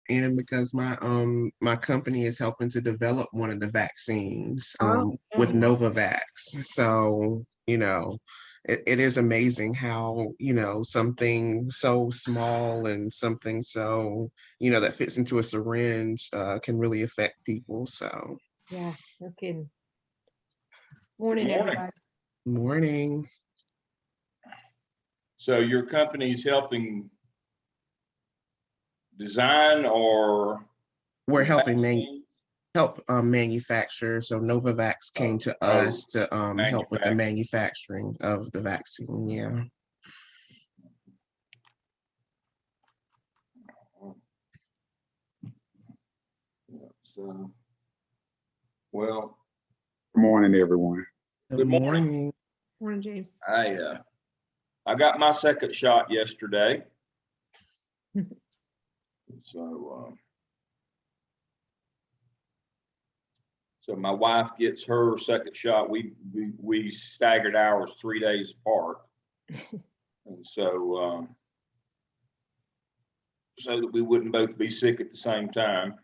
in because my company is helping to develop one of the vaccines Oh, with okay. Novavax. So, it is amazing how, something so small and something so, that fits into a syringe can really affect people. So, Yeah, no kidding. Good Morning, morning. everybody. morning. So your company's helping design or We're helping vaccines? help manufacture. So Novavax came to us to help with the Manufacture. manufacturing of the vaccine. Yeah. So, well, Good morning, everyone. Good Good morning. morning. Morning, James. I got my second shot yesterday. So my wife gets her second shot. We staggered ours 3 days apart, and so that we wouldn't both be sick at the same time.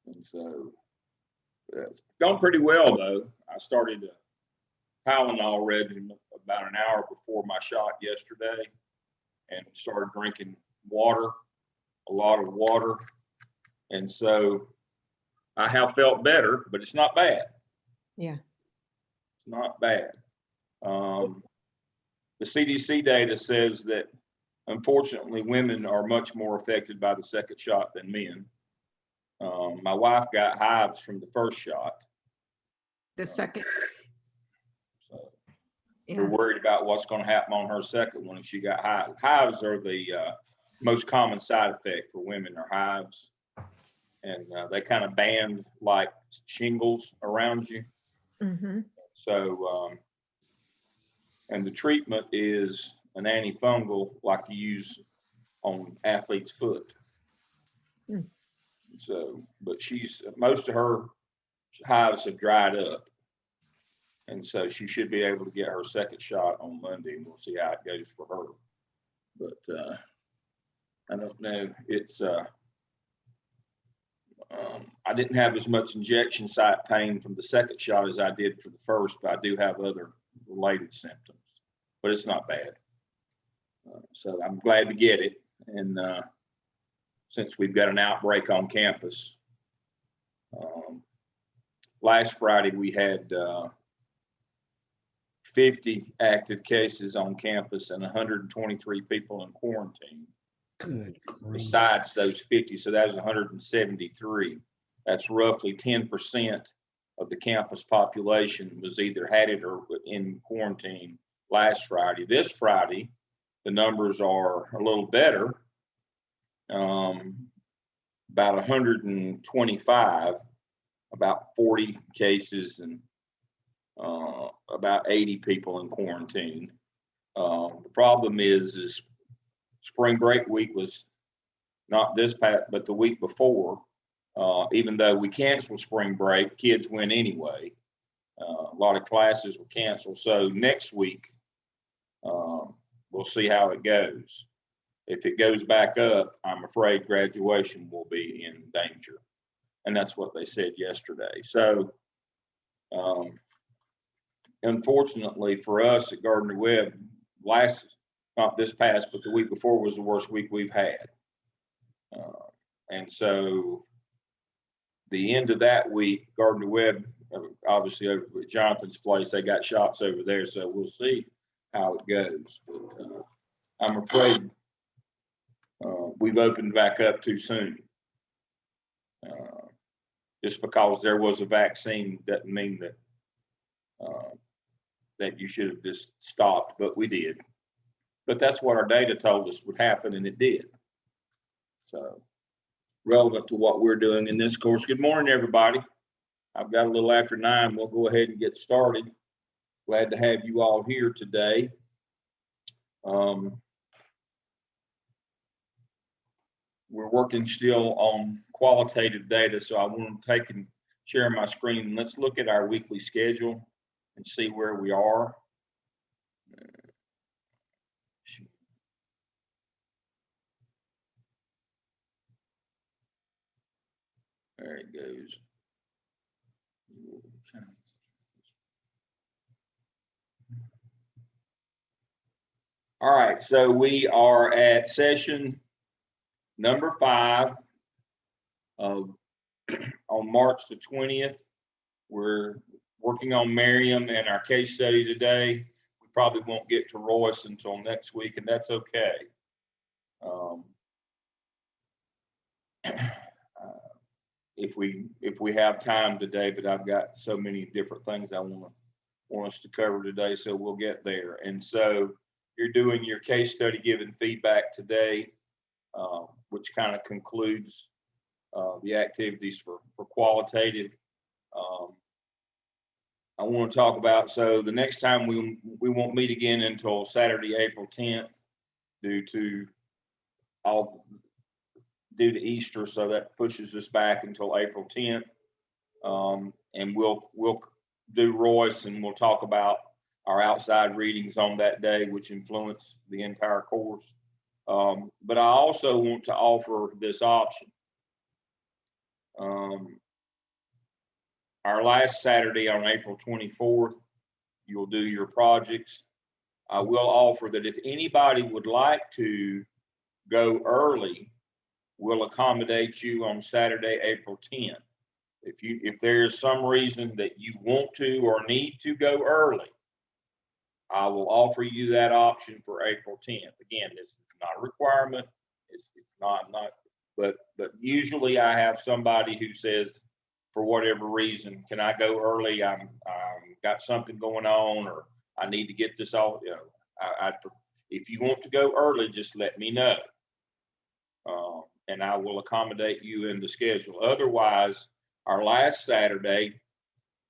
And so it's gone pretty well though. I started Tylenol regimen about an hour before my shot yesterday, and started drinking water, a lot of water, and so I have felt better, but it's not bad. Yeah. It's not bad. The CDC data says that unfortunately women are much more affected by the second shot than men. My wife got hives from the first shot. The second. So Yeah. we're worried about what's going to happen on her second one if she got hives. Hives are the most common side effect for women are hives. And they kind of band like shingles around you. Mm-hmm. So, and the treatment is an antifungal like you use on athlete's foot. Mm. So, but most of her hives have dried up. And so she should be able to get her second shot on Monday, and we'll see how it goes for her. But I don't know. It's, I didn't have as much injection site pain from the second shot as I did for the first, but I do have other related symptoms, but it's not bad. So I'm glad to get it. And since we've got an outbreak on campus, last Friday we had 50 active cases on campus and 123 people in quarantine. Good grief. Besides those 50, so that was 173. That's roughly 10% of the campus population was either had it or in quarantine last Friday. This Friday, the numbers are a little better, about 125, about 40 cases and about 80 people in quarantine. The problem is spring break week was not this past, but the week before. Even though we canceled spring break, kids went anyway. A lot of classes were canceled. So next week, we'll see how it goes. If it goes back up, I'm afraid graduation will be in danger. And that's what they said yesterday. So unfortunately for us at Gardner Webb, not this past, but the week before was the worst week we've had. And so the end of that week, Gardner Webb, obviously over at Jonathan's place, they got shots over there. So we'll see how it goes. But I'm afraid we've opened back up too soon. Just because there was a vaccine doesn't mean that that you should have just stopped, but we did. But that's what our data told us would happen, and it did. So relevant to what we're doing in this course. Good morning, everybody. I've got a little after 9. We'll go ahead and get started. Glad to have you all here today. We're working still on qualitative data, so I want to take and share my screen. Let's look at our weekly schedule and see where we are. There it goes. All right, so we are at session number 5 of on March the 20th. We're working on Miriam and our case study today. We probably won't get to Royce until next week, and that's okay. If we have time today, but I've got so many different things I want us to cover today, so we'll get there. And so you're doing your case study, giving feedback today, which kind of concludes the activities for qualitative. I want to talk about, so the next time we won't meet again until Saturday, April 10th, due to Easter, so that pushes us back until April 10th. And we'll do Royce, and we'll talk about our outside readings on that day, which influence the entire course. But I also want to offer this option. Our last Saturday on April 24th, you'll do your projects. I will offer that if anybody would like to go early, we'll accommodate you on Saturday, April 10th. If there is some reason that you want to or need to go early, I will offer you that option for April 10th. Again, this is not a requirement. It's not, but usually I have somebody who says, for whatever reason, can I go early? I'm got something going on, or I need to get this all. You know, if you want to go early, just let me know, and I will accommodate you in the schedule. Otherwise, our last Saturday,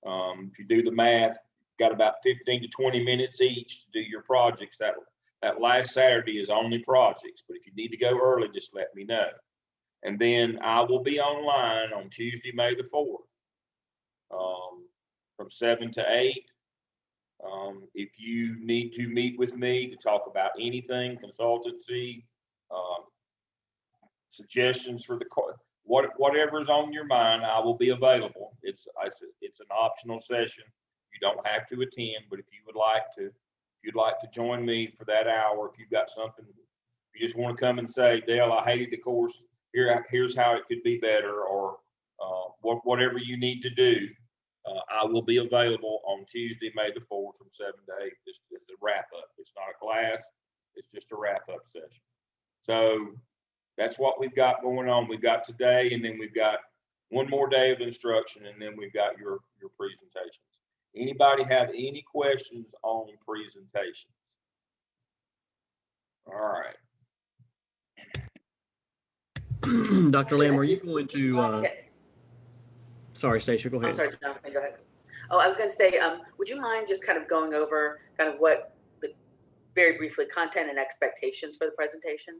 if you do the math, got about 15 to 20 minutes each to do your projects. That last Saturday is only projects, but if you need to go early, just let me know. And then I will be online on Tuesday, May the 4th, from 7 to 8. If you need to meet with me to talk about anything, consultancy, suggestions for the course, whatever's on your mind, I will be available. It's an optional session. You don't have to attend, but if you'd like to join me for that hour, if you've got something, if you just want to come and say, Dale, I hated the course. Here's how it could be better, or whatever you need to do, I will be available on Tuesday, May the 4th from 7 to 8. It's a wrap up. It's not a class. It's just a wrap up session. So that's what we've got going on. We've got today, and then we've got one more day of instruction, and then we've got your presentations. Anybody have any questions on presentations? All right. Dr. Lamb, are you going to, sorry, Stacia, go ahead. I'm sorry, Jonathan, go ahead. Oh, I was going to say, would you mind just kind of going over kind of what very briefly, content and expectations for the presentation?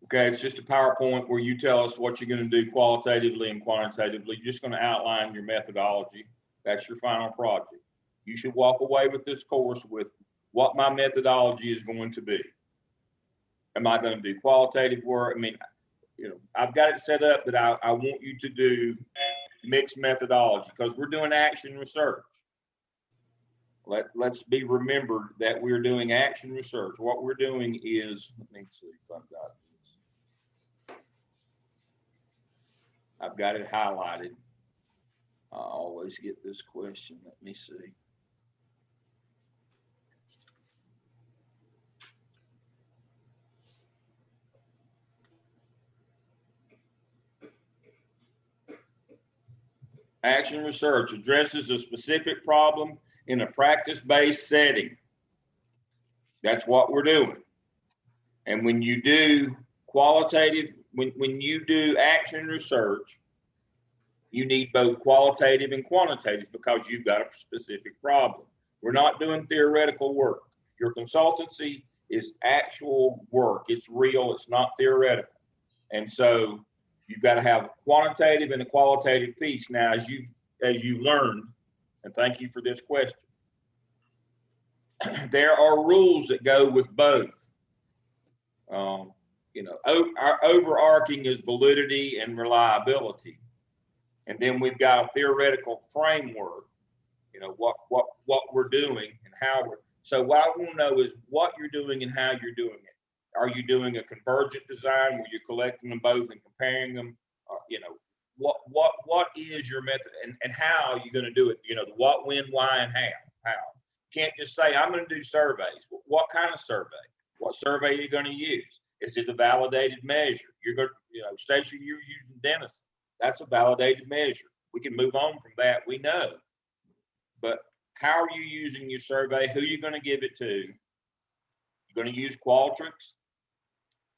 Okay, it's just a PowerPoint where you tell us what you're going to do qualitatively and quantitatively. You're just going to outline your methodology. That's your final project. You should walk away with this course with what my methodology is going to be. Am I going to do qualitative work? I mean, you know, I've got it set up that I want you to do mixed methodology because we're doing action research. Let's be remembered that we're doing action research. What we're doing is, let me see if I've got this. I've got it highlighted. I always get this question. Let me see. Action research addresses a specific problem in a practice-based setting. That's what we're doing. And when you do qualitative, when you do action research, you need both qualitative and quantitative because you've got a specific problem. We're not doing theoretical work. Your consultancy is actual work. It's real, it's not theoretical. And so you've got to have a quantitative and a qualitative piece. Now, as you've learned, and thank you for this question, there are rules that go with both. You know, our overarching is validity and reliability. And then we've got a theoretical framework, you know, what we're doing and how we're, so what I want to know is what you're doing and how you're doing it. Are you doing a convergent design where you're collecting them both and comparing them? You know, what is your method and how are you going to do it? You know, the what, when, why, and how. You can't just say, I'm going to do surveys. What kind of survey? What survey are you going to use? Is it a validated measure? You're going to, you know, Stacia, you're using Denison. That's a validated measure. We can move on from that. We know. But how are you using your survey? Who are you going to give it to? You're going to use Qualtrics?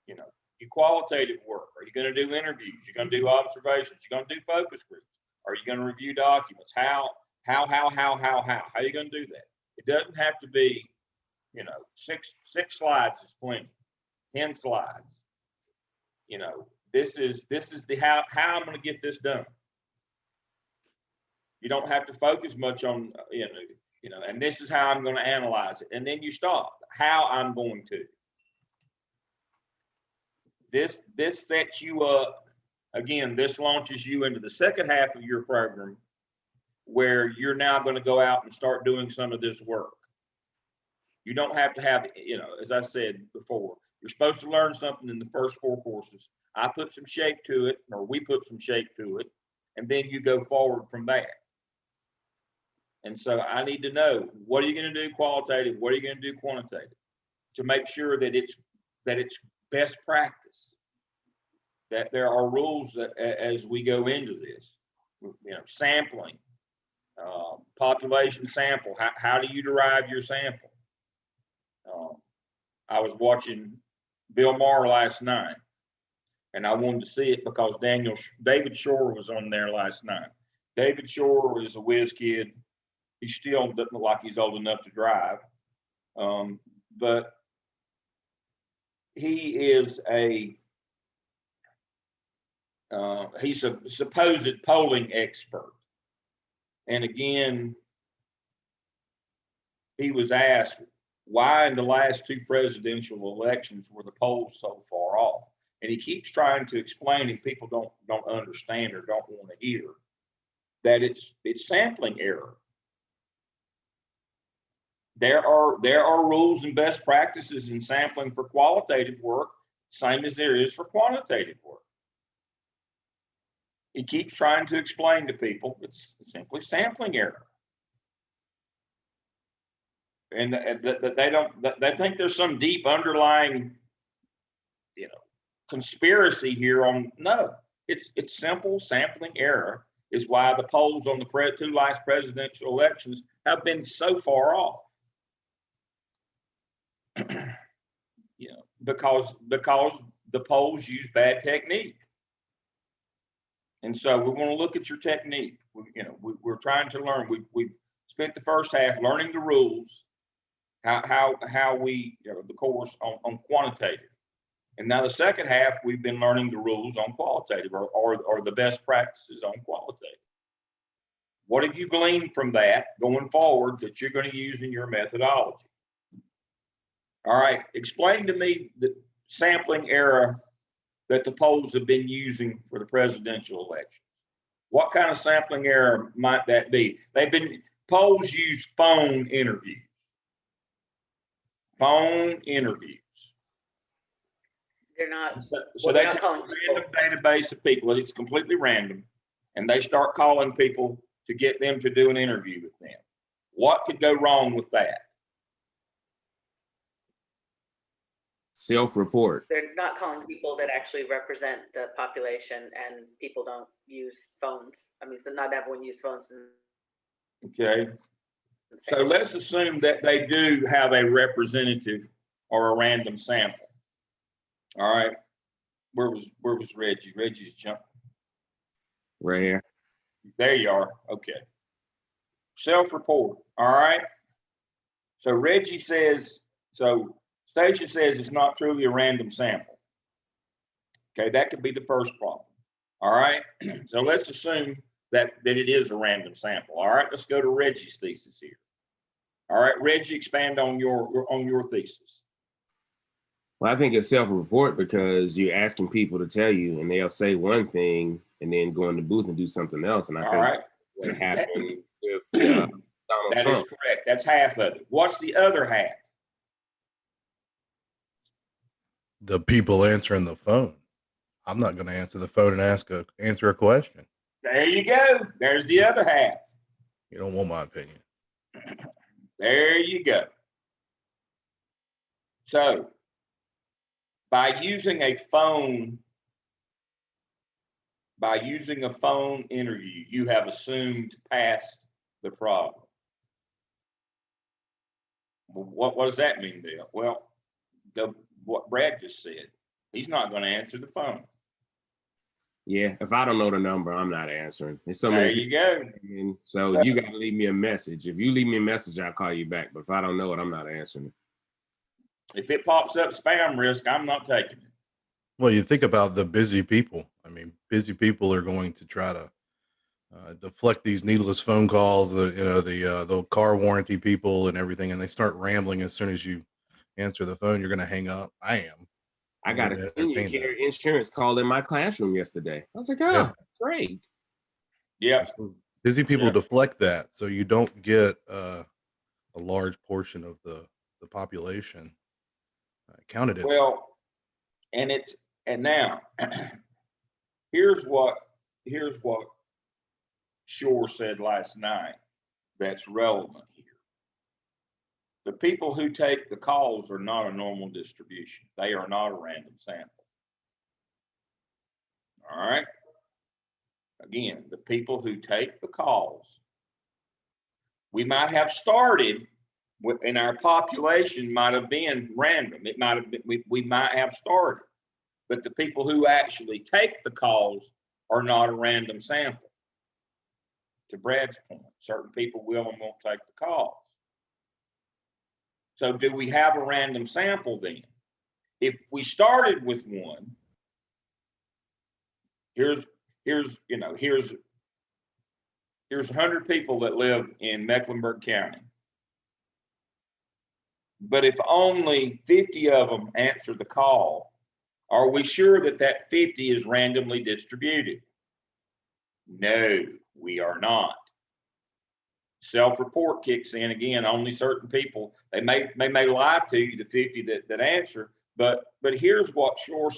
You know, your qualitative work. Are you going to do interviews? You're going to do observations. You're going to do focus groups. Are you going to review documents? How are you going to do that? It doesn't have to be, you know, six slides is plenty. 10 slides. You know, this is the how I'm going to get this done. You don't have to focus much on, you know, and this is how I'm going to analyze it. And then you stop. How I'm going to. This sets you up. Again, this launches you into the second half of your program where you're now going to go out and start doing some of this work. You don't have to have, you know, as I said before, you're supposed to learn something in the first 4 courses. I put some shape to it, or we put some shape to it, and then you go forward from there. And so I need to know, what are you going to do qualitative? What are you going to do quantitative? To make sure that it's best practice, that there are rules that as we go into this, you know, sampling, population sample, how do you derive your sample? I was watching Bill Maher last night, and I wanted to see it because David Shore was on there last night. David Shore is a whiz kid. He still doesn't look like he's old enough to drive, but he is he's a supposed polling expert. And again, he was asked, why in the last 2 presidential elections were the polls so far off? And he keeps trying to explain, and people don't understand or don't want to hear, that it's sampling error. There are rules and best practices in sampling for qualitative work, same as there is for quantitative work. He keeps trying to explain to people it's simply sampling error. And they think there's some deep underlying, you know, conspiracy here on, no, it's simple sampling error is why the polls on the 2 last presidential elections have been so far off. You know, because the polls use bad technique. And so we want to look at your technique. We're trying to learn. We've spent the first half learning the rules, how we, you know, the course on quantitative. And now the second half, we've been learning the rules on qualitative or the best practices on qualitative. What have you gleaned from that going forward that you're going to use in your methodology? All right, explain to me the sampling error that the polls have been using for the presidential elections. What kind of sampling error might that be? Polls use phone interviews. Phone interviews. They're not. So they take a random database of people. It's completely random, and they start calling people to get them to do an interview with them. What could go wrong with that? Self-report. They're not calling people that actually represent the population, and people don't use phones. I mean, so not everyone uses phones. Okay. So let's assume that they do have a representative or a random sample. All right. Where was Reggie? Reggie's jumping. Right here. There you are. Okay. Self-report. All right. So Reggie says, so Stacia says it's not truly a random sample. Okay, that could be the first problem. All right. So let's assume that it is a random sample. All right, let's go to Reggie's thesis here. All right, Reggie, expand on your thesis. Well, I think it's self-report because you're asking people to tell you, and they'll say one thing and then go in the booth and do something else. And I All think right. what happened with Donald That is Trump. correct. That's half of it. What's the other half? The people answering the phone. I'm not going to answer the phone and answer a question. There you go. There's the other half. You don't want my opinion. There you go. So by using a phone interview, you have assumed past the problem. What does that mean, Dale? Well, what Brad just said, he's not going to answer the phone. Yeah, if I don't know the number, I'm not answering. There's so There many you go. people, so you got to leave me a message. If you leave me a message, I'll call you back. But if I don't know it, I'm not answering it. If it pops up spam risk, I'm not taking it. Well, you think about the busy people. I mean, busy people are going to try to deflect these needless phone calls. The car warranty people and everything, and they start rambling as soon as you answer the phone. You're going to hang up. I am. I got a senior care insurance call in my classroom yesterday. I was like, oh, Yeah. great. Yeah. So busy people deflect that, so you don't get a large portion of the population counted in. Well, and now here's what Shore said last night that's relevant here. The people who take the calls are not a normal distribution. They are not a random sample. All right. Again, the people who take the calls, we might have started in our population might have been random. It might have been, we might have started, but the people who actually take the calls are not a random sample. To Brad's point, certain people will and won't take the calls. So do we have a random sample then? If we started with one, here's 100 people that live in Mecklenburg County. But if only 50 of them answer the call, are we sure that 50 is randomly distributed? No, we are not. Self-report kicks in again. Only certain people, they may lie to you, the 50 that answer. But here's what Shore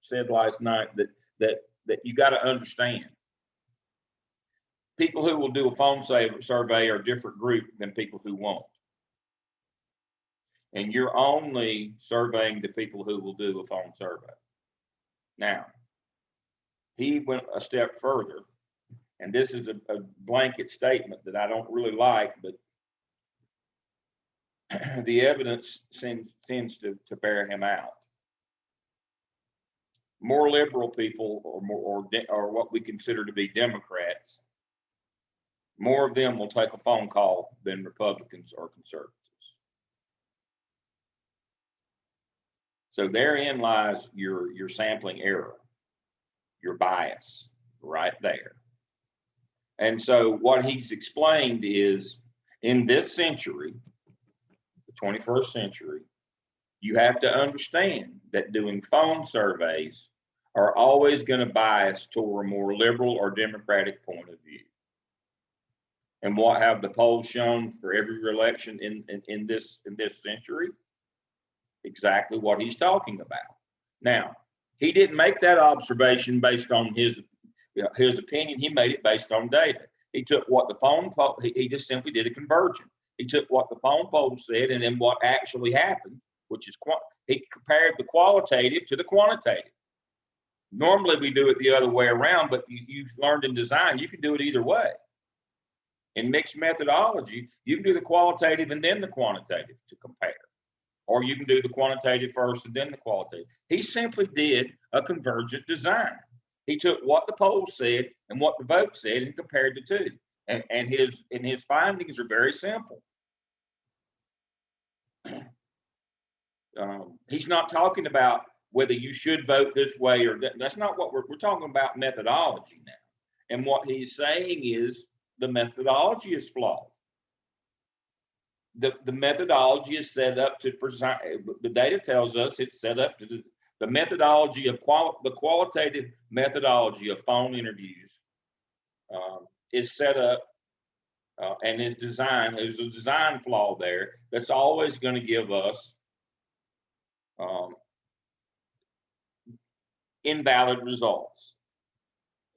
said last night that you got to understand. People who will do a phone survey are a different group than people who won't. And you're only surveying the people who will do a phone survey. Now, he went a step further, and this is a blanket statement that I don't really like, but the evidence seems to bear him out. More liberal people or what we consider to be Democrats, more of them will take a phone call than Republicans or conservatives. So therein lies your sampling error, your bias right there. And so what he's explained is in this century, the 21st century, you have to understand that doing phone surveys are always going to bias toward a more liberal or democratic point of view. And what have the polls shown for every election in this century? Exactly what he's talking about. Now, he didn't make that observation based on his opinion. He made it based on data. He took what the phone poll, he just simply did a conversion. He took what the phone poll said and then what actually happened, which is he compared the qualitative to the quantitative. Normally we do it the other way around, but you've learned in design, you can do it either way. In mixed methodology, you can do the qualitative and then the quantitative to compare. Or you can do the quantitative first and then the qualitative. He simply did a convergent design. He took what the poll said and what the vote said and compared the two. And his findings are very simple. He's not talking about whether you should vote this way or that. That's not what we're talking about, methodology now. And what he's saying is the methodology is flawed. the methodology is set up to present, the data tells us it's set up to do, the methodology of the qualitative methodology of phone interviews is set up and is designed, there's a design flaw there that's always going to give us invalid results.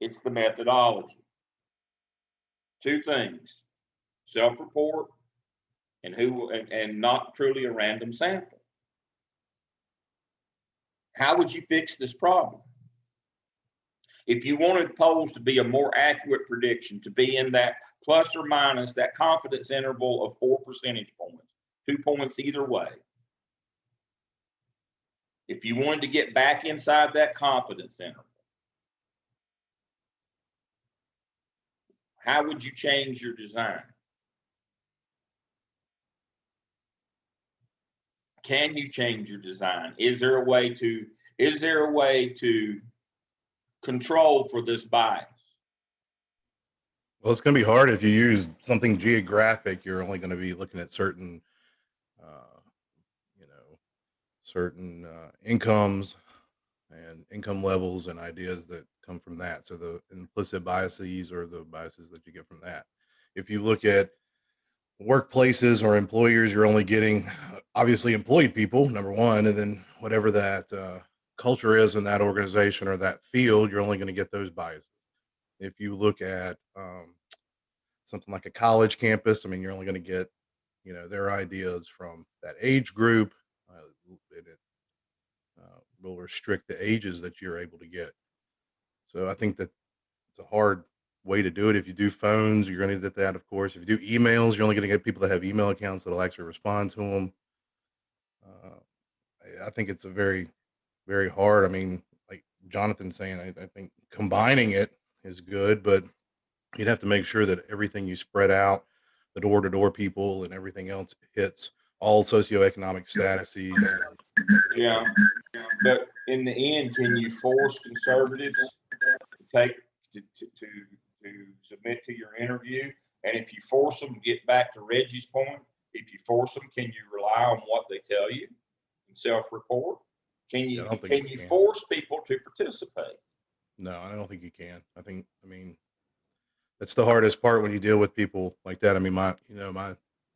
It's the methodology. Two things, self-report and not truly a random sample. How would you fix this problem? If you wanted polls to be a more accurate prediction, to be in that plus or minus that confidence interval of 4 percentage points, 2 points either way. If you wanted to get back inside that confidence interval, how would you change your design? Can you change your design? Is there a way to control for this bias? Well, it's going to be hard if you use something geographic. You're only going to be looking at certain, certain incomes and income levels and ideas that come from that. So the implicit biases or the biases that you get from that. If you look at workplaces or employers, you're only getting obviously employed people, number one, and then whatever that culture is in that organization or that field, you're only going to get those biases. If you look at something like a college campus, I mean, you're only going to get, their ideas from that age group. It will restrict the ages that you're able to get. So I think that it's a hard way to do it. If you do phones, you're going to get that, of course. If you do emails, you're only going to get people that have email accounts that'll actually respond to them. I think it's a very, very hard. I mean, like Jonathan's saying, I think combining it is good, but you'd have to make sure that everything you spread out, the door-to-door people and everything else hits all socioeconomic statuses. Yeah, but in the end, can you force conservatives to submit to your interview? And if you force them, get back to Reggie's point, if you force them, can you rely on what they tell you and self-report? Can you force people to participate? No, I don't think you can. I mean, that's the hardest part when you deal with people like that. I mean, my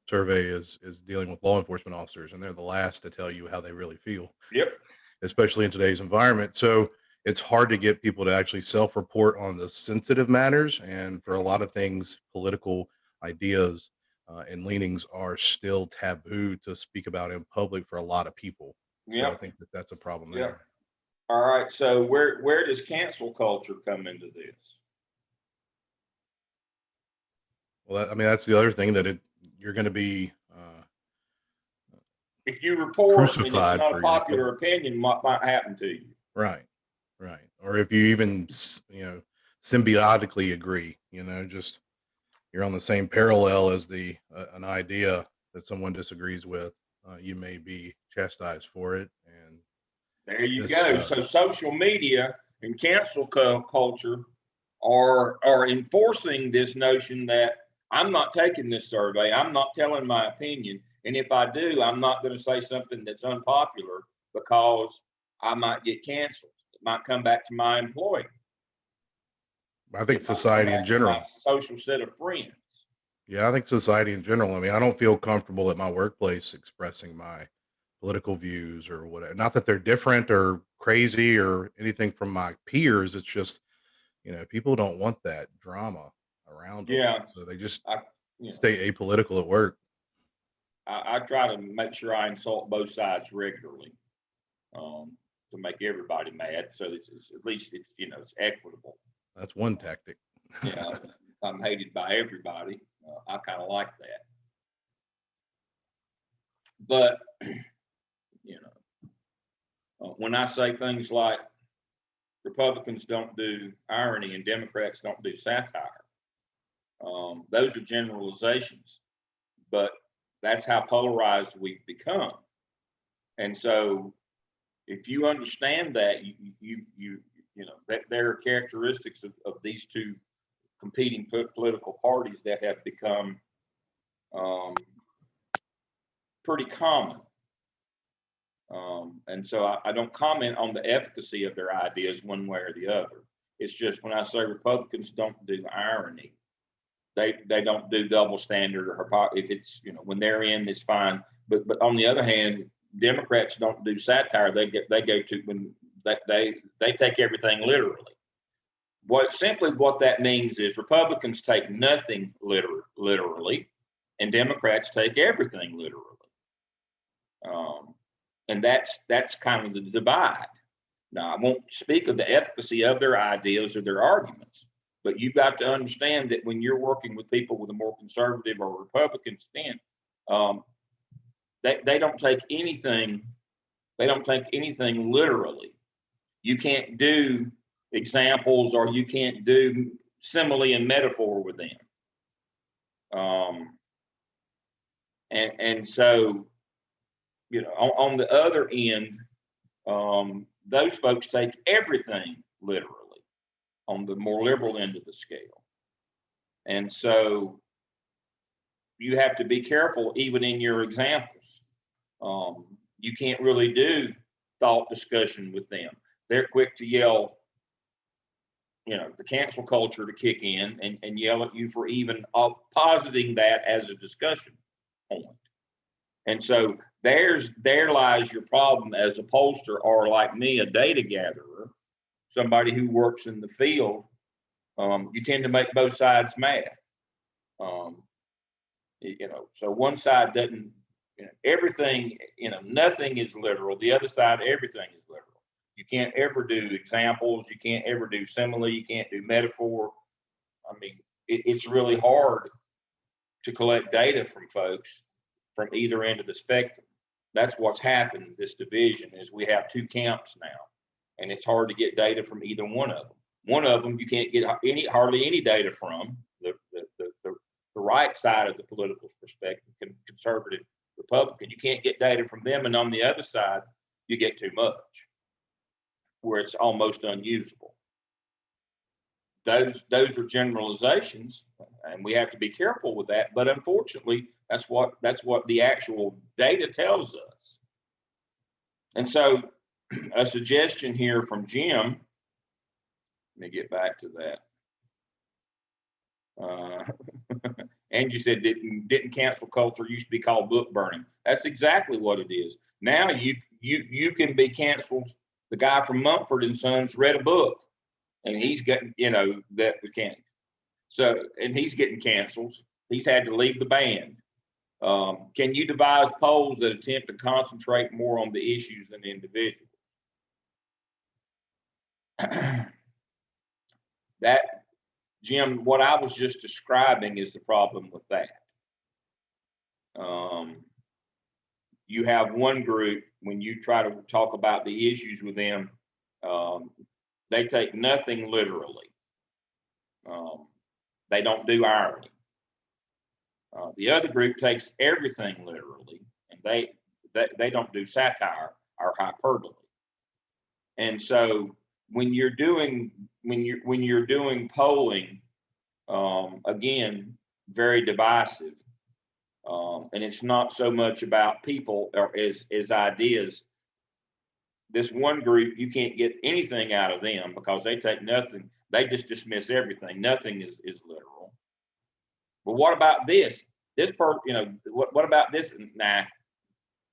survey is dealing with law enforcement officers, and they're the last to tell you how they really feel. Yep. Especially in today's environment. So it's hard to get people to actually self-report on the sensitive matters. And for a lot of things, political ideas and leanings are still taboo to speak about in public for a lot of people. So I think that that's a problem there. Yep. All right. So where does cancel culture come into this? Well, I mean, that's the other thing that you're going to be if you report and it's crucified not for a your popular opinion, what might happen to you? Right. Or if you even, symbiotically agree, just you're on the same parallel as an idea that someone disagrees with, you may be chastised for it. And there you go. So social media and cancel culture are enforcing this notion that I'm not taking this survey. I'm not telling my opinion. And if I do, I'm not going to say something that's unpopular because I might get canceled. It might come back to my employer. I think society in general. My social set of friends. Yeah, I think society in general. I mean, I don't feel comfortable at my workplace expressing my political views or whatever. Not that they're different or crazy or anything from my peers. It's just, people don't want that drama around them. Yeah. So they just stay apolitical at work. I try to make sure I insult both sides regularly to make everybody mad. So it's at least it's equitable. That's one tactic. Yeah, I'm hated by everybody. I kind of like that. But when I say things like Republicans don't do irony and Democrats don't do satire, those are generalizations. But that's how polarized we've become. And so if you understand that, that there are characteristics of these two competing political parties that have become pretty common. And so I don't comment on the efficacy of their ideas one way or the other. It's just when I say Republicans don't do irony, they don't do double standard or hypocrisy. If it's, you know, when they're in, it's fine. But on the other hand, Democrats don't do satire. They go to when they take everything literally. What that means is Republicans take nothing literally, and Democrats take everything literally. And that's kind of the divide. Now, I won't speak of the efficacy of their ideas or their arguments, but you've got to understand that when you're working with people with a more conservative or Republican stance, they don't take anything. They don't take anything literally. You can't do examples, or you can't do simile and metaphor with them. And so, you know, on the other end, those folks take everything literally on the more liberal end of the scale. And so you have to be careful even in your examples. You can't really do thought discussion with them. They're quick to yell, you know, the cancel culture to kick in and yell at you for even positing that as a discussion point. And so there lies your problem as a pollster, or like me, a data gatherer, somebody who works in the field. You tend to make both sides mad. You know, so one side doesn't, you know, everything, you know, nothing is literal. The other side, everything is literal. You can't ever do examples. You can't ever do simile. You can't do metaphor. I mean, it's really hard to collect data from folks from either end of the spectrum. That's what's happened. This division is we have two camps now, and it's hard to get data from either one of them. One of them you can't get hardly any data from, the right side of the political perspective, conservative Republican. You can't get data from them, and on the other side, you get too much, where it's almost unusable. Those are generalizations, and we have to be careful with that. But unfortunately, that's what the actual data tells us. And so, a suggestion here from Jim. Let me get back to that. And you said didn't cancel culture used to be called book burning. That's exactly what it is. Now you can be canceled. The guy from Mumford and Sons read a book, and he's getting, you know, that we can't. So, and he's getting canceled. He's had to leave the band. Can you devise polls that attempt to concentrate more on the issues than the individuals? That, Jim, what I was just describing is the problem with that. You have one group, when you try to talk about the issues with them, they take nothing literally. They don't do irony. The other group takes everything literally, and they don't do satire or hyperbole. And so when you're doing polling, again, very divisive, and it's not so much about people or as ideas. This one group, you can't get anything out of them because they take nothing. They just dismiss everything. Nothing is literal. But what about this? This part, you know, what about this? Nah,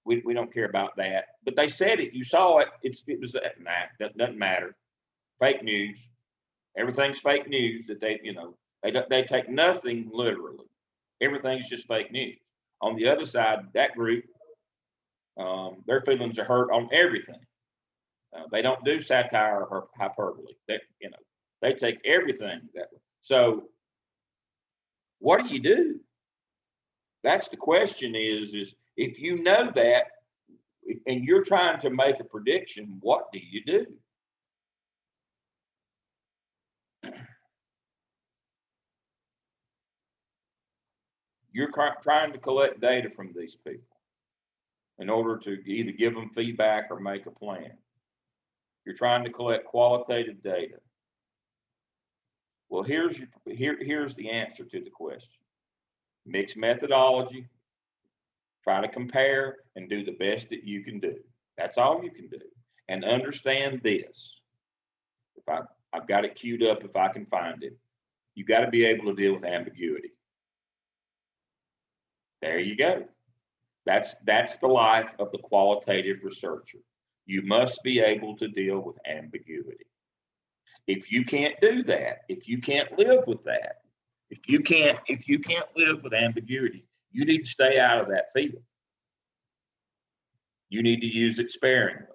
we don't care about that. But they said it. You saw it. It was that. Nah, that doesn't matter. Fake news. Everything's fake news. That they, you know, they take nothing literally. Everything's just fake news. On the other side, that group, their feelings are hurt on everything. They don't do satire or hyperbole. They take everything that way. So what do you do? That's the question is if you know that and you're trying to make a prediction, what do you do? You're trying to collect data from these people in order to either give them feedback or make a plan. You're trying to collect qualitative data. Well, here's the answer to the question. Mixed methodology, Try to compare and do the best that you can do. That's all you can do. And understand this. I've got it queued up if I can find it. You got to be able to deal with ambiguity. There you go. That's the life of the qualitative researcher. You must be able to deal with ambiguity. If you can't do that, if you can't live with that, if you can't live with ambiguity, you need to stay out of that field. You need to use it sparingly.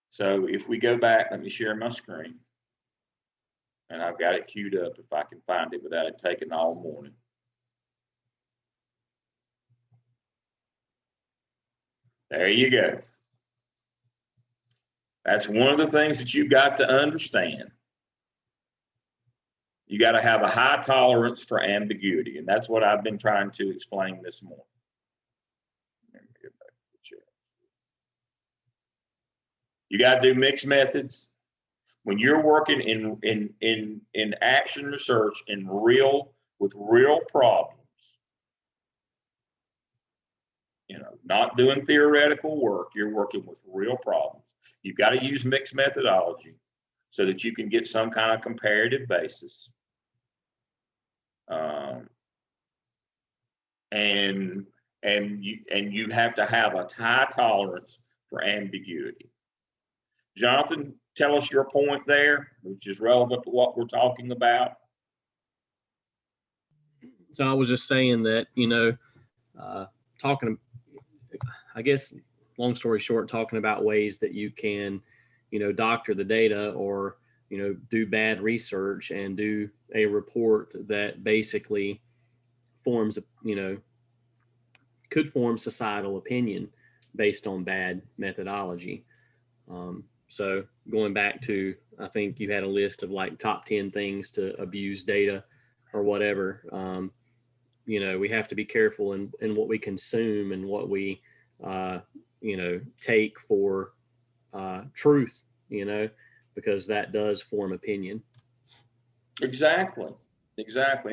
So if we go back, let me share my screen. And I've got it queued up if I can find it without it taking all morning. There you go. That's one of the things that you've got to understand. You got to have a high tolerance for ambiguity, and that's what I've been trying to explain this morning. Let me get back to the chat. You got to do mixed methods. When you're working in action research with real problems, not doing theoretical work, you're working with real problems. You've got to use mixed methodology so that you can get some kind of comparative basis. And you have to have a high tolerance for ambiguity. Jonathan, tell us your point there, which is relevant to what we're talking about. So I was just saying that, I guess, long story short, talking about ways that you can, doctor the data or, do bad research and do a report that basically forms, could form societal opinion based on bad methodology. So going back to, I think you had a list of like top 10 things to abuse data or whatever. We have to be careful in what we consume and what we, take for truth, because that does form opinion. Exactly.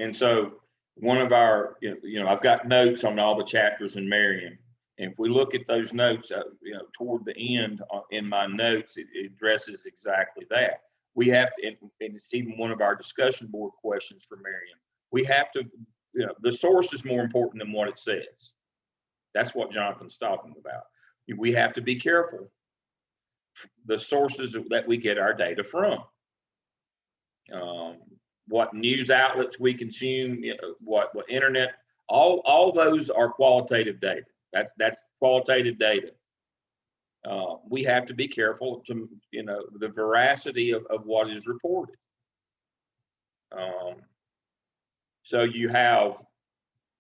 And so one of our, I've got notes on all the chapters in Merriam. And if we look at those notes, toward the end in my notes, it addresses exactly that. We have to, and it's even one of our discussion board questions for Merriam. We have to, the source is more important than what it says. That's what Jonathan's talking about. We have to be careful the sources that we get our data from. What news outlets we consume, what internet, all those are qualitative data. That's qualitative data. We have to be careful to, the veracity of what is reported. So you have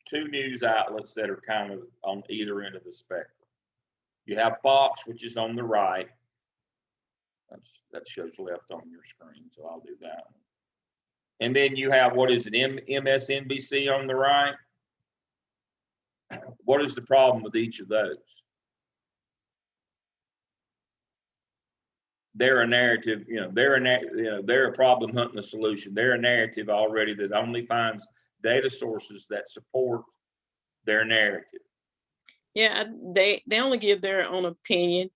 two news outlets that are kind of on either end of the spectrum. You have Fox, which is on the right. That shows left on your screen, so I'll do that one. And then you have, what is it, MSNBC on the right? What is the problem with each of those? They're a narrative, they're a problem hunting a solution. They're a narrative already that only finds data sources that support their narrative. Yeah, they only give their own opinion.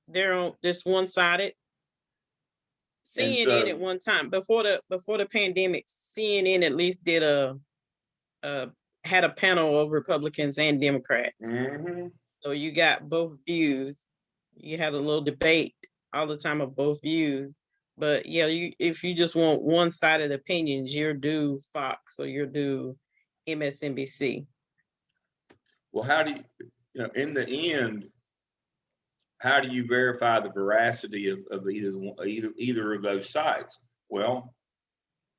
They're on this one-sided. CNN at one time before the pandemic, CNN at least did had a panel of Republicans and Democrats. Mm-hmm. So you got both views. You had a little debate all the time of both views. But yeah, if you just want one-sided opinions, you're due Fox or you're due MSNBC. Well, how do you, in the end, how do you verify the veracity of either of those sites? Well,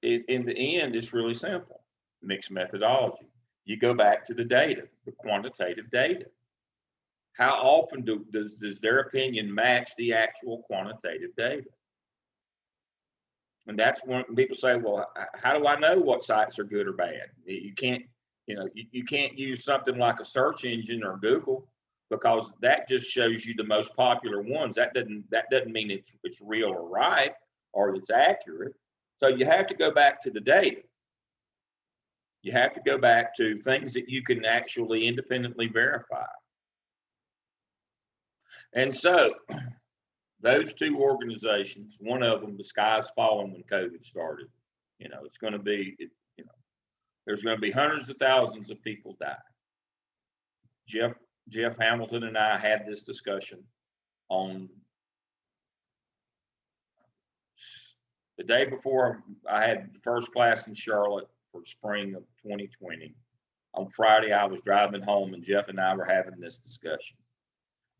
in the end, it's really simple. Mixed methodology. You go back to the data, the quantitative data. How often does their opinion match the actual quantitative data? And that's when people say, well, how do I know what sites are good or bad? You can't, you can't use something like a search engine or Google, because that just shows you the most popular ones. That doesn't mean it's real or right or it's accurate. So you have to go back to the data. You have to go back to things that you can actually independently verify. And so those two organizations, one of them, the sky's falling when COVID started. You know, it's going to be, you know, there's going to be hundreds of thousands of people die. Jeff Hamilton and I had this discussion on the day before I had the first class in Charlotte for spring of 2020. On Friday, I was driving home and Jeff and I were having this discussion.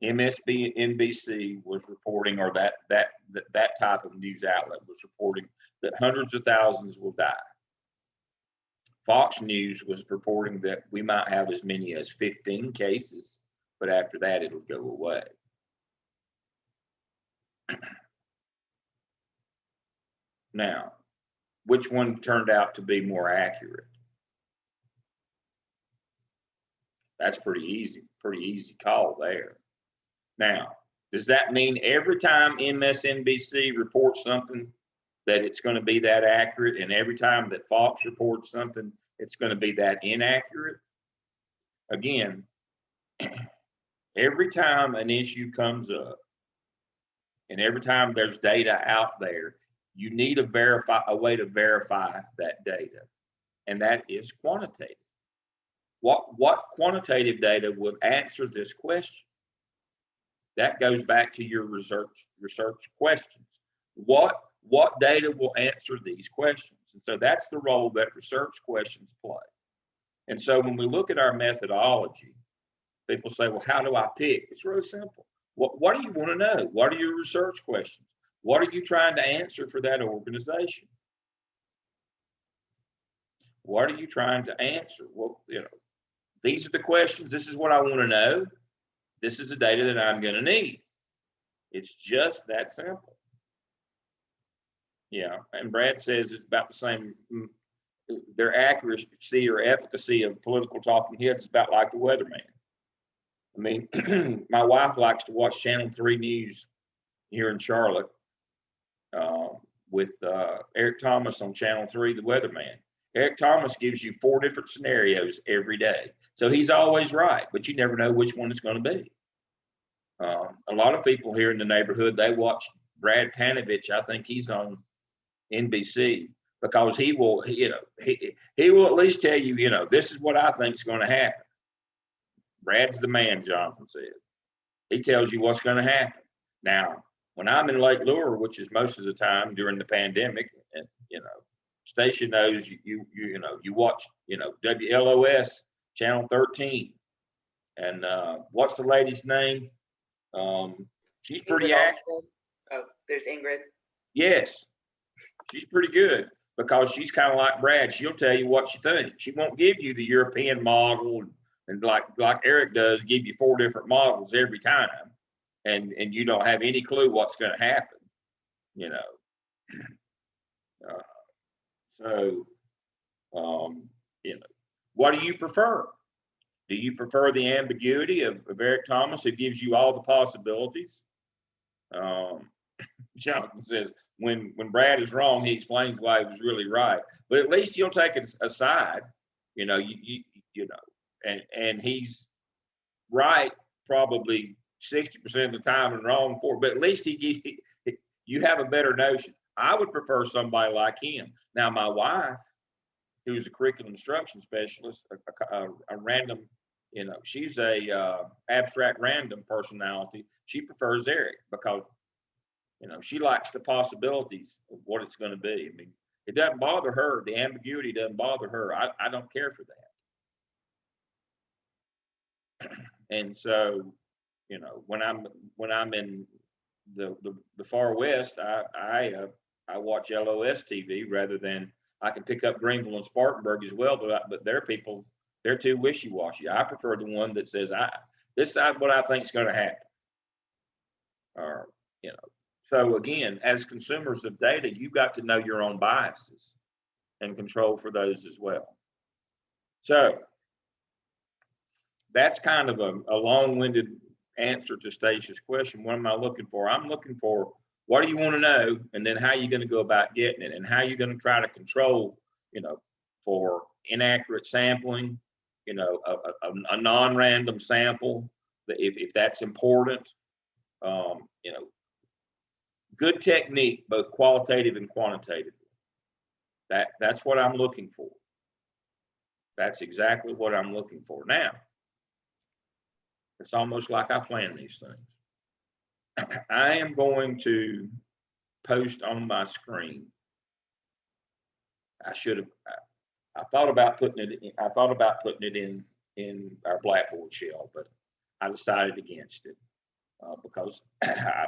NBC was reporting, or that type of news outlet was reporting, that hundreds of thousands will die. Fox News was reporting that we might have as many as 15 cases, but after that, it'll go away. Now, which one turned out to be more accurate? That's pretty easy call there. Now, does that mean every time MSNBC reports something that it's going to be that accurate, and every time that Fox reports something, it's going to be that inaccurate? Again, every time an issue comes up, and every time there's data out there, you need a way to verify that data, and that is quantitative. What quantitative data would answer this question? That goes back to your research questions. What data will answer these questions? And so that's the role that research questions play. And so when we look at our methodology, people say, well, how do I pick? It's really simple. What do you want to know? What are your research questions? What are you trying to answer for that organization? What are you trying to answer? Well, you know, these are the questions. This is what I want to know. This is the data that I'm going to need. It's just that simple. Yeah, and Brad says it's about the same. Their accuracy or efficacy of political talking heads is about like the weatherman. I mean, my wife likes to watch Channel 3 News here in Charlotte with Eric Thomas on Channel 3, the weatherman. Eric Thomas gives you 4 different scenarios every day. So he's always right, but you never know which one it's going to be. A lot of people here in the neighborhood, they watch Brad Panovich. I think he's on NBC because he will, you know, he will at least tell you, you know, this is what I think is going to happen. Brad's the man, Jonathan said. He tells you what's going to happen. Now, when I'm in Lake Lure, which is most of the time during the pandemic, and you know, station knows you know, you watch, you know, WLOS Channel 13, and what's the lady's name? She's pretty Ingrid active. also. Oh, there's Ingrid. Yes, she's pretty good because she's kind of like Brad. She'll tell you what she thinks. She won't give you the European model and like Eric does, give you 4 different models every time, and you don't have any clue what's going to happen. You know, you know, what do you prefer? Do you prefer the ambiguity of Eric Thomas, who gives you all the possibilities? Jonathan says, when Brad is wrong, he explains why he was really right. But at least he'll take it aside. You know, you know, and he's right probably 60% of the time and wrong for, but at least you have a better notion. I would prefer somebody like him. Now, my wife, who's a curriculum instruction specialist, a random, you know, she's a abstract random personality. She prefers Eric because, you know, she likes the possibilities of what it's going to be. I mean, it doesn't bother her. The ambiguity doesn't bother her. I don't care for that. And so, you know, when I'm in the far west, I watch LOS TV rather than, I can pick up Greenville and Spartanburg as well, but their people, they're too wishy-washy. I prefer the one that says, this is what I think is going to happen. Or, you know, so again, as consumers of data, you've got to know your own biases and control for those as well. So that's kind of a long-winded answer to Stacey's question. What am I looking for? I'm looking for, what do you want to know? And then how are you going to go about getting it? And how are you going to try to control, you know, for inaccurate sampling, you know, a non-random sample, if that's important. You know, good technique, both qualitative and quantitative. That's what I'm looking for. That's exactly what I'm looking for. Now, it's almost like I plan these things. I am going to post on my screen. I should have, I thought about putting it in, in our Blackboard shell, but I decided against it because I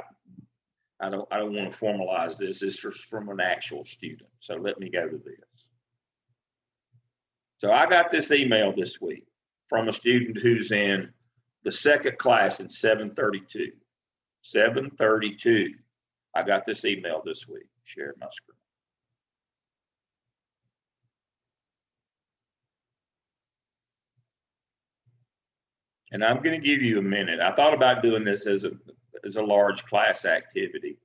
don't want to formalize this. This is from an actual student. So let me go to this. So I got this email this week from a student who's in the second class in 732. 732. I got this email this week. Share my screen. And I'm going to give you a minute. I thought about doing this as a large class activity.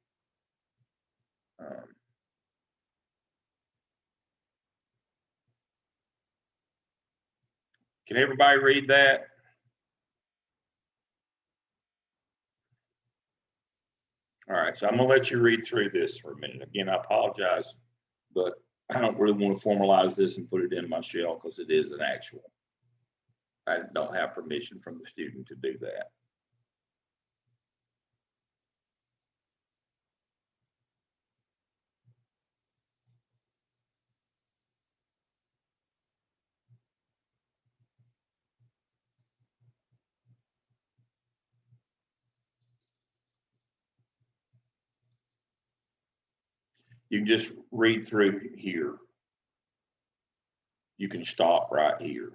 Can everybody read that? All right, so I'm gonna let you read through this for a minute. Again, I apologize, but I don't really want to formalize this and put it in my shell because it is an actual. I don't have permission from the student to do that. You can just read through here. You can stop right here.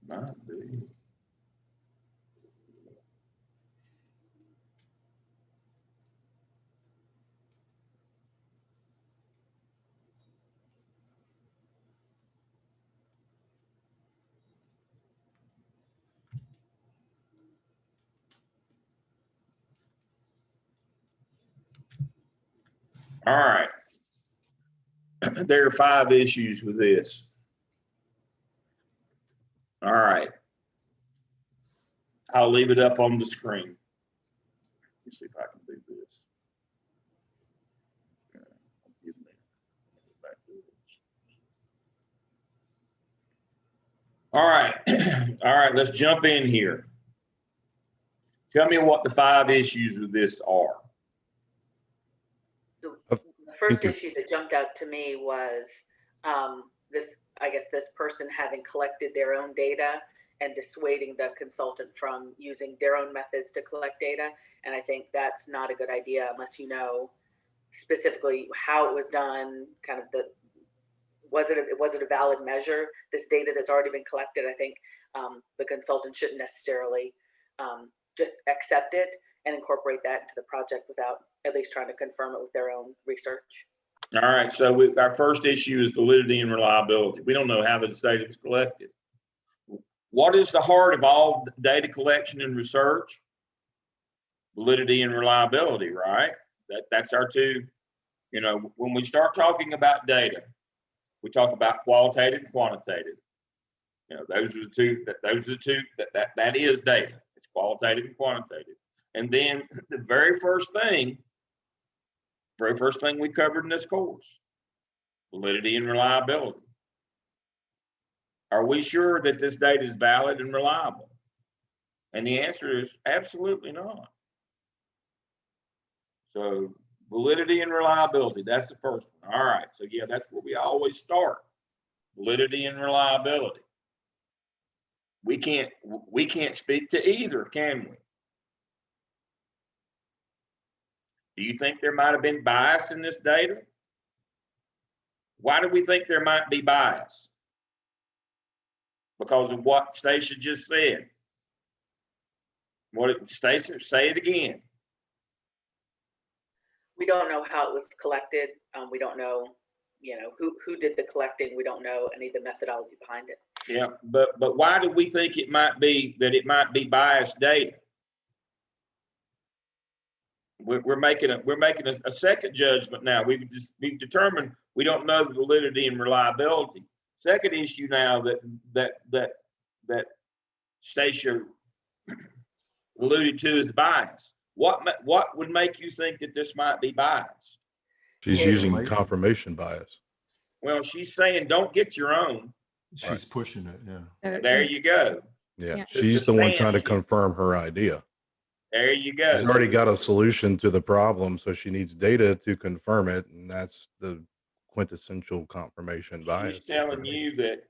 Might be. All right. There are 5 issues with this. All right. I'll leave it up on the screen. Let me see if I can do this. All right. All right, let's jump in here. Tell me what the 5 issues with this are. The first issue that jumped out to me was this person having collected their own data and dissuading the consultant from using their own methods to collect data. And I think that's not a good idea unless you know specifically how it was done, kind of was it a valid measure, this data that's already been collected. I think the consultant shouldn't necessarily just accept it and incorporate that into the project without at least trying to confirm it with their own research. All right, so our first issue is validity and reliability. We don't know how the data is collected. What is the heart of all data collection and research? Validity and reliability, right? That's our two, you know, when we start talking about data, we talk about qualitative and quantitative. You know, those are the two, that is data. It's qualitative and quantitative. And then the very first thing we covered in this course, validity and reliability. Are we sure that this data is valid and reliable? And the answer is absolutely not. So validity and reliability, that's the first one. All right, so yeah, that's where we always start. Validity and reliability. We can't speak to either, can we? Do you think there might have been bias in this data? Why do we think there might be bias? Because of what Stacia just said. Stacia, say it again. We don't know how it was collected. We don't know, who did the collecting. We don't know any of the methodology behind it. Yeah, but why do we think it might be biased data? We're making a second judgment now. We've determined we don't know the validity and reliability. Second issue now that Stacia alluded to is bias. What would make you think that this might be bias? She's using confirmation bias. Well, she's saying don't get your own. She's pushing it, yeah. There you go. Yeah, she's the one trying to confirm her idea. There you go. She's already got a solution to the problem, so she needs data to confirm it, and that's the quintessential confirmation bias. She's telling you that,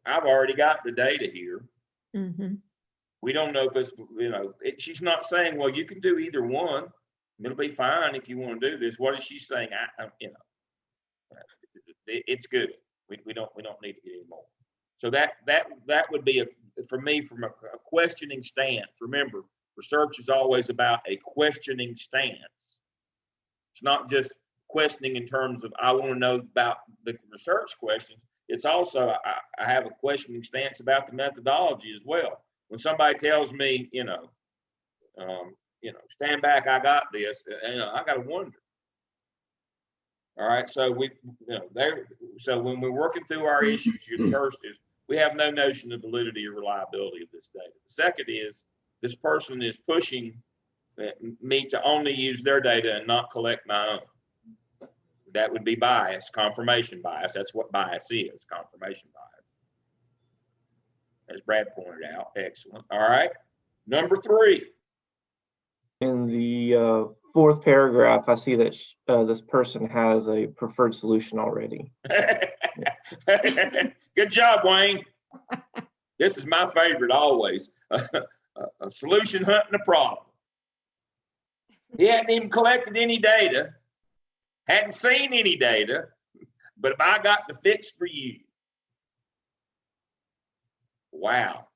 I've already got the data here. Mm-hmm. We don't know if it's, she's not saying, well, you can do either one. It'll be fine if you want to do this. What is she saying? It's good. We don't need to get any more. So that would be for me from a questioning stance. Remember, research is always about a questioning stance. It's not just questioning in terms of I want to know about the research questions. It's also I have a questioning stance about the methodology as well. When somebody tells me, stand back, I got this, I got to wonder. All right, so so when we're working through our issues, the first is we have no notion of validity or reliability of this data. The second is this person is pushing me to only use their data and not collect my own. That would be bias, confirmation bias. That's what bias is, confirmation bias. As Brad pointed out, excellent. All right, number 3. In the fourth paragraph, I see that this person has a preferred solution already. Good job, Wayne. This is my favorite always. A solution hunting a problem. He hadn't even collected any data, hadn't seen any data, but I got the fix for you. Wow.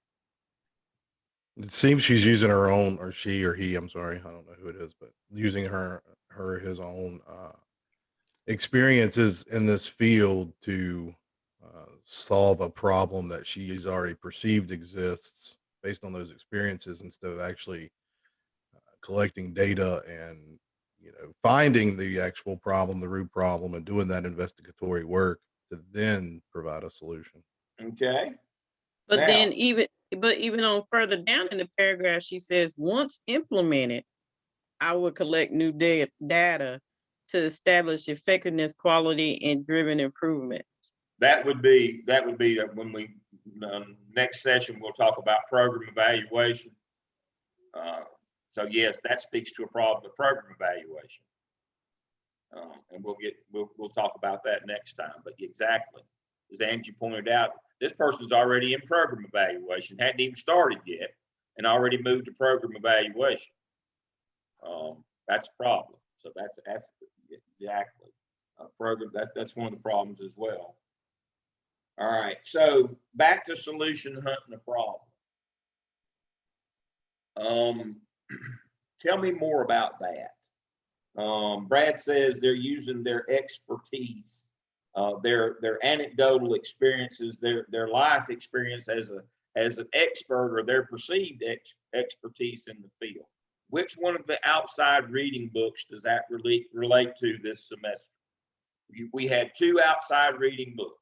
It seems she's using her own, or she or he, I'm sorry, I don't know who it is, but using his own experiences in this field to solve a problem that she's already perceived exists based on those experiences, instead of actually collecting data and finding the actual problem, the root problem, and doing that investigatory work to then provide a solution. Okay. But Now, then even on further down in the paragraph, she says, once implemented, I will collect new data to establish effectiveness, quality, and driven improvements. that would be when we next session we'll talk about program evaluation. So yes, that speaks to a problem of program evaluation, and we'll talk about that next time. But exactly, as Angie pointed out, this person's already in program evaluation, hadn't even started yet, and already moved to program evaluation. That's a problem. So that's exactly a program. That's one of the problems as well. All right, so back to solution hunting a problem. Tell me more about that. Brad says they're using their expertise, their anecdotal experiences, their life experience as an expert, or their perceived expertise in the field. Which one of the outside reading books does that relate to this semester? We had 2 outside reading books,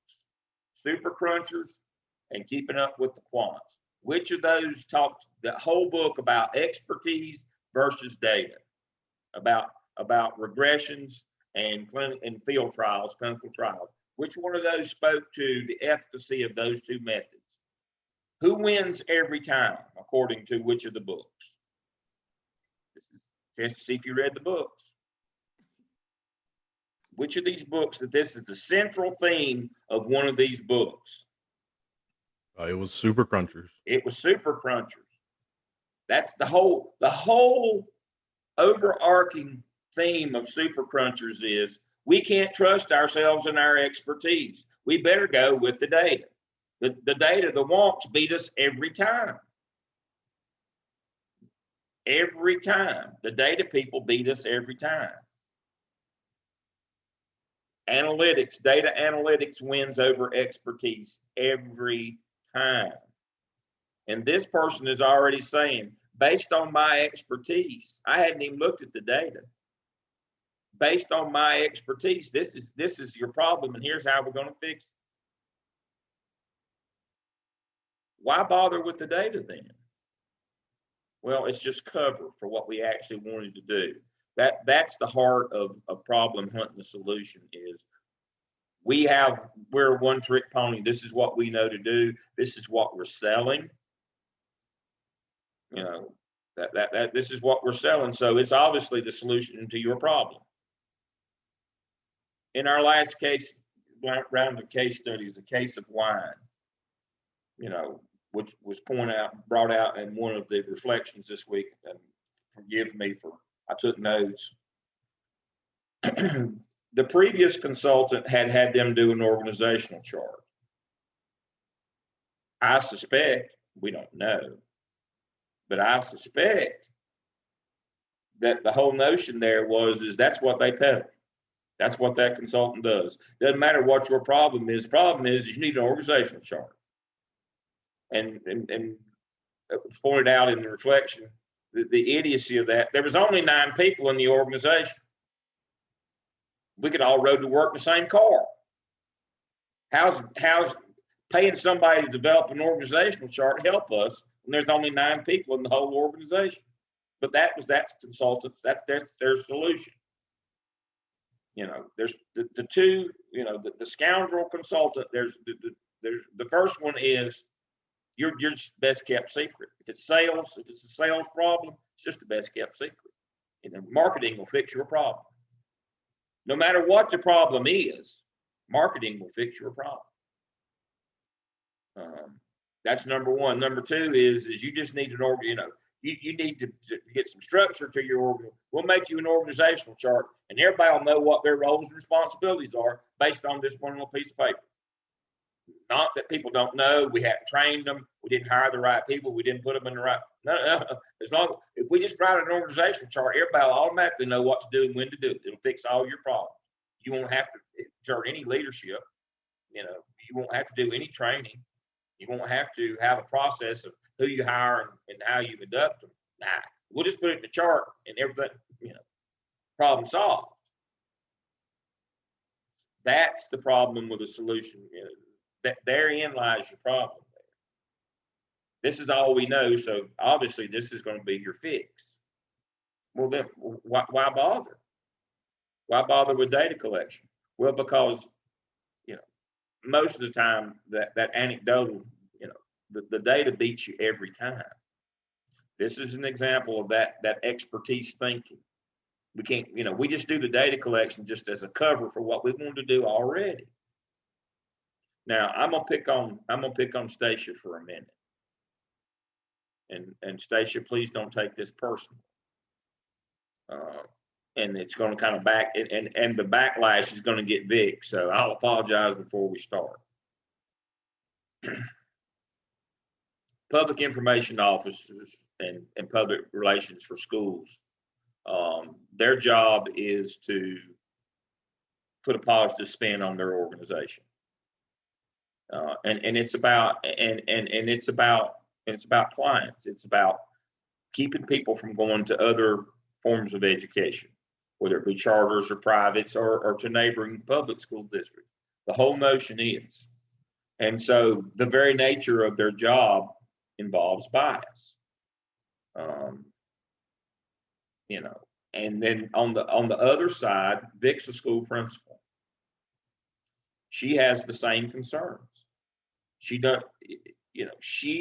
Super Crunchers and Keeping Up with the Quants. Which of those talked the whole book about expertise versus data, about regressions and field trials, clinical trials? Which one of those spoke to the efficacy of those two methods? Who wins every time, according to which of the books? Let's see if you read the books. Which of these books that this is the central theme of one of these books? It was Super Crunchers. It was Super Crunchers. That's the whole overarching theme of Super Crunchers is we can't trust ourselves and our expertise. We better go with the data. The data, the wonks beat us every time. Every time. The data people beat us every time. Analytics, data analytics wins over expertise every time. And this person is already saying, based on my expertise, I hadn't even looked at the data. Based on my expertise, this is your problem, and here's how we're going to fix it. Why bother with the data then? Well, it's just cover for what we actually wanted to do. That's the heart of a problem hunting the solution is we're a one-trick pony. This is what we know to do. This is what we're selling. You know, this is what we're selling. So it's obviously the solution to your problem. In our last case, round of case studies, a case of wine, you know, which was brought out in one of the reflections this week, and forgive me for, I took notes. The previous consultant had them do an organizational chart. I suspect, we don't know, but I suspect that the whole notion there is that's what they peddle. That's what that consultant does. Doesn't matter what your problem is. Problem is you need an organizational chart. And it was pointed out in the reflection, the idiocy of that. There was only 9 people in the organization. We could all rode to work in the same car. How's paying somebody to develop an organizational chart help us when there's only 9 people in the whole organization? But that's consultants. That's their solution. You know, there's the two. You know, the scoundrel consultant. There's the first one is your best kept secret. If it's sales, if it's a sales problem, it's just the best kept secret. And then marketing will fix your problem. No matter what the problem is, marketing will fix your problem. That's number one. Number two is you just need an org. You know, you need to get some structure to your org. We'll make you an organizational chart, and everybody will know what their roles and responsibilities are based on this one little piece of paper. Not that people don't know, we haven't trained them, we didn't hire the right people, we didn't put them in the right. No. As long if we just write an organizational chart, everybody will automatically know what to do and when to do it. It'll fix all your problems. You won't have to exert any leadership. You know, you won't have to do any training. You won't have to have a process of who you hire and how you induct them. Nah, we'll just put it in the chart and everything, you know, problem solved. That's the problem with a solution. You know, that therein lies your problem. This is all we know, so obviously this is going to be your fix. Well, then why bother? Why bother with data collection? Well, because, you know, most of the time that anecdotal, you know, the data beats you every time. This is an example of that expertise thinking. We can't, you know, we just do the data collection just as a cover for what we want to do already. Now I'm gonna pick on Stacia for a minute. And Stacia, please don't take this personal. And it's going to kind of and the backlash is going to get big. So I'll apologize before we start. Public information officers and public relations for schools, their job is to put a positive spin on their organization. And it's about clients. It's about keeping people from going to other forms of education, whether it be charters or privates or to neighboring public school districts. The whole notion is. And so the very nature of their job involves bias. You know, and then on the other side, Vic's a school principal. she has the same concerns. She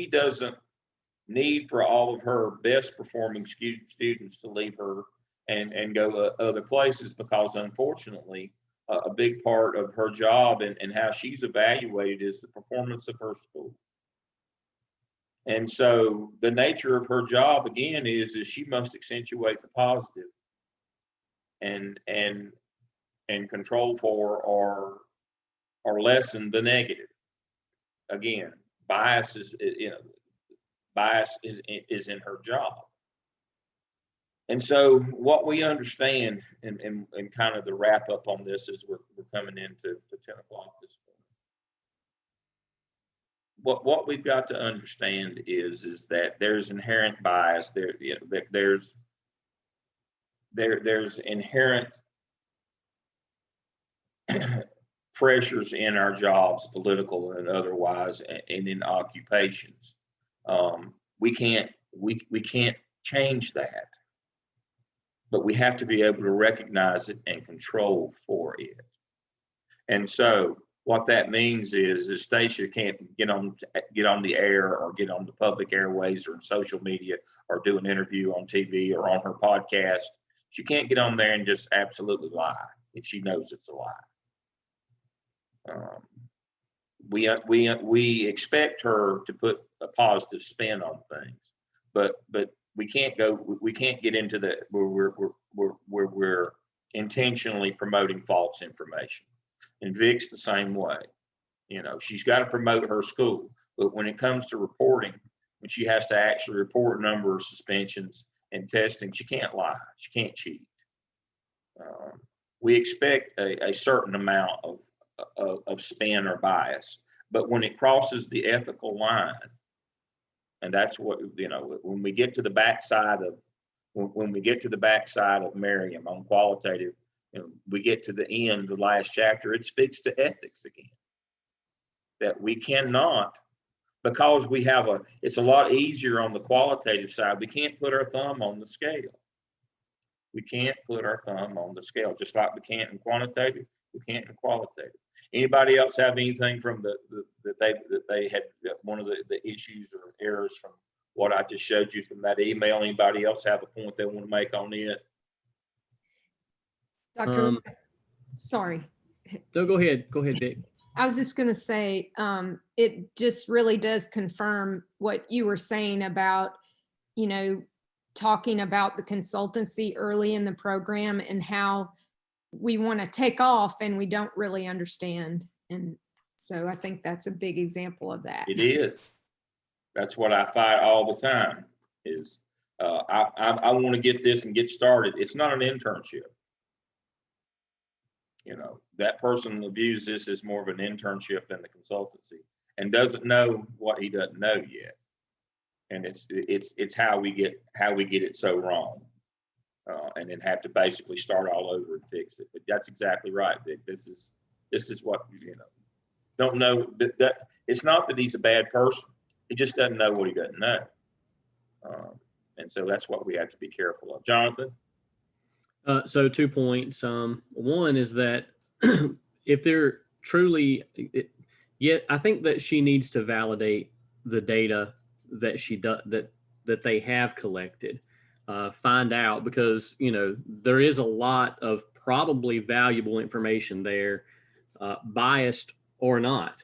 doesn't need for all of her best performing students to leave her and go to other places, because unfortunately, a big part of her job and how she's evaluated is the performance of her school. And so the nature of her job again is she must accentuate the positive and control for or lessen the negative. Again, bias is in her job. And so what we understand and kind of the wrap up on this is we're coming into 10 o'clock this morning. What we've got to understand is that there's inherent bias there. There's inherent pressures in our jobs, political and otherwise, and in occupations. We can't change that, but we have to be able to recognize it and control for it. And so what that means is Stacia can't get on the air or get on the public airways or in social media or do an interview on TV or on her podcast. She can't get on there and just absolutely lie if she knows it's a lie. We expect her to put a positive spin on things, but we can't get into that where we're intentionally promoting false information. And Vic's the same way. She's got to promote her school, but when it comes to reporting, when she has to actually report a number of suspensions and testing, she can't lie. She can't cheat. We expect a certain amount of spin or bias, but when it crosses the ethical line, and that's what when we get to the backside of Miriam on qualitative, we get to the end, the last chapter, it speaks to ethics again. That we cannot, because it's a lot easier on the qualitative side, we can't put our thumb on the scale. We can't put our thumb on the scale, just like we can't in quantitative, we can't in qualitative. Anybody else have anything from that they had one of the issues or errors from what I just showed you from that email? Anybody else have a point they want to make on it? Dr. Sorry. No, go ahead, Vic. I was just going to say, it just really does confirm what you were saying about, talking about the consultancy early in the program and how we want to take off and we don't really understand. And so I think that's a big example of that. It is. That's what I fight all the time is I want to get this and get started. It's not an internship. That person that views this as more of an internship than the consultancy and doesn't know what he doesn't know yet. And it's how we get it so wrong, and then have to basically start all over and fix it. But that's exactly right, Vic. This is what don't know that it's not that he's a bad person. He just doesn't know what he doesn't know, and so that's what we have to be careful of. Jonathan. So 2 points. One is that if they're truly, I think that she needs to validate the data that she does that they have collected. Find out, because there is a lot of probably valuable information there, biased or not.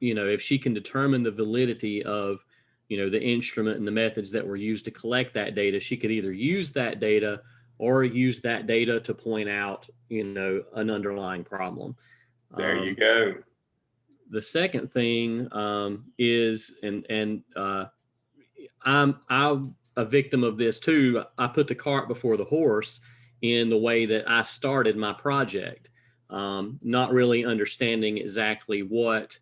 If she can determine the validity of the instrument and the methods that were used to collect that data, she could either use that data or use that data to point out, an underlying problem. There you go. The second thing is, I'm a victim of this too. I put the cart before the horse in the way that I started my project, not really understanding exactly what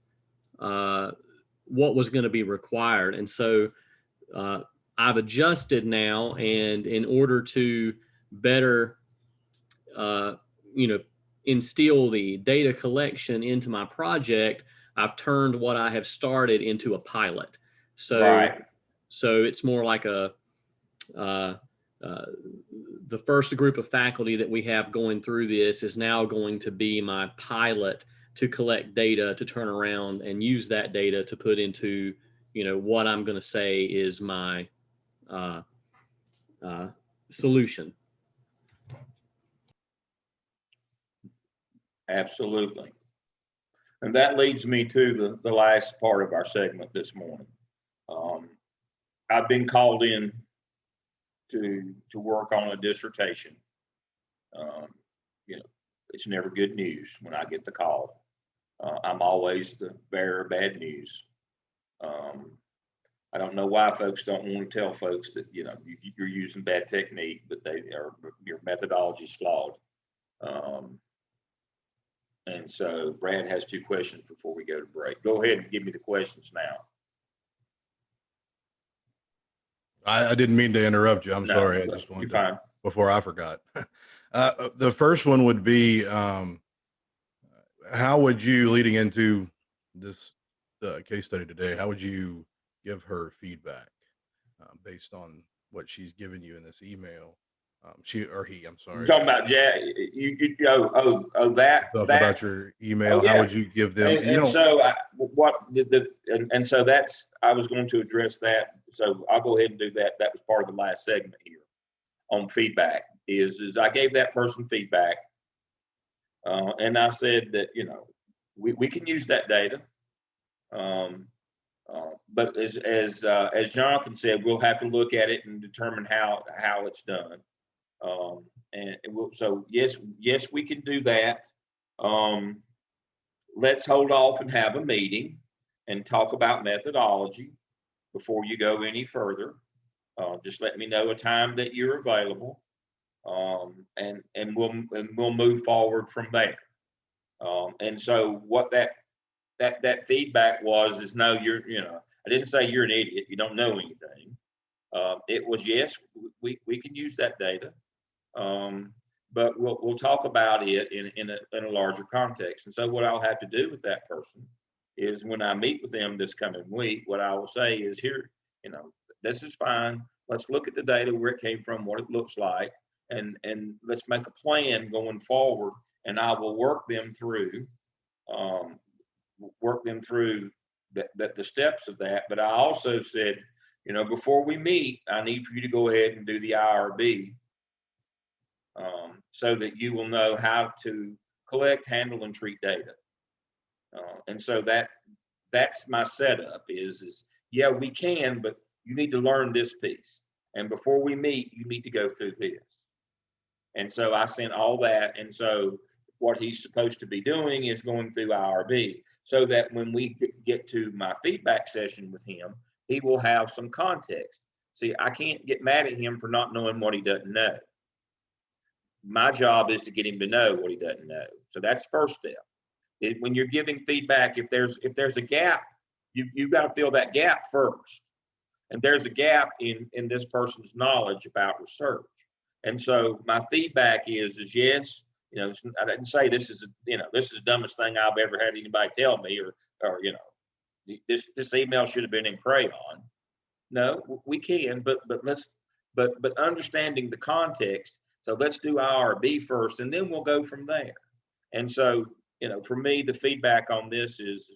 was going to be required. And so I've adjusted now, and in order to better, instill the data collection into my project, I've turned what I have started into a pilot. So, right. So it's more like the first group of faculty that we have going through this is now going to be my pilot to collect data, to turn around and use that data to put into, what I'm going to say is my solution. Absolutely. And that leads me to the last part of our segment this morning. I've been called in to work on a dissertation. It's never good news when I get the call. I'm always the bearer of bad news. I don't know why folks don't want to tell folks that you're using bad technique, but your methodology is flawed. And so Brad has 2 questions before we go to break. Go ahead and give me the questions now. I didn't mean to interrupt you. I'm No, sorry. I just wanted you're to, fine. before I forgot. The first one would be, how would you, leading into this case study today, how would you give her feedback based on what she's given you in this email? She or he, I'm You're sorry. talking about Jack. That. Talking about your email. Oh, yeah. How would you give them? And so that's I was going to address that. So I'll go ahead and do that. That was part of the last segment here on feedback. Is I gave that person feedback, and I said that we can use that data, but as Jonathan said, we'll have to look at it and determine how it's done. So yes, we can do that. Let's hold off and have a meeting and talk about methodology before you go any further. Just let me know a time that you're available, and we'll move forward from there. And so what that feedback was is, no, I didn't say you're an idiot, you don't know anything. It was, yes, we can use that data. But we'll talk about it in a larger context. And so what I'll have to do with that person is, when I meet with them this coming week, what I will say is, here, this is fine. Let's look at the data, where it came from, what it looks like, and let's make a plan going forward. And I will work them through the steps of that. But I also said, before we meet, I need for you to go ahead and do the IRB, so that you will know how to collect, handle, and treat data. And so that's my setup is yeah, we can, but you need to learn this piece. And before we meet, you need to go through this. And so I sent all that. And so what he's supposed to be doing is going through IRB, so that when we get to my feedback session with him, he will have some context. See, I can't get mad at him for not knowing what he doesn't know. My job is to get him to know what he doesn't know. So that's first step. When you're giving feedback, if there's a gap, you've got to fill that gap first. And there's a gap in this person's knowledge about research. And so my feedback is yes, I didn't say this is the dumbest thing I've ever had anybody tell me, or this email should have been in crayon. No, we can, but understanding the context. So let's do IRB first, and then we'll go from there. And so, for me, the feedback on this is,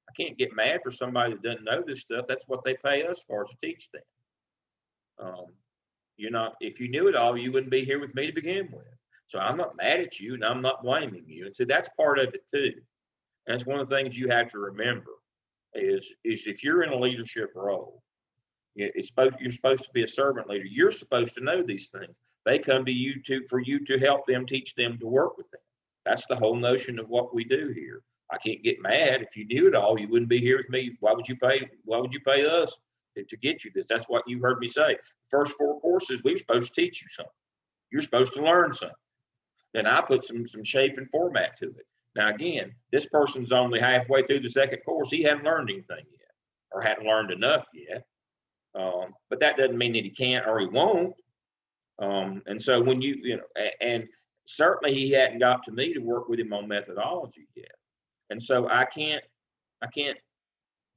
I can't get mad for somebody that doesn't know this stuff. That's what they pay us for, to teach them. If you knew it all, you wouldn't be here with me to begin with. So I'm not mad at you, and I'm not blaming you. And so that's part of it too. And that's one of the things you have to remember is if you're in a leadership role, you're supposed to be a servant leader. You're supposed to know these things. They come to you for you to help them, teach them, to work with them. That's the whole notion of what we do here. I can't get mad. If you knew it all, you wouldn't be here with me. Why would you pay us to get you this? That's what you heard me say. First 4 courses, we were supposed to teach you something. You're supposed to learn something. Then I put some shape and format to it. Now, again, this person's only halfway through the 2nd course. He hadn't learned anything yet, or hadn't learned enough yet. But that doesn't mean that he can't or he won't. And so when and certainly he hadn't got to me to work with him on methodology yet. And so I can't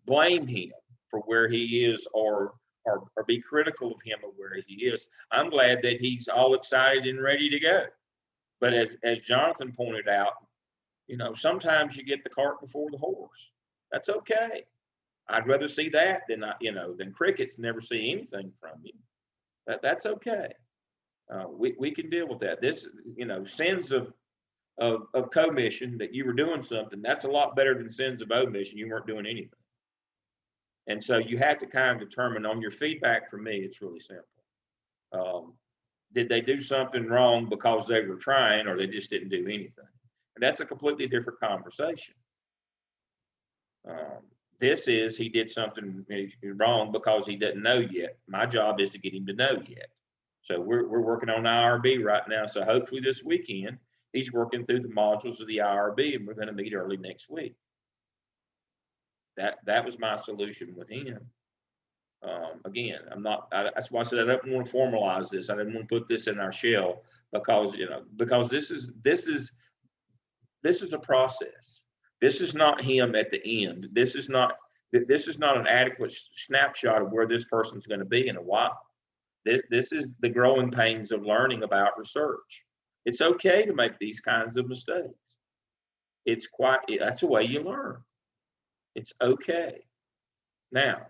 blame him for where he is, or be critical of him of where he is. I'm glad that he's all excited and ready to go. But as Jonathan pointed out, You know, sometimes you get the cart before the horse. That's okay. I'd rather see that than than crickets never see anything from you. That's okay. We can deal with that. This, sins of commission, that you were doing something, that's a lot better than sins of omission. You weren't doing anything. And so you have to kind of determine on your feedback. For me, it's really simple. Did they do something wrong because they were trying, or they just didn't do anything? And that's a completely different conversation. This is, he did something wrong because he doesn't know yet. My job is to get him to know yet. So we're working on IRB right now. So hopefully this weekend, he's working through the modules of the IRB, and we're going to meet early next week. That was my solution with him. Again, that's why I said I don't want to formalize this. I didn't want to put this in our shell because this is a process. This is not him at the end. This is not an adequate snapshot of where this person's going to be in a while. This is the growing pains of learning about research. It's okay to make these kinds of mistakes. That's the way you learn. It's okay. Now,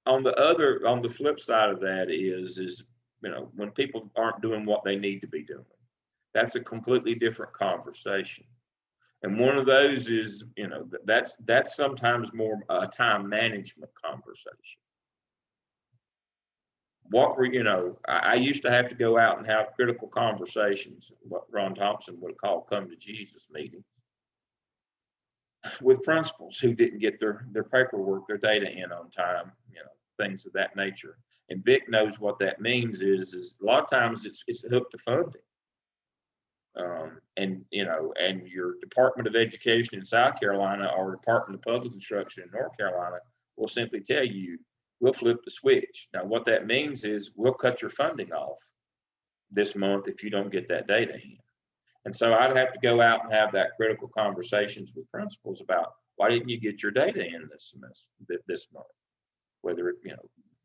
on the flip side of that is when people aren't doing what they need to be doing, that's a completely different conversation. And one of those is, that's sometimes more a time management conversation. I used to have to go out and have critical conversations, what Ron Thompson would call come to Jesus meetings, with principals who didn't get their paperwork, their data in on time, things of that nature. And Vic knows what that means is a lot of times it's hooked to funding. And your Department of Education in South Carolina or Department of Public Instruction in North Carolina will simply tell you, we'll flip the switch. Now, what that means is we'll cut your funding off this month if you don't get that data in. And so I'd have to go out and have that critical conversations with principals about, why didn't you get your data in this month? Whether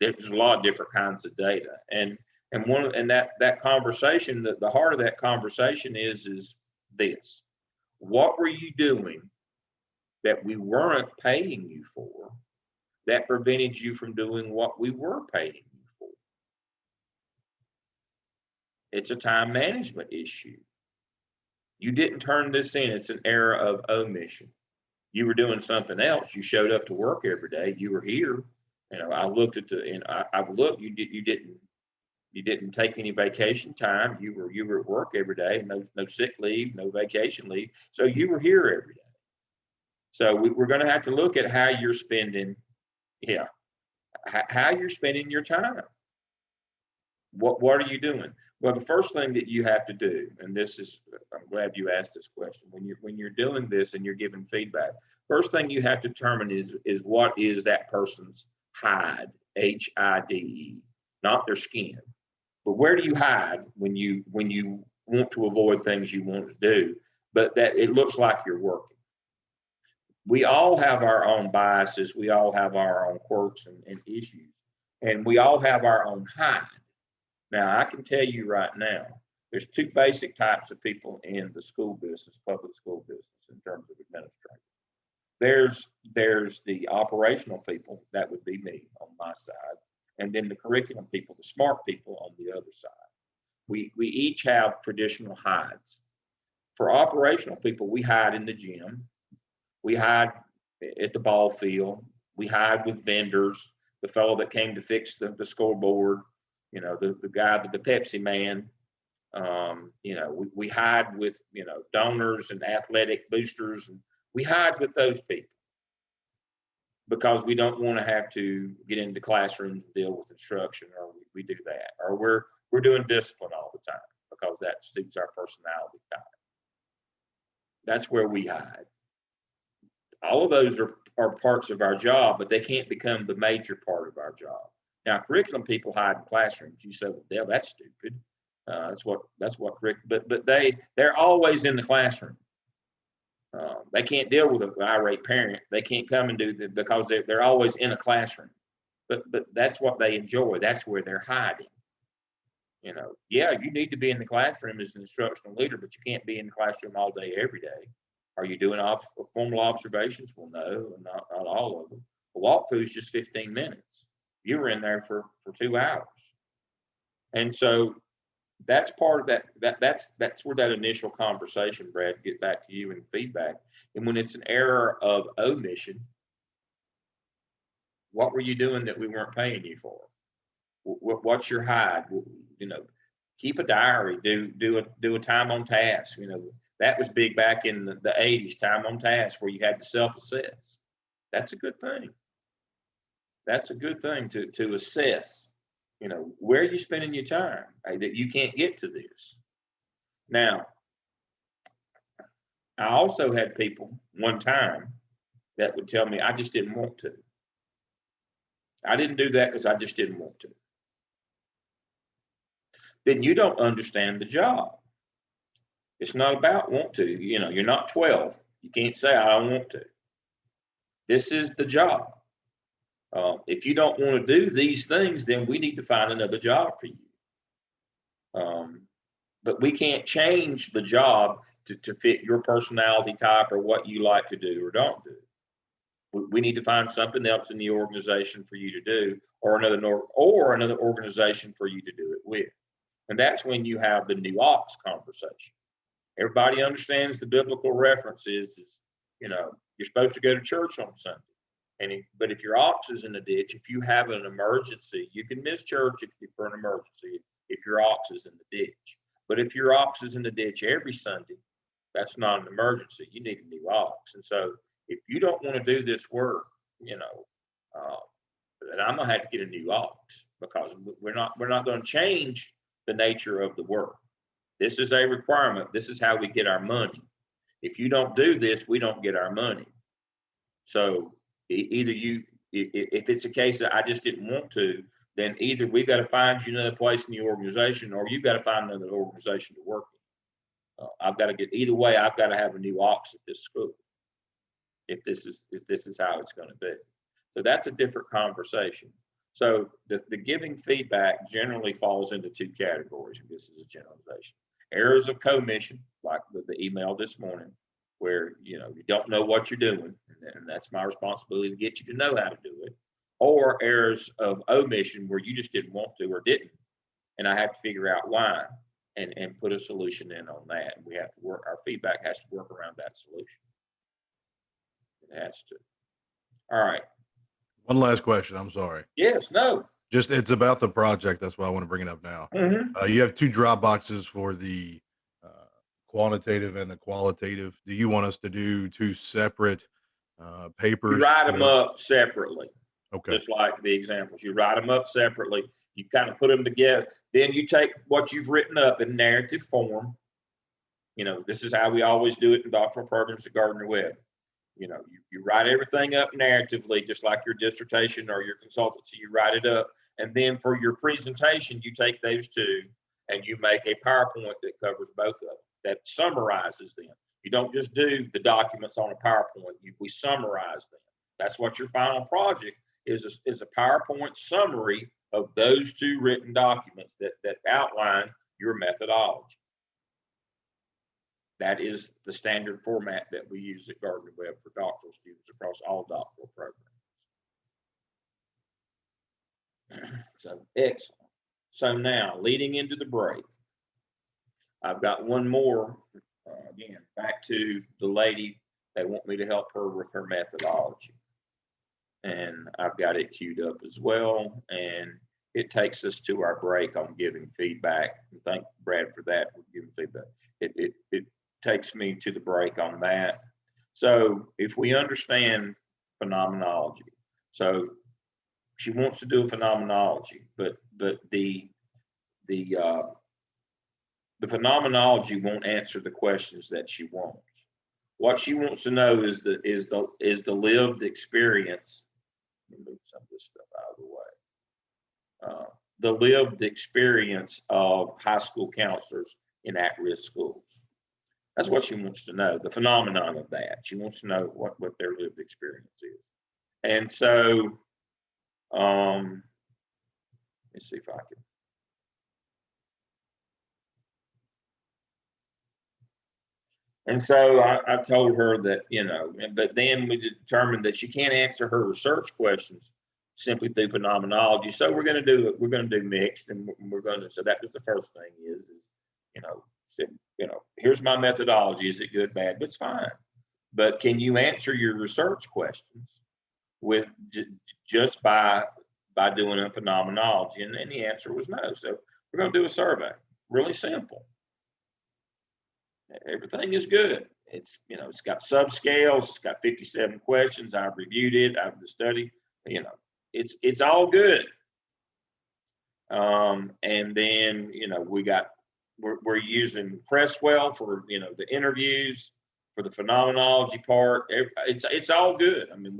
there's a lot of different kinds of data, and that conversation, the heart of that conversation is this: what were you doing that we weren't paying you for that prevented you from doing what we were paying you for? It's a time management issue. You didn't turn this in. It's an error of omission. You were doing something else. You showed up to work every day. You were here. I looked at I've looked. You didn't take any vacation time. You were at work every day. No sick leave, no vacation leave. So you were here every day. So we're going to have to look at how you're spending. Yeah, how you're spending your time. What are you doing? Well, the first thing that you have to do, and I'm glad you asked this question, when you're doing this and you're giving feedback, first thing you have to determine is what is that person's hide, HIDE, not their skin. But where do you hide when you want to avoid things you want to do, but that it looks like you're working? We all have our own biases. We all have our own quirks and issues, and we all have our own hide. Now, I can tell you right now, there's two basic types of people in the school business, public school business, in terms of administrators. There's the operational people, that would be me on my side, and then the curriculum people, the smart people on the other side. We each have traditional hides. For operational people, we hide in the gym. We hide at the ball field. We hide with vendors, the fellow that came to fix the scoreboard, the guy, the Pepsi man. We hide with, donors and athletic boosters, and we hide with those people because we don't want to have to get into classrooms and deal with instruction, or we do that, or we're doing discipline all the time because that suits our personality type. That's where we hide. All of those are parts of our job, but they can't become the major part of our job. Now, curriculum people hide in classrooms. You say, well, Dale, that's stupid. That's what but they're always in the classroom. They can't deal with an irate parent. They can't come and do because they're always in a classroom. But that's what they enjoy. That's where they're hiding. You know, yeah, you need to be in the classroom as an instructional leader, but you can't be in the classroom all day, every day. Are you doing formal observations? Well, no, not all of them. A walkthrough is just 15 minutes. You were in there for 2 hours. And so that's part of that's where that initial conversation, Brad, get back to you and feedback. And when it's an error of omission, what were you doing that we weren't paying you for? What's your hide? You know, keep a diary, do a time on task. You know, that was big back in the 80s, time on task, where you had to self-assess. That's a good thing. That's a good thing to assess. You know, where are you spending your time? That you can't get to this. Now, I also had people one time that would tell me, I just didn't want to. I didn't do that because I just didn't want to. Then you don't understand the job. It's not about want to. You know, you're not 12. You can't say, I don't want to. This is the job. If you don't want to do these things, then we need to find another job for you. But we can't change the job to fit your personality type or what you like to do or don't do. We need to find something else in the organization for you to do, or another organization for you to do it with. And that's when you have the nuance conversation. Everybody understands the biblical references is, you know, you're supposed to go to church on Sunday. But if your ox is in the ditch, if you have an emergency, you can miss church for an emergency if your ox is in the ditch. But if your ox is in the ditch every Sunday, that's not an emergency. You need a new ox. And so if you don't want to do this work, you know, then I'm gonna have to get a new ox, because we're not going to change the nature of the work. This is a requirement. This is how we get our money. If you don't do this, we don't get our money. So either if it's a case that I just didn't want to, then either we got to find you another place in the organization, or you've got to find another organization to work in. I've got to get, either way, I've got to have a new ox at this school if this is how it's going to be. So that's a different conversation. So the giving feedback generally falls into 2 categories. This is a generalization. Errors of commission, like the email this morning, where you don't know what you're doing, and that's my responsibility to get you to know how to do it. Or errors of omission, where you just didn't want to or didn't, and I have to figure out why and put a solution in on that. And we have to work, our feedback has to work around that solution. It has to. All right. One last question. I'm sorry. Yes, no. Just, it's about the project. That's why I want to bring it up now. Mm-hmm. You have 2 drop boxes for the quantitative and the qualitative. Do you want us to do 2 separate papers? You write them up separately. Okay. Just like the examples, you write them up separately. You kind of put them together. Then you take what you've written up in narrative form. This is how we always do it in doctoral programs at Gardner-Webb. You write everything up narratively, just like your dissertation or your consultancy. You write it up, and then for your presentation, you take those 2 and you make a PowerPoint that covers both of them, that summarizes them. You don't just do the documents on a PowerPoint. We summarize them. That's what your final project is a PowerPoint summary of those 2 written documents that outline your methodology. That is the standard format that we use at Gardner-Webb for doctoral students across all doctoral programs. So excellent. So now, leading into the break, I've got one more, again, back to the lady. They want me to help her with her methodology. And I've got it queued up as well. And it takes us to our break on giving feedback. And thank Brad for that, for giving feedback. It takes me to the break on that. So if we understand phenomenology, so she wants to do a phenomenology, but the phenomenology won't answer the questions that she wants. What she wants to know is the lived experience. Let me move some of this stuff out of the way. The lived experience of high school counselors in at-risk schools. That's what she wants to know, the phenomenon of that. She wants to know what their lived experience is. And so, let's see if I can. And so I told her that, but then we determined that she can't answer her research questions simply through phenomenology. So we're going to do mixed, and so that was the first thing is here's my methodology. Is it good, bad? But it's fine. But can you answer your research questions with just by doing a phenomenology? And the answer was no. So we're going to do a survey. Really simple. Everything is good. It's got subscales. It's got 57 questions. I've reviewed it. I've the study. It's all good. And then we're using Presswell for the interviews, for the phenomenology part. It's all good. I mean,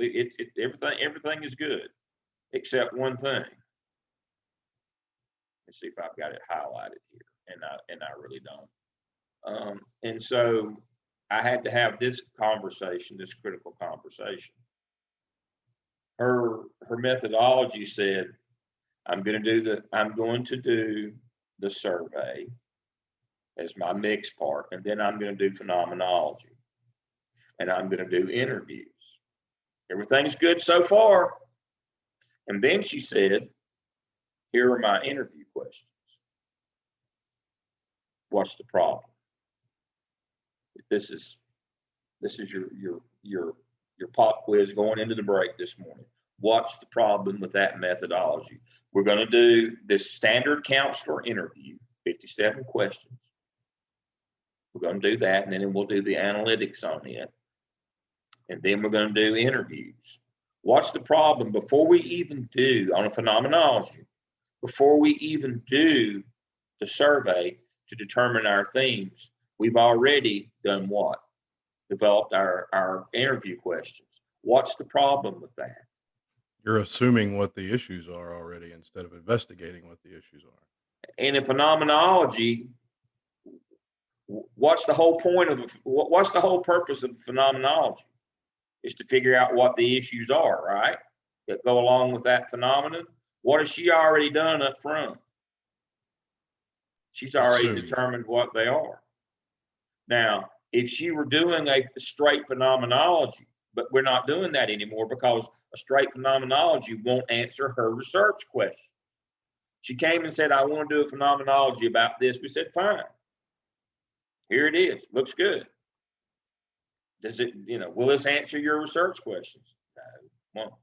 everything is good except one thing. Let's see if I've got it highlighted here, and I really don't. And so I had to have this conversation, this critical conversation. Her methodology said, I'm going to do the survey as my mix part, and then I'm going to do phenomenology, and I'm going to do interviews. Everything's good so far. And then she said, here are my interview questions. What's the problem? This is your pop quiz going into the break this morning. What's the problem with that methodology? We're going to do this standard counselor interview, 57 questions. We're going to do that, and then we'll do the analytics on it. And then we're going to do interviews. What's the problem before we even do on a phenomenology, before we even do the survey to determine our themes? We've already done what? Developed our interview questions. What's the problem with that? You're assuming what the issues are already instead of investigating what the issues are. And in phenomenology, what's the whole purpose of phenomenology? Is to figure out what the issues are, right? That go along with that phenomenon. What has she already done up front? She's already determined what they are. Now, if she were doing a straight phenomenology, but we're not doing that anymore because a straight phenomenology won't answer her research question. She came and said, I want to do a phenomenology about this. We said, fine. Here it is. Looks good. Does it, will this answer your research questions? No.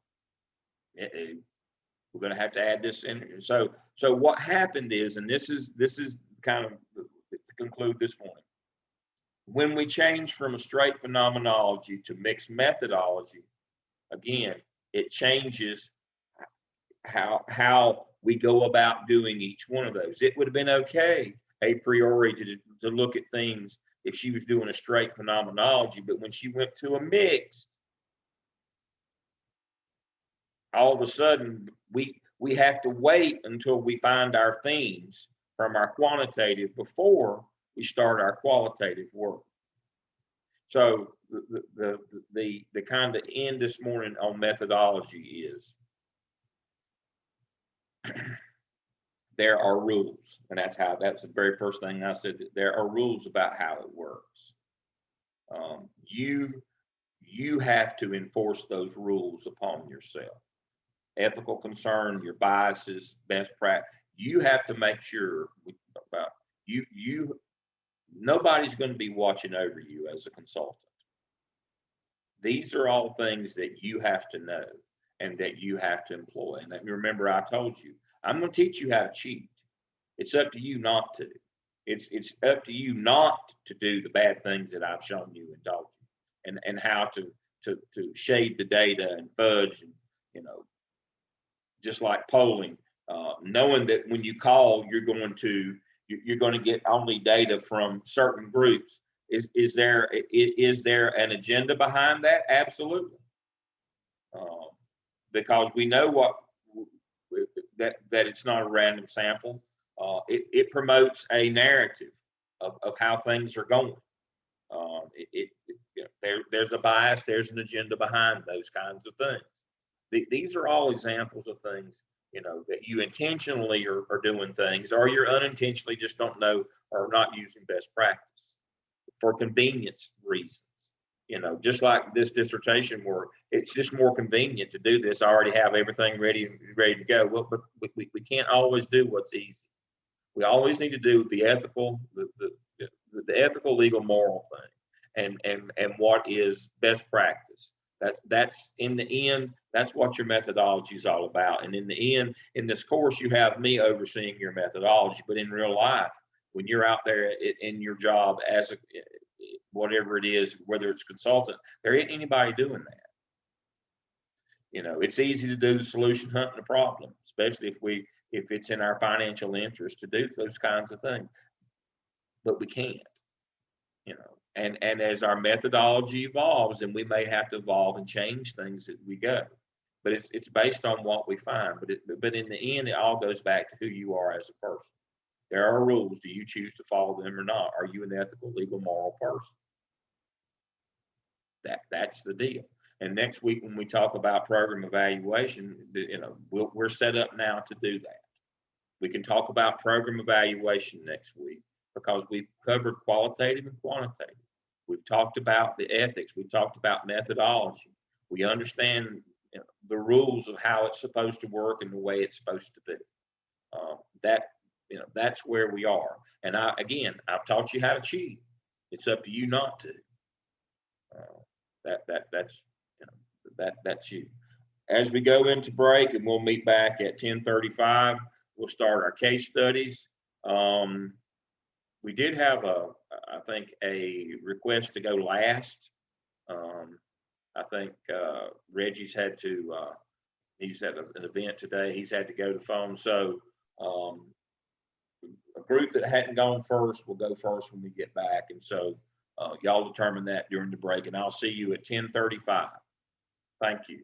We're going to have to add this in. So what happened is, and this is kind of to conclude this point. When we change from a straight phenomenology to mixed methodology, again, it changes how we go about doing each one of those. It would have been okay a priori to look at things if she was doing a straight phenomenology, but when she went to a mixed, all of a sudden we have to wait until we find our themes from our quantitative before we start our qualitative work. So the kind of end this morning on methodology is there are rules, and that's the very first thing I said, that there are rules about how it works. You have to enforce those rules upon yourself. Ethical concern, your biases, best practice. You have to make sure about you. Nobody's going to be watching over you as a consultant. These are all things that you have to know and that you have to employ. And remember, I told you, I'm going to teach you how to cheat. It's up to you not to. It's up to you not to do the bad things that I've shown you and told you, and how to shade the data and fudge, and just like polling, knowing that when you call, you're going to get only data from certain groups. Is there an agenda behind that? Absolutely. Because we know that it's not a random sample. It promotes a narrative of how things are going. There's a bias, there's an agenda behind those kinds of things. These are all examples of things, that you intentionally are doing things, or you're unintentionally just don't know or not using best practice. for convenience reasons. Just like this dissertation work, it's just more convenient to do this. I already have everything ready to go. Well, but we can't always do what's easy. We always need to do the ethical, the ethical, legal, moral thing, and what is best practice. That's in the end, that's what your methodology is all about. And in the end, in this course, you have me overseeing your methodology, but in real life, when you're out there in your job as a whatever it is, whether it's consultant, there ain't anybody doing that. It's easy to do the solution hunting a problem, especially if it's in our financial interest to do those kinds of things, but we can't. And as our methodology evolves, then we may have to evolve and change things as we go. But it's based on what we find. But in the end, it all goes back to who you are as a person. There are rules. Do you choose to follow them or not? Are you an ethical, legal, moral person? That's the deal. And next week, when we talk about program evaluation, we're set up now to do that. We can talk about program evaluation next week because we've covered qualitative and quantitative. We've talked about the ethics. We've talked about methodology. We understand the rules of how it's supposed to work and the way it's supposed to be. That's where we are. And I've taught you how to cheat. It's up to you not to. That's you. As we go into break, and we'll meet back at 10:35, we'll start our case studies. We did have I think a request to go last. I think Reggie's had to, he's at an event today. He's had to go to phone. So a group that hadn't gone first will go first when we get back. And so y'all determine that during the break, and I'll see you at 10:35. Thank you.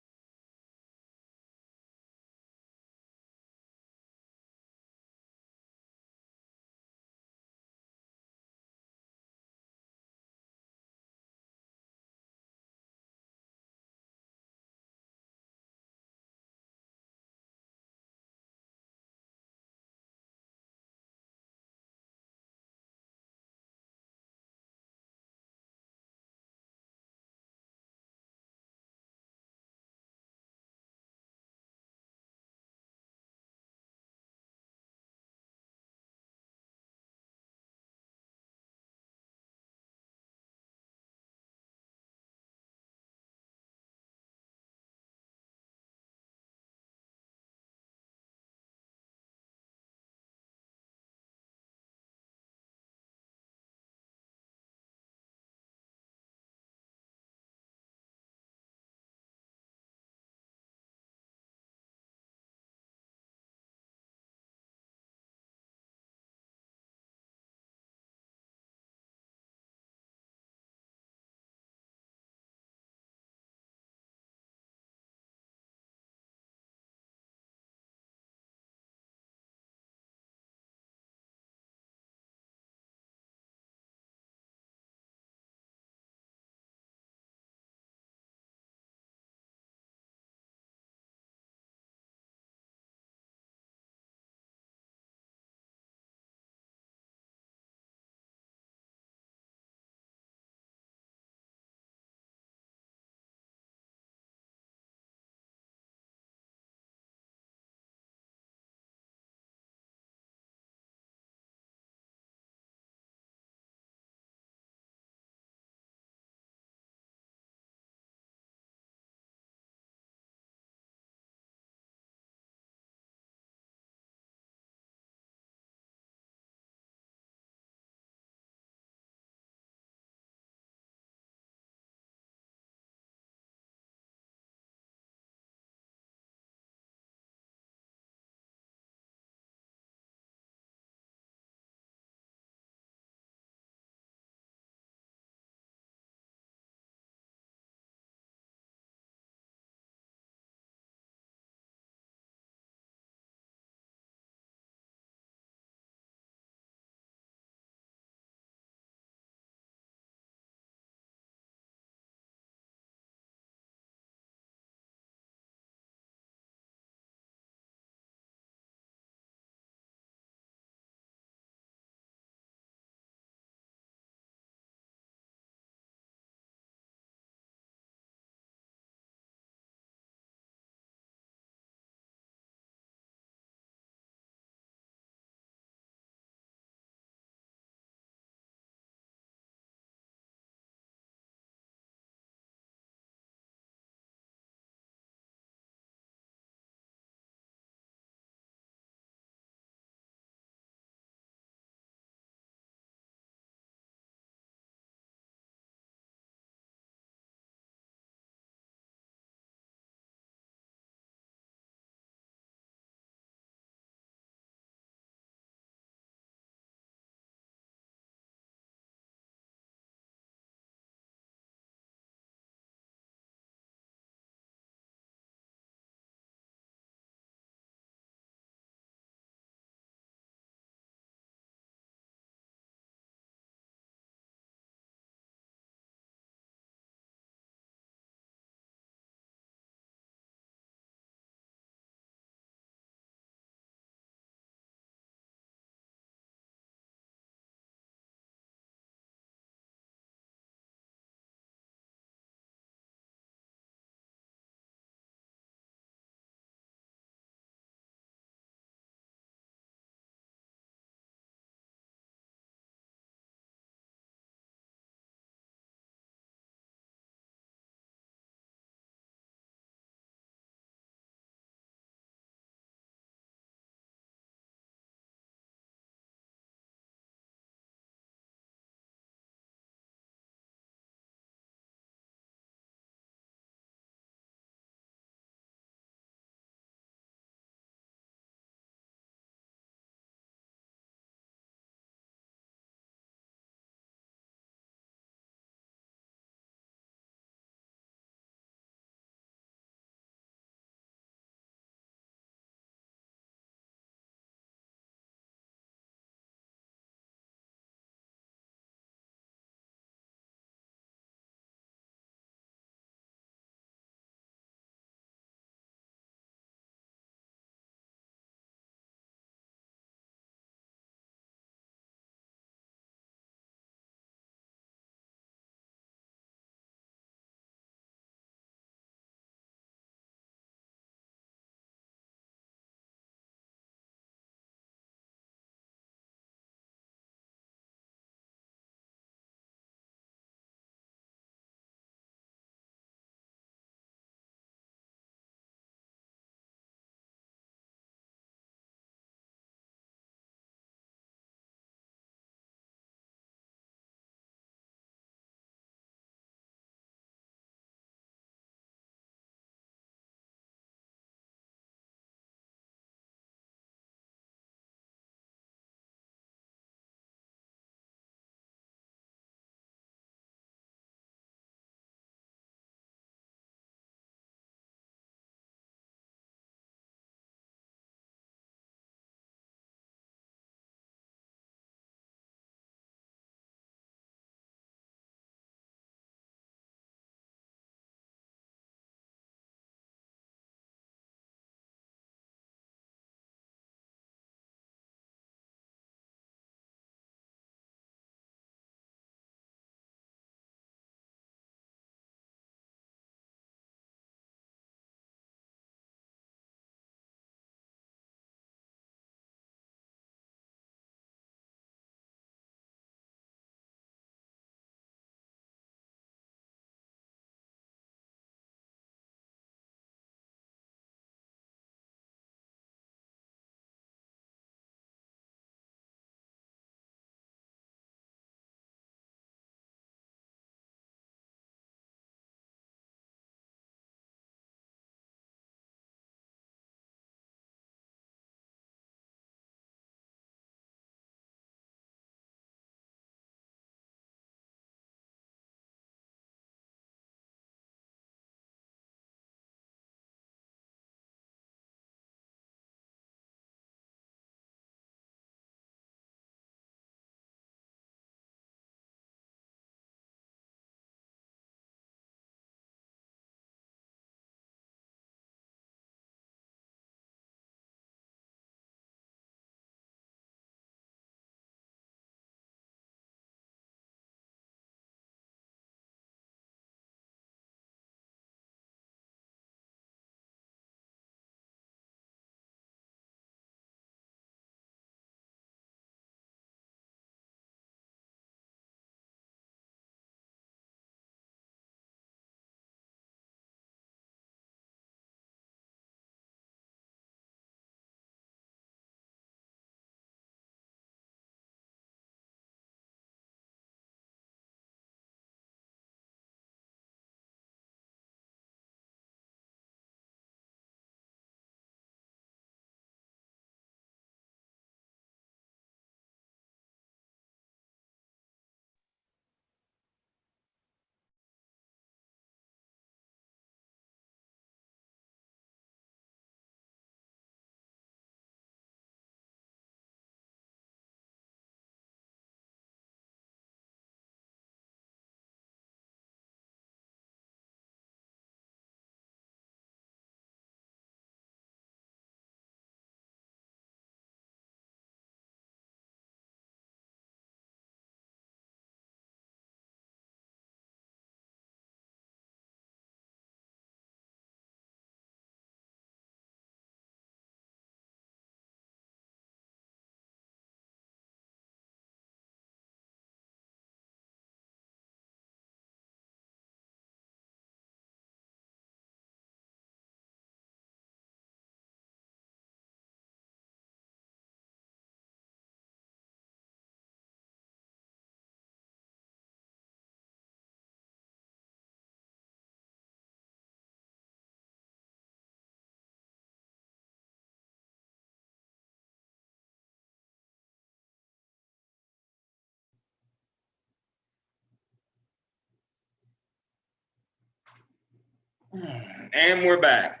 And we're back.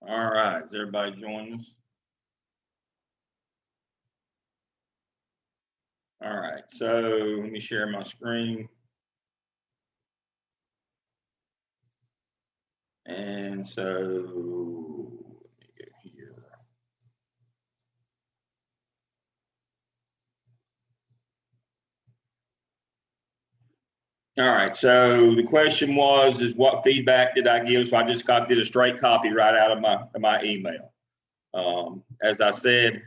All right, is everybody joining us? All right, so let me share my screen. And so, let me get here. All right, so the question is what feedback did I give? So I just did a straight copy right out of my email. As I said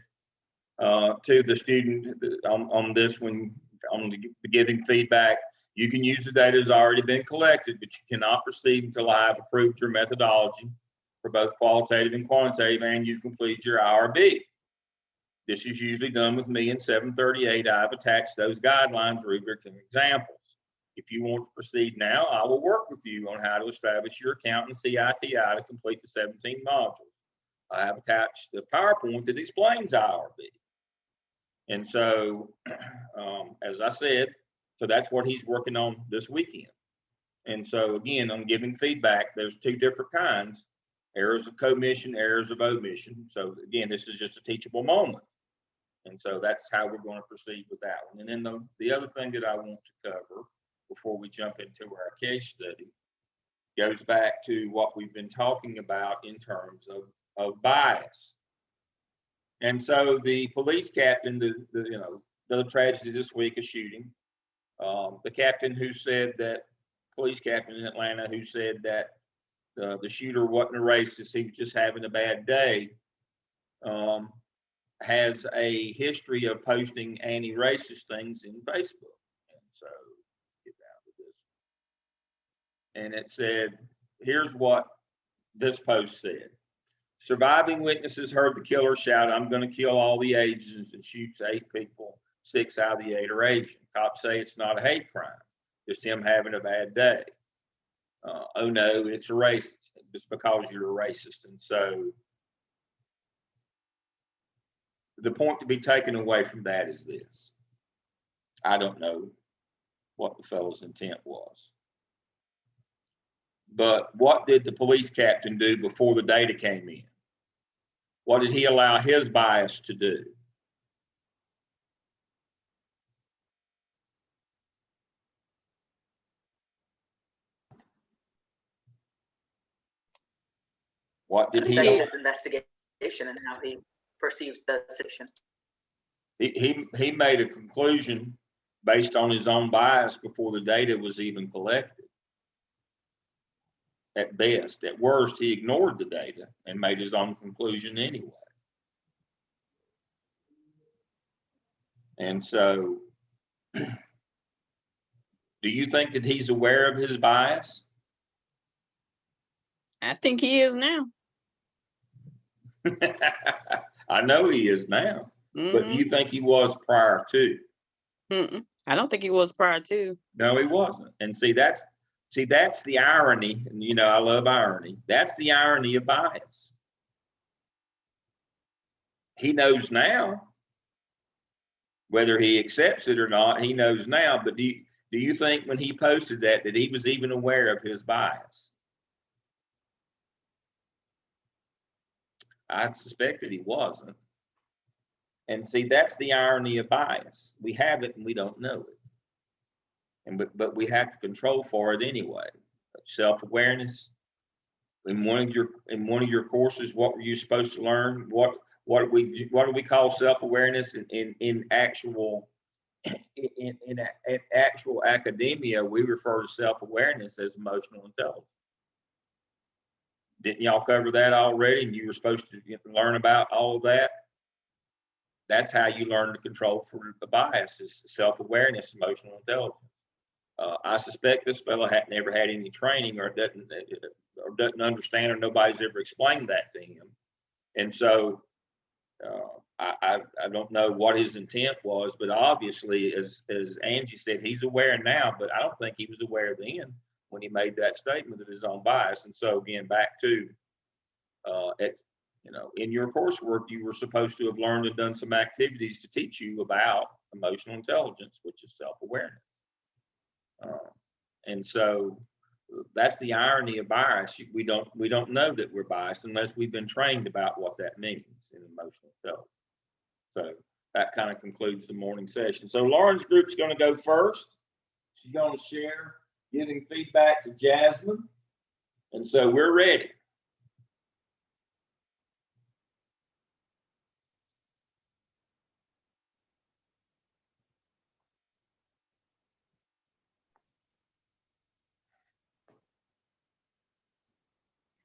to the student on this one, on the giving feedback, you can use the data that's already been collected, but you cannot proceed until I have approved your methodology for both qualitative and quantitative, and you've completed your IRB. This is usually done with me in 738. I've attached those guidelines, rubric, and examples. If you want to proceed now, I will work with you on how to establish your account in CITI to complete the 17 modules. I have attached the PowerPoint that explains IRB. And so, as I said, so that's what he's working on this weekend. And so again, on giving feedback, there's two different kinds: errors of commission, errors of omission. So again, this is just a teachable moment. And so that's how we're going to proceed with that one. And then the other thing that I want to cover before we jump into our case study goes back to what we've been talking about in terms of bias. And so the police captain, the tragedy this week, a shooting. The captain who said that, police captain in Atlanta, who said that the shooter wasn't a racist, he was just having a bad day, has a history of posting anti-racist things in Facebook. And so, get down to this. And it said, here's what this post said. Surviving witnesses heard the killer shout, "I'm going to kill all the Asians," and shoots 8 people. 6 out of the 8 are Asian. Cops say it's not a hate crime, just him having a bad day. Oh no, it's a racist. It's because you're a racist. And so the point to be taken away from that is this. I don't know what the fellow's intent was. But what did the police captain do before the data came in? What did he allow his bias to do? What did he Affect his investigation and how he perceives the situation. He made a conclusion based on his own bias before the data was even collected. At best. At worst, he ignored the data and made his own conclusion anyway. And so, do you think that he's aware of his bias? I think he is now. I know he is now, but do you think he was prior to? I don't think he was prior to. No, he wasn't. And see, that's the irony. And you know, I love irony. That's the irony of bias. He knows now, whether he accepts it or not. He knows now. But do you think when he posted that he was even aware of his bias? I suspect that he wasn't. And see, that's the irony of bias. We have it and we don't know it. And but we have to control for it anyway. Self-awareness. In one of your courses, what were you supposed to learn? What do we call self-awareness in actual academia? We refer to self-awareness as emotional intelligence. Didn't y'all cover that already? And you were supposed to learn about all of that. That's how you learn to control for the bias, is self-awareness, emotional intelligence. I suspect this fellow never had any training, or doesn't understand, or nobody's ever explained that to him. And so I don't know what his intent was, but obviously, as Angie said, he's aware now, but I don't think he was aware then when he made that statement of his own bias. And so again, back to in your coursework, you were supposed to have learned and done some activities to teach you about emotional intelligence, which is self-awareness. And so that's the irony of bias. We don't know that we're biased unless we've been trained about what that means in emotional intelligence. So that kind of concludes the morning session. So Lauren's group's going to go first. She's going to share giving feedback to Jasmine. And so we're ready.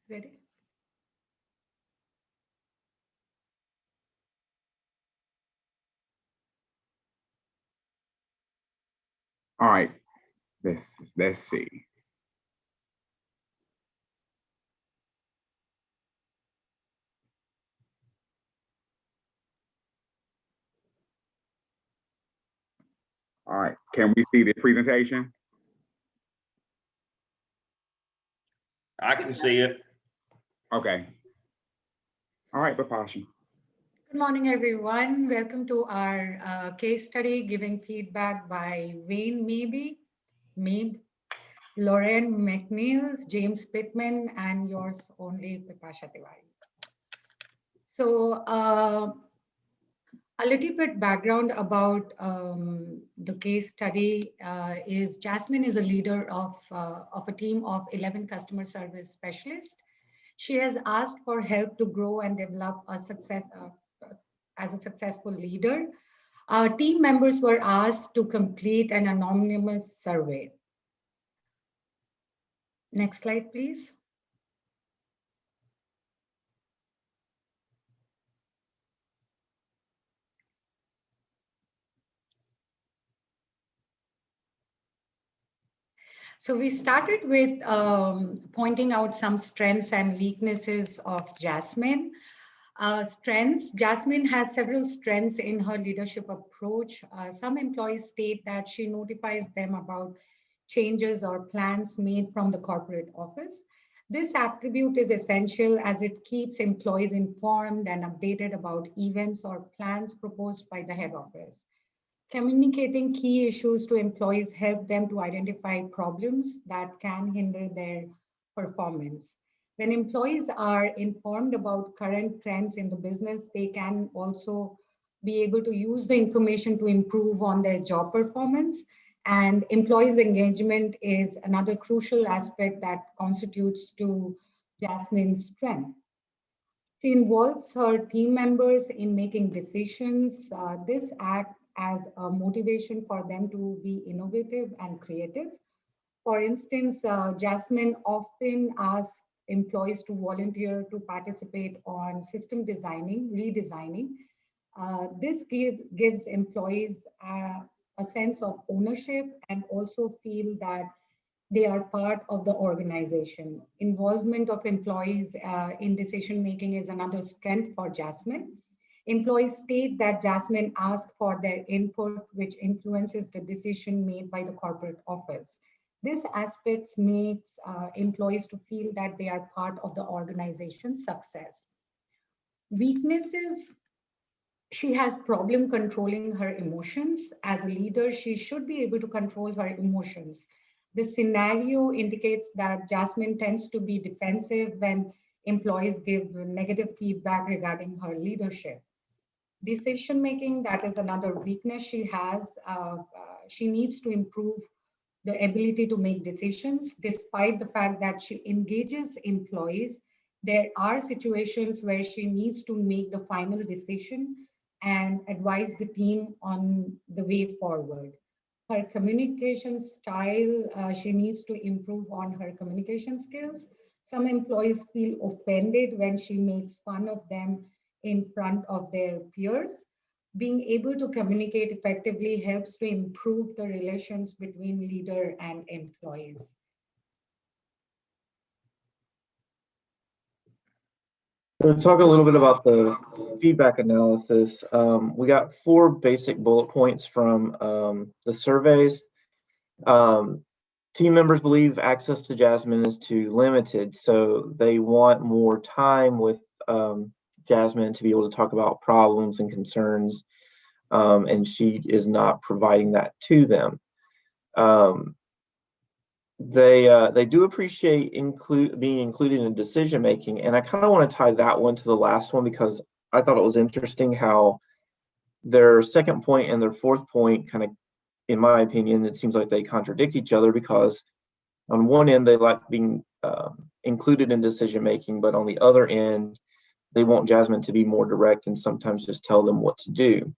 Ready? All right, let's see. All right, can we see the presentation? I can see it. Okay. All right, Bapasha. Good morning, everyone. Welcome to our case study, giving feedback by Wayne Mabe, Lauren McNeil, James Pittman, and yours only, Bapasha Tiwari. So a little bit background about the case study is Jasmine is a leader of a team of 11 customer service specialists. She has asked for help to grow and develop a as a successful leader. Team members were asked to complete an anonymous survey. Next slide, please. So we started with pointing out some strengths and weaknesses of Jasmine. Strengths, Jasmine has several strengths in her leadership approach. Some employees state that she notifies them about changes or plans made from the corporate office. This attribute is essential as it keeps employees informed and updated about events or plans proposed by the head office. Communicating key issues to employees help them to identify problems that can hinder their performance. When employees are informed about current trends in the business, they can also be able to use the information to improve on their job performance. And employees' engagement is another crucial aspect that constitutes to Jasmine's strength. She involves her team members in making decisions. This acts as a motivation for them to be innovative and creative. For instance, Jasmine often asks employees to volunteer to participate on system redesigning. This gives employees a sense of ownership and also feel that they are part of the organization. Involvement of employees in decision making is another strength for Jasmine. Employees state that Jasmine asked for their input, which influences the decision made by the corporate office. This aspect makes employees to feel that they are part of the organization's success. Weaknesses, she has problem controlling her emotions. As a leader, she should be able to control her emotions. The scenario indicates that Jasmine tends to be defensive when employees give negative feedback regarding her leadership. Decision making, that is another weakness she has. She needs to improve the ability to make decisions. Despite the fact that she engages employees, there are situations where she needs to make the final decision and advise the team on the way forward. Her communication style, she needs to improve on her communication skills. Some employees feel offended when she makes fun of them in front of their peers. Being able to communicate effectively helps to improve the relations between leader and employees. To talk a little bit about the feedback analysis, we got 4 basic bullet points from the surveys. Team members believe access to Jasmine is too limited, so they want more time with Jasmine to be able to talk about problems and concerns, and she is not providing that to them. they do appreciate being included in decision making, and I kind of want to tie that one to the last one because I thought it was interesting how their second point and their fourth point kind of, in my opinion, it seems like they contradict each other because on one end they like being included in decision making, but on the other end they want Jasmine to be more direct and sometimes just tell them what to do.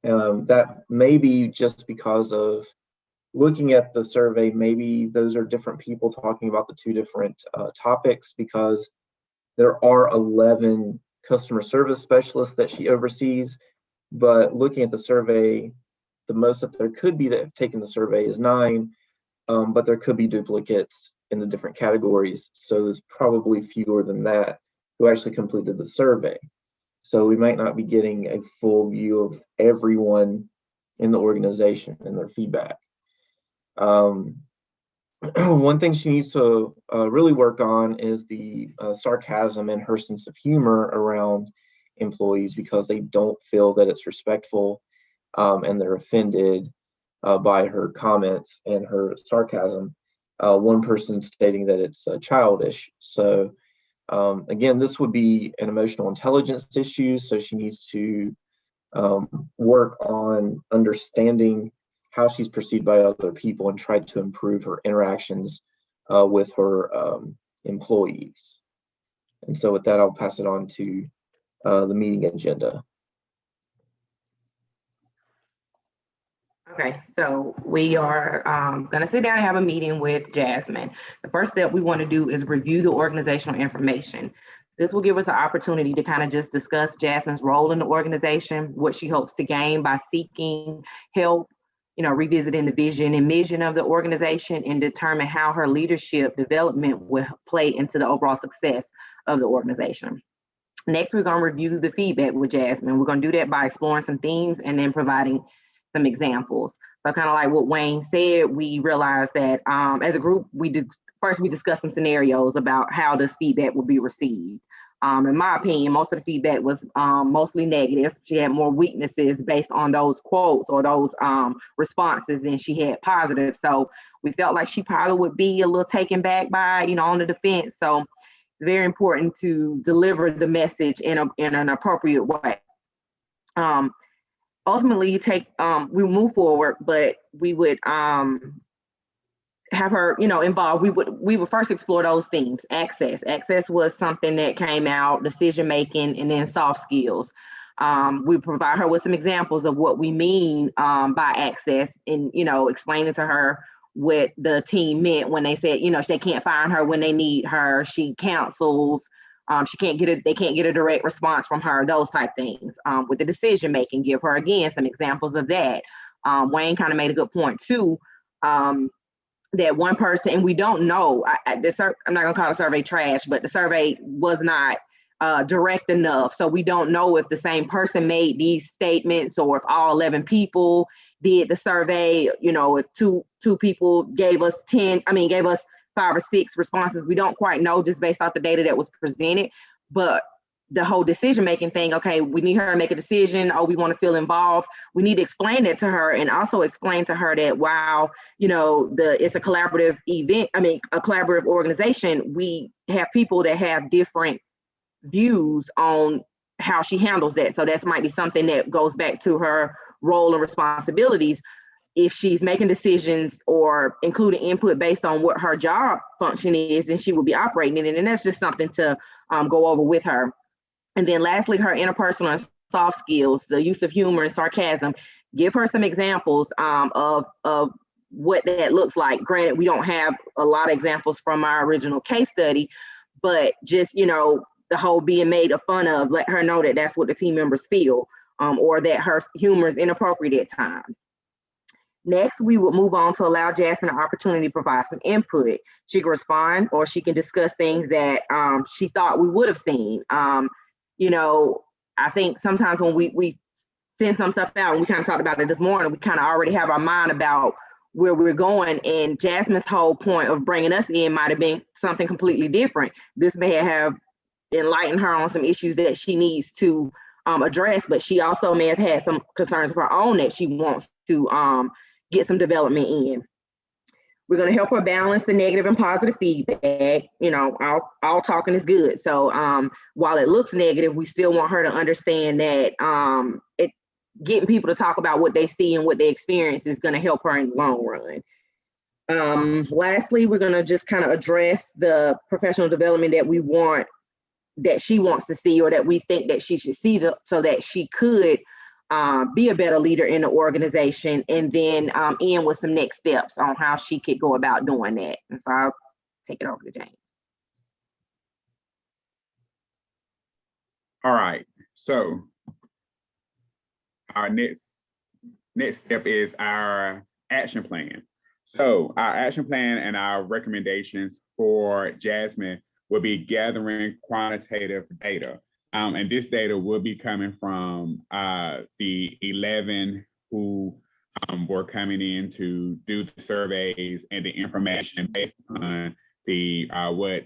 That may be just because of looking at the survey, maybe those are different people talking about the two different topics, because there are 11 customer service specialists that she oversees, but looking at the survey, the most that there could be that have taken the survey is 9, but there could be duplicates in the different categories. So there's probably fewer than that who actually completed the survey. So we might not be getting a full view of everyone in the organization and their feedback. One thing she needs to really work on is the sarcasm and her sense of humor around employees, because they don't feel that it's respectful, and they're offended by her comments and her sarcasm. One person stating that it's childish. So again, this would be an emotional intelligence issue, so she needs to work on understanding how she's perceived by other people and try to improve her interactions with her employees. And so with that, I'll pass it on to the meeting agenda. Okay, so we are going to sit down and have a meeting with Jasmine. The first step we want to do is review the organizational information. This will give us an opportunity to kind of just discuss Jasmine's role in the organization, what she hopes to gain by seeking help, revisiting the vision and mission of the organization, and determine how her leadership development will play into the overall success of the organization. Next, we're going to review the feedback with Jasmine. We're going to do that by exploring some themes and then providing some examples. So kind of like what Wayne said, we realized that as a group, we discussed some scenarios about how this feedback would be received. In my opinion, most of the feedback was mostly negative. She had more weaknesses based on those quotes or those responses than she had positive. So we felt like she probably would be a little taken back by, on the defense. So it's very important to deliver the message in an appropriate way. Ultimately, we move forward, but we would have her, involved. We would first explore those themes. Access was something that came out, decision making, and then soft skills. We provide her with some examples of what we mean by access, and explaining to her what the team meant when they said, they can't find her when they need her. She cancels. They can't get a direct response from her, those type things. With the decision making, give her again some examples of that. Wayne kind of made a good point too, that one person, and we don't know, I'm not gonna call the survey trash, but the survey was not direct enough. So we don't know if the same person made these statements or if all 11 people did the survey, if two people gave us 5 or 6 responses. We don't quite know just based off the data that was presented. But the whole decision-making thing, okay, we need her to make a decision. Oh, we want to feel involved. We need to explain that to her, and also explain to her that while, it's a collaborative event, a collaborative organization, we have people that have different views on how she handles that. So that might be something that goes back to her role and responsibilities. If she's making decisions or including input based on what her job function is, then she will be operating it. And that's just something to go over with her. And then lastly, her interpersonal and soft skills, the use of humor and sarcasm. Give her some examples of what that looks like. Granted, we don't have a lot of examples from our original case study, but just, the whole being made a fun of, let her know that that's what the team members feel, or that her humor is inappropriate at times. Next, we will move on to allow Jasmine an opportunity to provide some input. She can respond, or she can discuss things that she thought we would have seen. I think sometimes when we send some stuff out, and we kind of talked about it this morning, we kind of already have our mind about where we're going, and Jasmine's whole point of bringing us in might have been something completely different. This may have enlightened her on some issues that she needs to address, but she also may have had some concerns of her own that she wants to get some development in. We're going to help her balance the negative and positive feedback. You know, all talking is good. So while it looks negative, we still want her to understand that getting people to talk about what they see and what they experience is going to help her in the long run. Lastly, we're going to just kind of address the professional development that she wants to see, or that we think that she should see, so that she could be a better leader in the organization, and then end with some next steps on how she could go about doing that. And so I'll take it over to James. All right, so our next step is our action plan. So our action plan and our recommendations for Jasmine will be gathering quantitative data. And this data will be coming from the 11 who were coming in to do the surveys and the information based on the what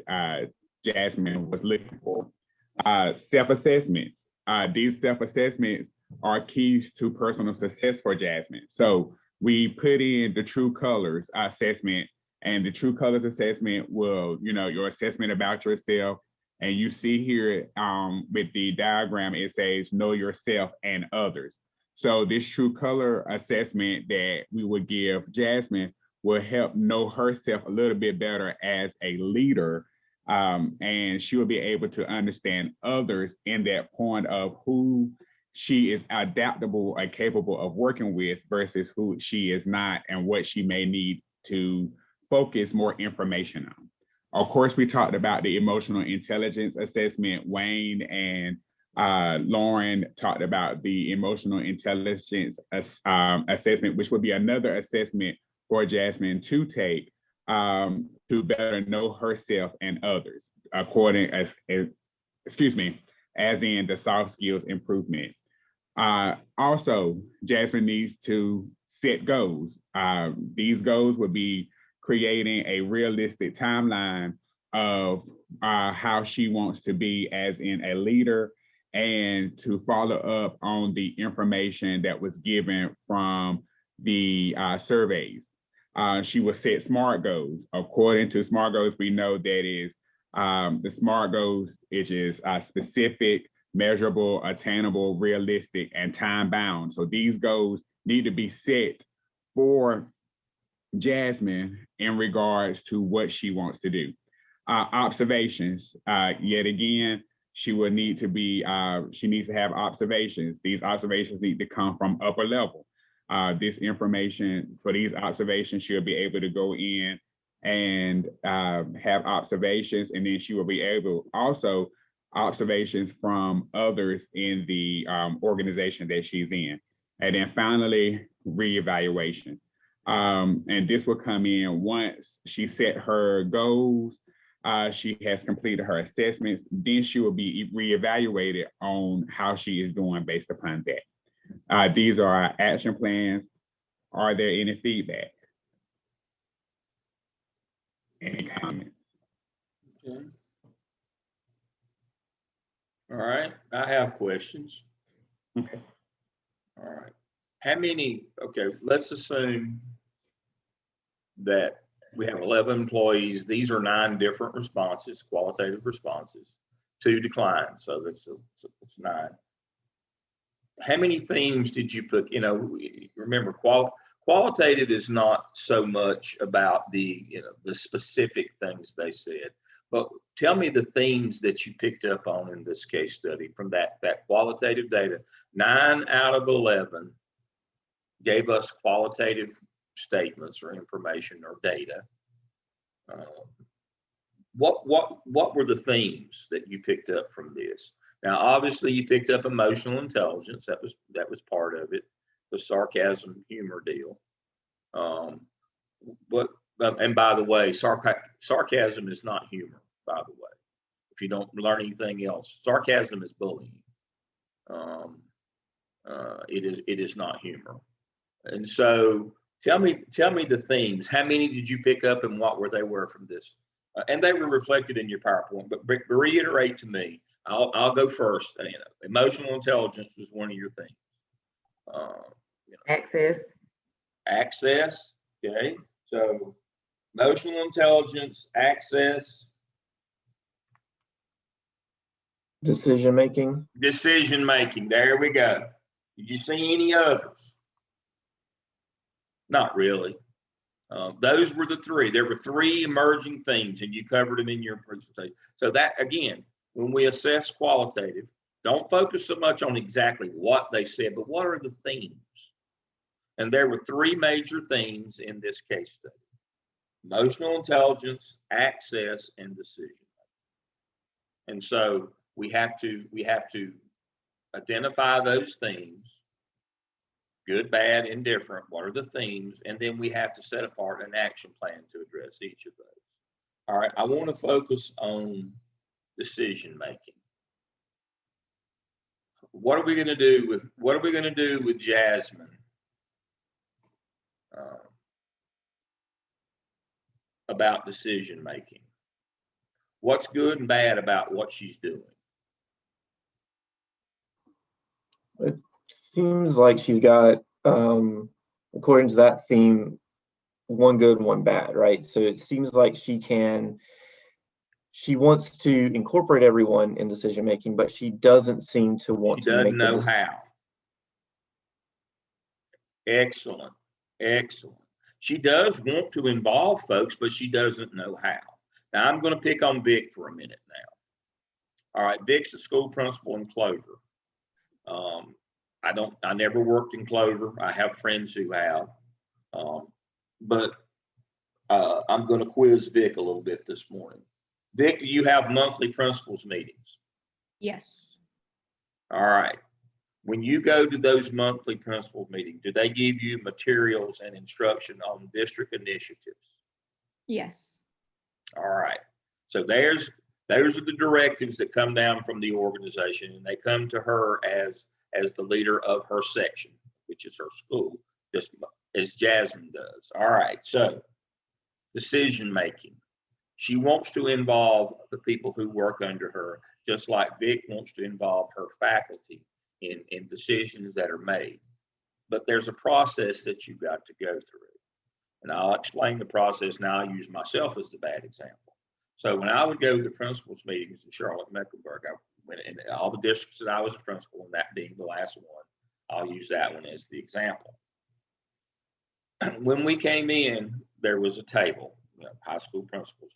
Jasmine was looking for. Self-assessments. These self-assessments are keys to personal success for Jasmine. So we put in the True Colors assessment, and the True Colors assessment will, your assessment about yourself. And you see here with the diagram, it says know yourself and others. So this True Color assessment that we would give Jasmine will help know herself a little bit better as a leader. And she will be able to understand others in that point of who she is adaptable and capable of working with versus who she is not, and what she may need to focus more information on. Of course, we talked about the emotional intelligence assessment. Wayne and Lauren talked about the emotional intelligence assessment, which would be another assessment for Jasmine to take to better know herself and others, as in the soft skills improvement. Also, Jasmine needs to set goals. These goals would be creating a realistic timeline of how she wants to be as in a leader, and to follow up on the information that was given from the surveys. She will set SMART goals. According to SMART goals, we know that is the SMART goals, which is specific, measurable, attainable, realistic, and time bound. So these goals need to be set for Jasmine in regards to what she wants to do. Observations, yet again, she will need to be, she needs to have observations. These observations need to come from upper level. This information for these observations, she'll be able to go in and have observations, and then she will be able also observations from others in the organization that she's in. And then finally, reevaluation. And this will come in once she set her goals, she has completed her assessments, then she will be reevaluated on how she is doing based upon that. These are our action plans. Are there any feedback? Any comments? Okay. All right, I have questions. Okay. All right. Okay, let's assume that we have 11 employees. These are 9 different responses, qualitative responses, 2 declines. So it's 9. How many themes did you put? Remember, qualitative is not so much about the specific things they said, but tell me the themes that you picked up on in this case study from that qualitative data. 9 out of 11 gave us qualitative statements or information or data. What were the themes that you picked up from this? Now, obviously, you picked up emotional intelligence. That was part of it. The sarcasm, humor deal. And by the way, sarcasm is not humor. By the way, if you don't learn anything else, sarcasm is bullying. It is not humor. And so, tell me the themes. How many did you pick up, and what they were from this? And they were reflected in your PowerPoint. But reiterate to me. I'll go first. Emotional intelligence was one of your things. Access. Access. Okay. So Emotional intelligence, access, Decision making. decision making. There we go. Did you see any others? Not really. Those were the three. There were three emerging themes, and you covered them in your presentation. So that, again, when we assess qualitative, don't focus so much on exactly what they said, but what are the themes? And there were three major themes in this case study: emotional intelligence, access, and decision. And so we have to identify those themes, good, bad, indifferent. What are the themes? And then we have to set apart an action plan to address each of those. All right, I want to focus on decision making. What are we going to do with Jasmine? About decision making. What's good and bad about what she's doing? It seems like she's got, according to that theme, one good and one bad, right? So it seems like she wants to incorporate everyone in decision making, but she doesn't seem to want to make She doesn't know how. Excellent, excellent. She does want to involve folks, but she doesn't know how. Now I'm going to pick on Vic for a minute now. All right, Vic's the school principal in Clover. I never worked in Clover. I have friends who have, but I'm going to quiz Vic a little bit this morning. Vic, do you have monthly principals meetings? Yes. All right. When you go to those monthly principal meetings, do they give you materials and instruction on district initiatives? Yes. All right. So those are the directives that come down from the organization, and they come to her as the leader of her section, which is her school, just as Jasmine does. All right. So decision making. She wants to involve the people who work under her, just like Vic wants to involve her faculty in decisions that are made. But there's a process that you've got to go through. And I'll explain the process now. I'll use myself as the bad example. So when I would go to the principals meetings in Charlotte-Mecklenburg, I went in all the districts that I was a principal, and that being the last one, I'll use that one as the example. When we came in, there was a table, high school principals.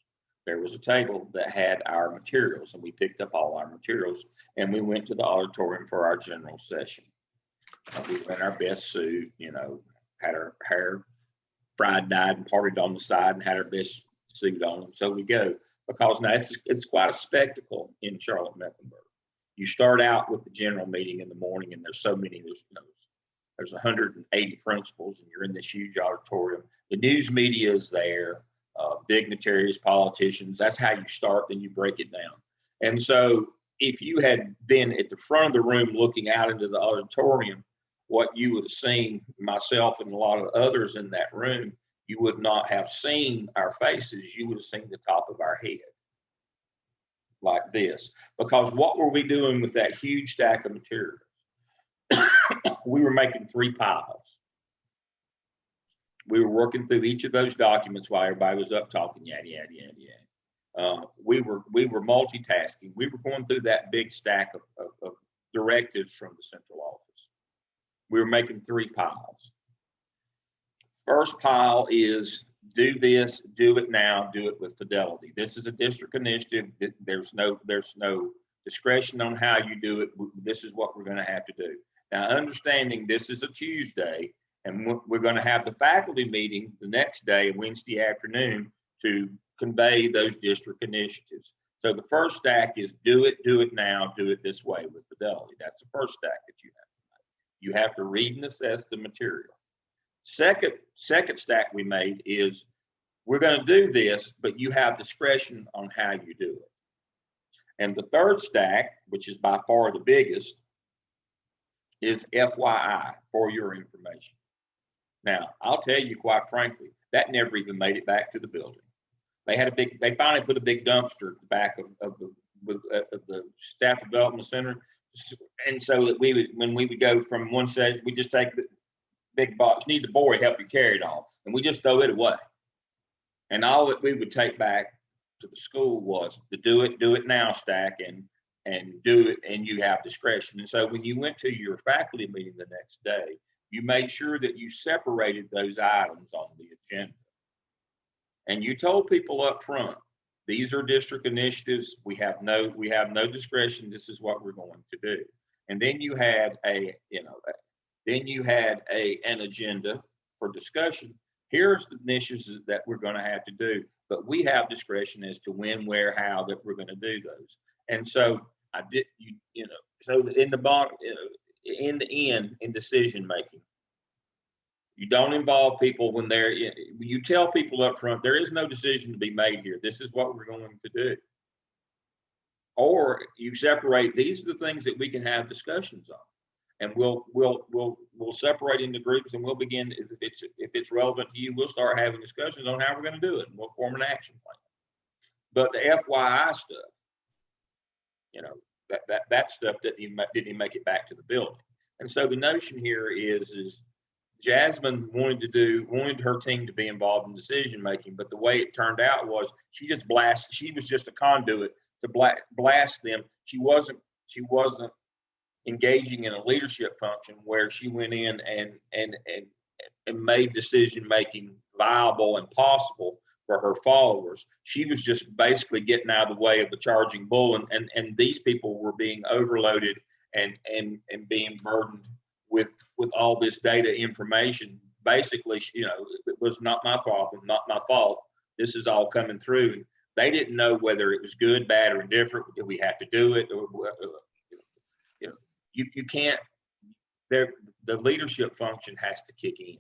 There was a table that had our materials, and we picked up all our materials, and we went to the auditorium for our general session. We were in our best suit, had our hair fried, dyed, and parted on the side, and had our best suit on. So we go, because now it's quite a spectacle in Charlotte-Mecklenburg. You start out with the general meeting in the morning, and there's so many, there's 180 principals, and you're in this huge auditorium. The news media is there. Dignitaries, politicians, that's how you start, then you break it down. And so if you had been at the front of the room looking out into the auditorium, what you would have seen, myself and a lot of others in that room, you would not have seen our faces, you would have seen the top of our head like this. Because what were we doing with that huge stack of materials? We were making three piles. We were working through each of those documents while everybody was up talking, yada, yada, yada, yada. We were multitasking. We were going through that big stack of directives from the central office. We were making three piles. First pile is do this, do it now, do it with fidelity. This is a district initiative. There's no discretion on how you do it. This is what we're going to have to do. Now, understanding this is a Tuesday, and we're going to have the faculty meeting the next day, Wednesday afternoon, to convey those district initiatives. So the first stack is do it now, do it this way with fidelity. That's the first stack that you have to make. You have to read and assess the material. Second stack we made is we're going to do this, but you have discretion on how you do it. And the third stack, which is by far the biggest, is FYI, for your information. Now, I'll tell you quite frankly, that never even made it back to the building. They finally put a big dumpster at the back of the staff development center. And so that when we would go from one stage, we just take the big box, need the boy, help you carry it on. And we just throw it away. And all that we would take back to the school was to do it now stack and do it, and you have discretion. And so when you went to your faculty meeting the next day, you made sure that you separated those items on the agenda. And you told people up front, these are district initiatives. We have no discretion. This is what we're going to do. And then you had an agenda for discussion. Here's the initiatives that we're going to have to do, but we have discretion as to when, where, how that we're going to do those. And so so in the bottom, in the end, in decision making, you don't involve people when you tell people up front, there is no decision to be made here. This is what we're going to do. Or you separate, these are the things that we can have discussions on. And we'll separate into groups, and we'll begin, if it's relevant to you, we'll start having discussions on how we're going to do it, and we'll form an action plan. But the FYI stuff, that stuff didn't even make it back to the building. And so the notion here is Jasmine wanted her team to be involved in decision making, but the way it turned out was she was just a conduit to blast them. She wasn't engaging in a leadership function where she went in and made decision making viable and possible for her followers. She was just basically getting out of the way of the charging bull, and these people were being overloaded and being burdened with all this data information. Basically, it was not my problem, not my fault. This is all coming through. They didn't know whether it was good, bad, or indifferent. Did we have to do it? You can't. The leadership function has to kick in.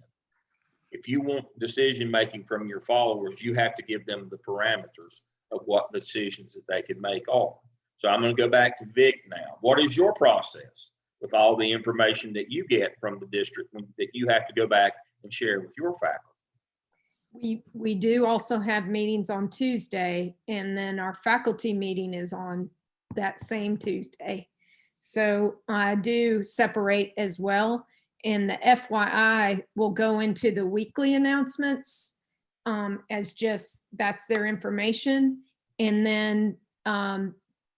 If you want decision making from your followers, you have to give them the parameters of what the decisions that they can make are. So I'm going to go back to Vic now. What is your process with all the information that you get from the district that you have to go back and share with your faculty? We do also have meetings on Tuesday, and then our faculty meeting is on that same Tuesday. So I do separate as well. And the FYI will go into the weekly announcements as just, that's their information. And then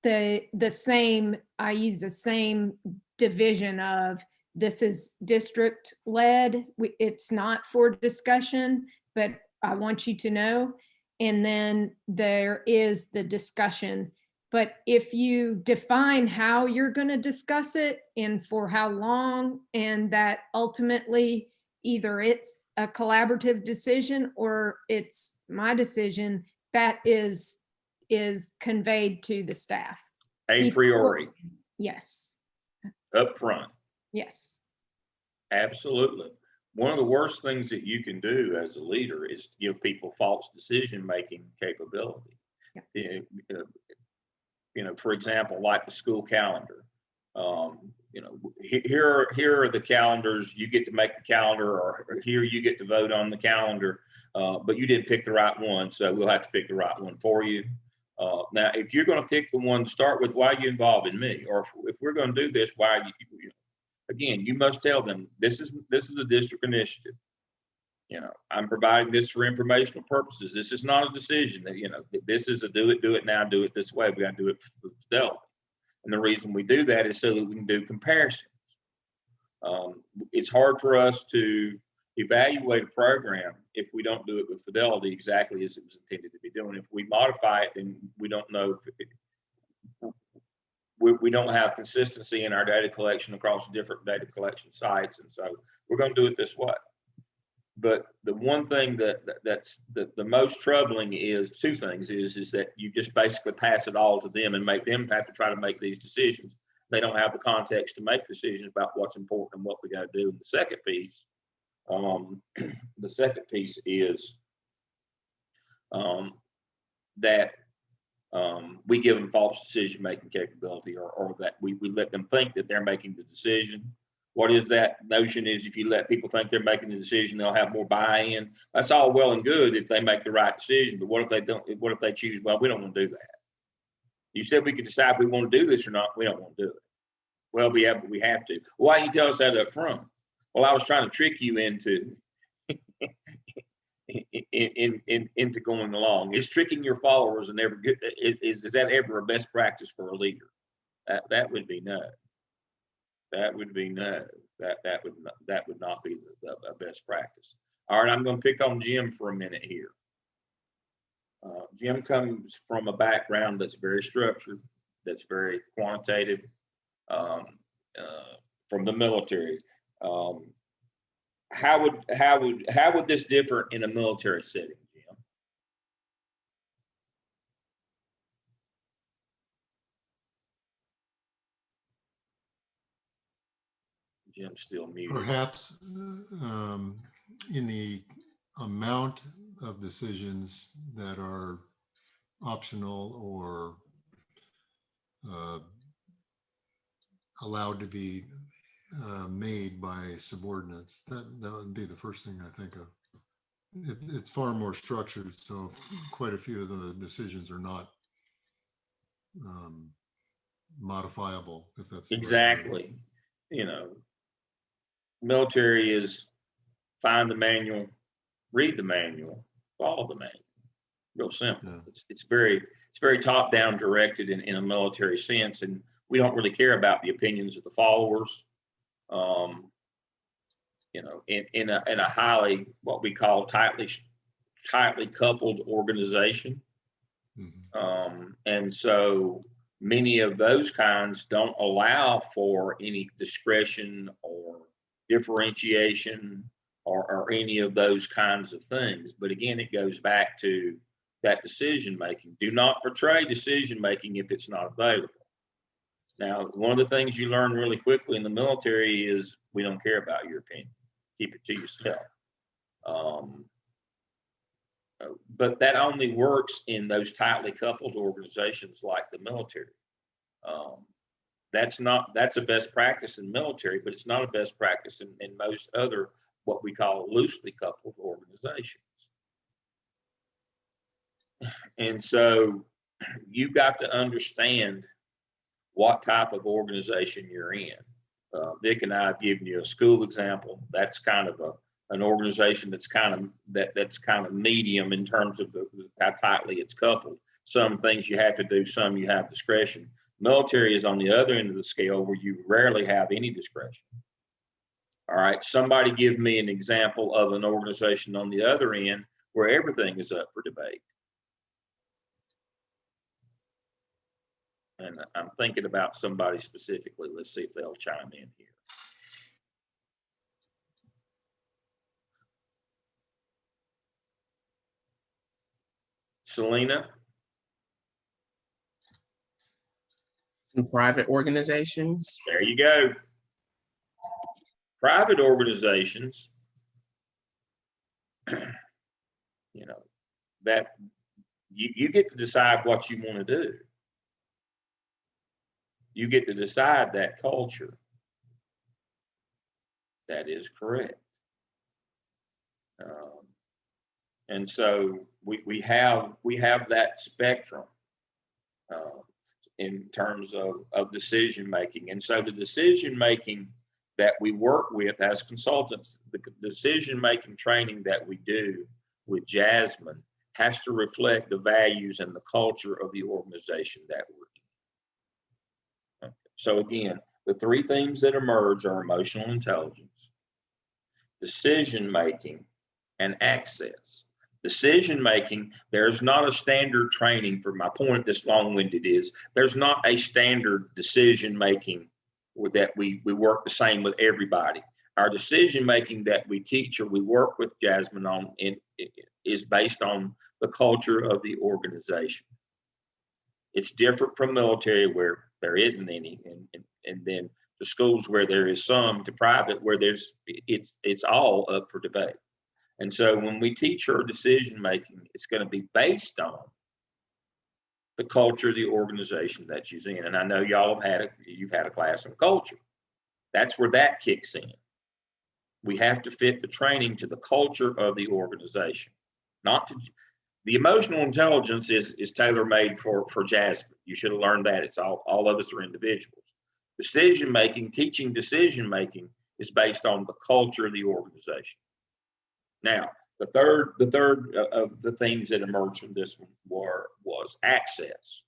the same, I use the same division of, this is district led. It's not for discussion, but I want you to know. And then there is the discussion. But if you define how you're going to discuss it and for how long, and that ultimately either it's a collaborative decision or it's my decision, that is conveyed to the staff. A priori. Yes. Up front. Yes. Absolutely. One of the worst things that you can do as a leader is to give people false decision-making capability. Yeah. For example, like the school calendar. Here are the calendars. You get to make the calendar, or here you get to vote on the calendar, but you didn't pick the right one, so we'll have to pick the right one for you. Now, if you're going to pick the one to start with, why are you involving me? Or if we're going to do this, why are you? Again, you must tell them this is a district initiative. I'm providing this for informational purposes. This is not a decision that, this is a do it now, do it this way. We got to do it for fidelity. And the reason we do that is so that we can do comparisons. It's hard for us to evaluate a program if we don't do it with fidelity exactly as it was intended to be doing. If we modify it, then we don't know we don't have consistency in our data collection across different data collection sites. And so we're going to do it this way. But the one thing that's the most troubling is two things is that you just basically pass it all to them and make them have to try to make these decisions. They don't have the context to make decisions about what's important and what we got to do. And the second piece is that we give them false decision-making capability, or that we let them think that they're making the decision. What is that notion is if you let people think they're making the decision, they'll have more buy-in. That's all well and good if they make the right decision, but what if they don't? What if they choose, well, we don't want to do that. You said we could decide if we want to do this or not. We don't want to do it. Well, we have to. Why didn't you tell us that up front? Well, I was trying to trick you into into going along. Is tricking your followers and ever good? Is that ever a best practice for a leader? That would be no. That would be no. That would not be the best practice. All right, I'm going to pick on Jim for a minute here. Jim comes from a background that's very structured, that's very quantitative, from the military. How would this differ in a military setting, Jim? Jim's still muted. Perhaps in the amount of decisions that are optional or allowed to be made by subordinates. That would be the first thing I think of. It's far more structured, so quite a few of the decisions are not modifiable, if that's the right word. Exactly. You know, military is find the manual, read the manual, follow the manual. Real simple. Yeah. It's very top down directed in a military sense, and we don't really care about the opinions of the followers. You know, in a highly what we call tightly coupled organization. Mm-hmm. And so many of those kinds don't allow for any discretion or differentiation or any of those kinds of things. But again, it goes back to that decision making. Do not portray decision making if it's not available. Now, one of the things you learn really quickly in the military is we don't care about your opinion. Keep it to yourself. But that only works in those tightly coupled organizations like the military. That's a best practice in military, but it's not a best practice in most other what we call loosely coupled organizations. And so you've got to understand what type of organization you're in. Vic and I have given you a school example. That's kind of an organization that's kind of medium in terms of how tightly it's coupled. Some things you have to do, some you have discretion. Military is on the other end of the scale where you rarely have any discretion. All right, somebody give me an example of an organization on the other end where everything is up for debate. And I'm thinking about somebody specifically. Let's see if they'll chime in here. Selena? In private organizations. There you go. Private organizations, you know, that you get to decide what you want to do. You get to decide that culture. That is correct. And so we have that spectrum in terms of decision making. And so the decision making that we work with as consultants, the decision making training that we do with Jasmine has to reflect the values and the culture of the organization that we're in. So again, the three themes that emerge are emotional intelligence, decision making, and access. Decision making, there's not a standard training. For my point, this long-winded is, there's not a standard decision making that we work the same with everybody. Our decision making that we teach or we work with Jasmine on is based on the culture of the organization. It's different from military where there isn't any, and then the schools where there is some, to private where it's all up for debate. And so when we teach her decision making, it's going to be based on the culture of the organization that she's in. And I know y'all you've had a class on culture. That's where that kicks in. We have to fit the training to the culture of the organization. The emotional intelligence is tailor-made for Jasmine. You should have learned that. It's all of us are individuals. Decision making, teaching decision making is based on the culture of the organization. Now, The third of the themes that emerged from this one was access.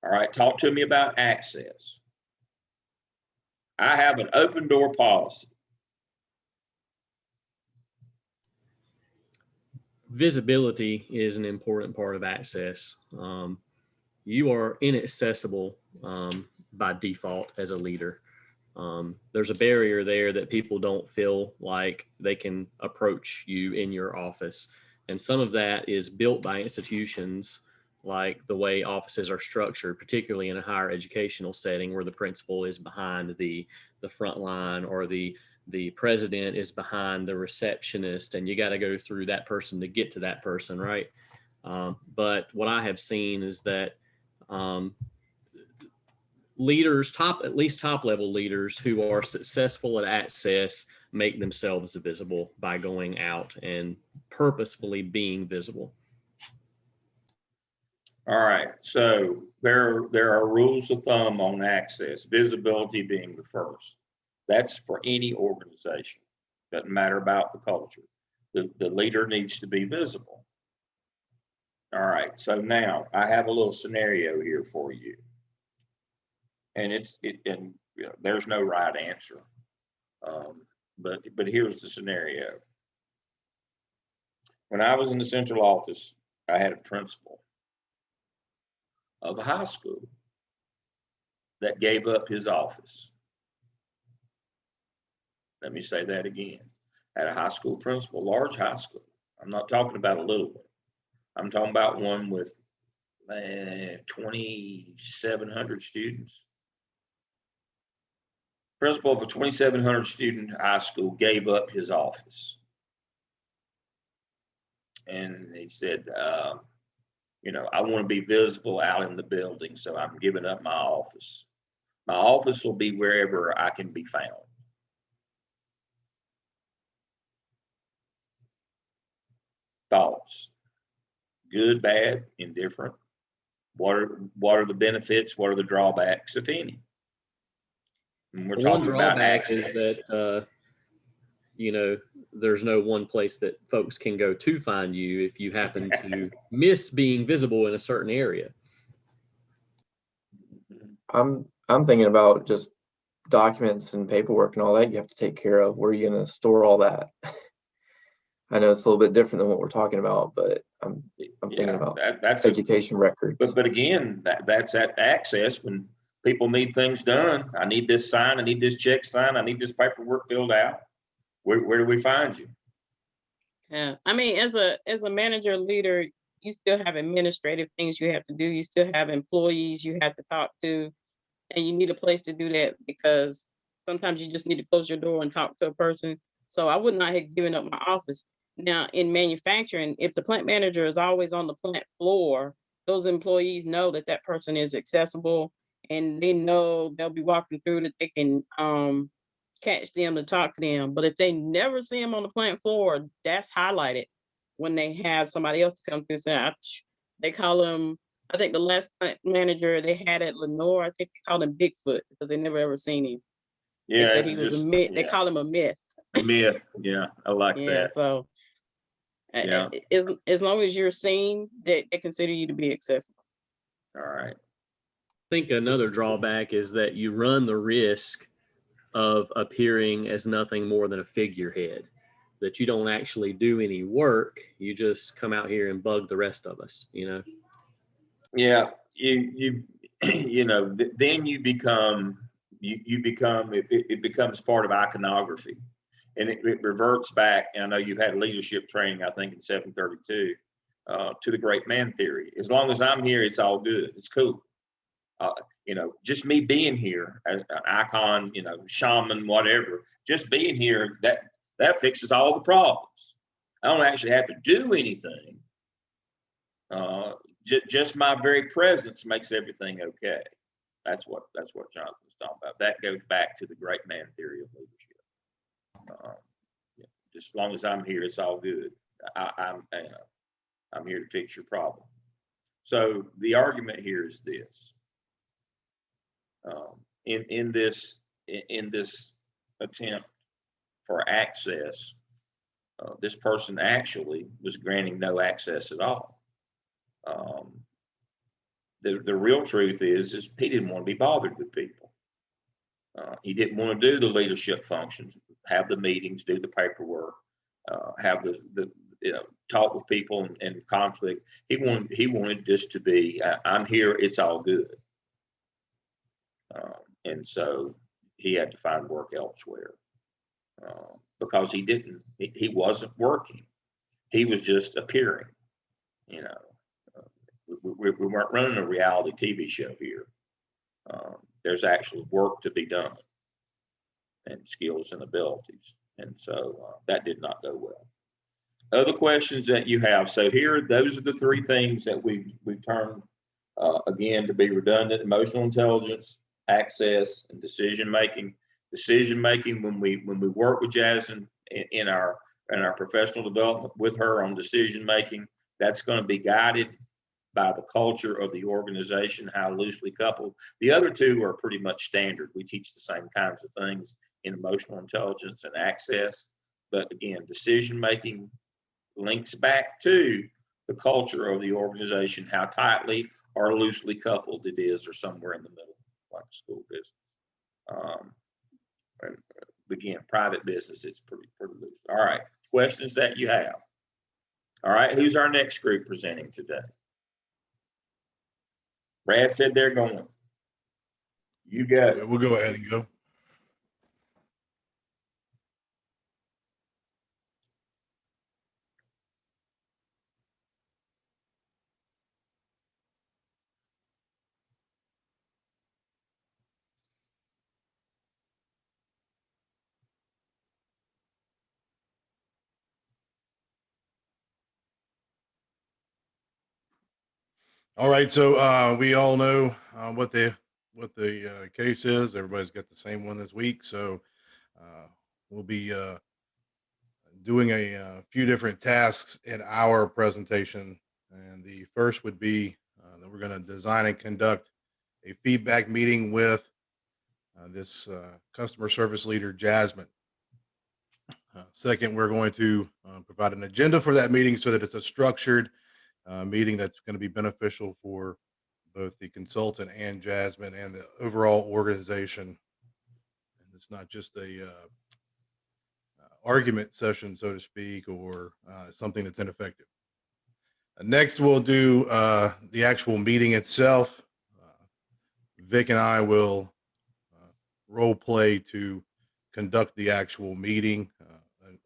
All right, talk to me about access. I have an open door policy. Visibility is an important part of access. You are inaccessible by default as a leader. There's a barrier there that people don't feel like they can approach you in your office. And some of that is built by institutions, like the way offices are structured, particularly in a higher educational setting where the principal is behind the front line, or the president is behind the receptionist, and you got to go through that person to get to that person, right? But what I have seen is that leaders, at least top level leaders who are successful at access, make themselves visible by going out and purposefully being visible. All right, so there are rules of thumb on access, visibility being the first. That's for any organization. Doesn't matter about the culture. The leader needs to be visible. All right, so now I have a little scenario here for you. And there's no right answer. But here's the scenario. When I was in the central office, I had a principal of a high school that gave up his office. Let me say that again. I had a high school principal, large high school. I'm not talking about a little one. I'm talking about one with 2,700 students. Principal of a 2,700 student high school gave up his office. And he said, I want to be visible out in the building, so I'm giving up my office. My office will be wherever I can be found. Thoughts? Good, bad, indifferent? What are the benefits? What are the drawbacks, if any? And we're One talking about drawback access. is that there's no one place that folks can go to find you if you happen to miss being visible in a certain area. I'm thinking about just documents and paperwork and all that you have to take care of. Where are you going to store all that? I know it's a little bit different than what we're talking about, but I'm thinking about that's education records. But again, that's that access when people need things done. I need this signed. I need this check signed. I need this paperwork filled out. Where do we find you? Yeah, I mean, as a manager leader, you still have administrative things you have to do. You still have employees you have to talk to, and you need a place to do that because sometimes you just need to close your door and talk to a person. So I would not have given up my office. Now, in manufacturing, if the plant manager is always on the plant floor, those employees know that that person is accessible, and they know they'll be walking through that they can catch them to talk to them. But if they never see them on the plant floor, that's highlighted when they have somebody else to come through. So they call him, I think the last plant manager they had at Lenore, I think they called him Bigfoot because they never ever seen him. Yeah, they said he was a myth. Yeah. They call him a myth. Myth. Yeah, I like that. So yeah. As long as you're seen, they consider you to be accessible. All right. I think another drawback is that you run the risk of appearing as nothing more than a figurehead, that you don't actually do any work. You just come out here and bug the rest of us, Yeah, then you become, it becomes part of iconography, and it reverts back. And I know you've had leadership training, I think in 732, to the great man theory. As long as I'm here, it's all good. It's cool. Just me being here, an icon, shaman, whatever, just being here, that fixes all the problems. I don't actually have to do anything. Just my very presence makes everything okay. That's what Jonathan's talking about. That goes back to the great man theory of leadership. Just as long as I'm here, it's all good. I'm here to fix your problem. So the argument here is this. In this attempt for access, This person actually was granting no access at all. The real truth is he didn't want to be bothered with people. He didn't want to do the leadership functions, have the meetings, do the paperwork, have the talk with people and conflict. He wanted just to be, I'm here, it's all good. And so he had to find work elsewhere because he wasn't working. He was just appearing, you know. We weren't running a reality TV show here. There's actually work to be done and skills and abilities. And so that did not go well. Other questions that you have. So here, those are the three things that we've termed, again, to be redundant: emotional intelligence, access, and decision making. Decision making, when we work with Jasmine in our professional development with her on decision making, that's going to be guided by the culture of the organization, how loosely coupled. The other two are pretty much standard. We teach the same kinds of things in emotional intelligence and access. But again, decision making links back to the culture of the organization, how tightly or loosely coupled it is, or somewhere in the middle, like school business. And again, private business, it's pretty loose. All right, questions that you have. All right, who's our next group presenting today? Brad said they're going. You go. Yeah, we'll go ahead and go. All right, so we all know what the case is. Everybody's got the same one this week, so we'll be doing a few different tasks in our presentation. And the first would be that we're going to design and conduct a feedback meeting with this customer service leader, Jasmine. Second, we're going to provide an agenda for that meeting so that it's a structured meeting that's going to be beneficial for both the consultant and Jasmine and the overall organization. And it's not just a argument session, so to speak, or something that's ineffective. Next, we'll do the actual meeting itself. Vic and I will role play to conduct the actual meeting,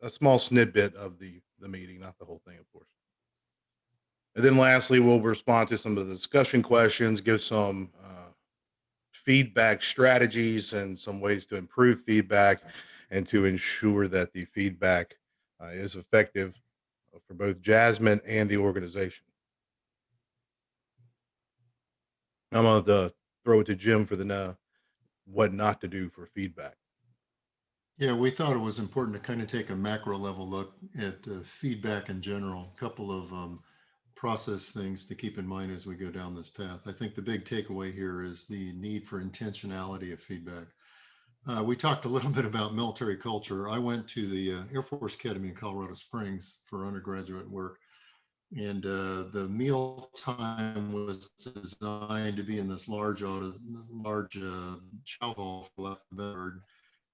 a small snippet of the meeting, not the whole thing, of course. And then lastly, we'll respond to some of the discussion questions, give some feedback strategies and some ways to improve feedback and to ensure that the feedback is effective for both Jasmine and the organization. I'm going to throw it to Jim for the what not to do for feedback. Yeah, we thought it was important to kind of take a macro level look at feedback in general, a couple of process things to keep in mind as we go down this path. I think the big takeaway here is the need for intentionality of feedback. We talked a little bit about military culture. I went to the Air Force Academy in Colorado Springs for undergraduate work, and the meal time was designed to be in this large chow hall, for lack of a better word.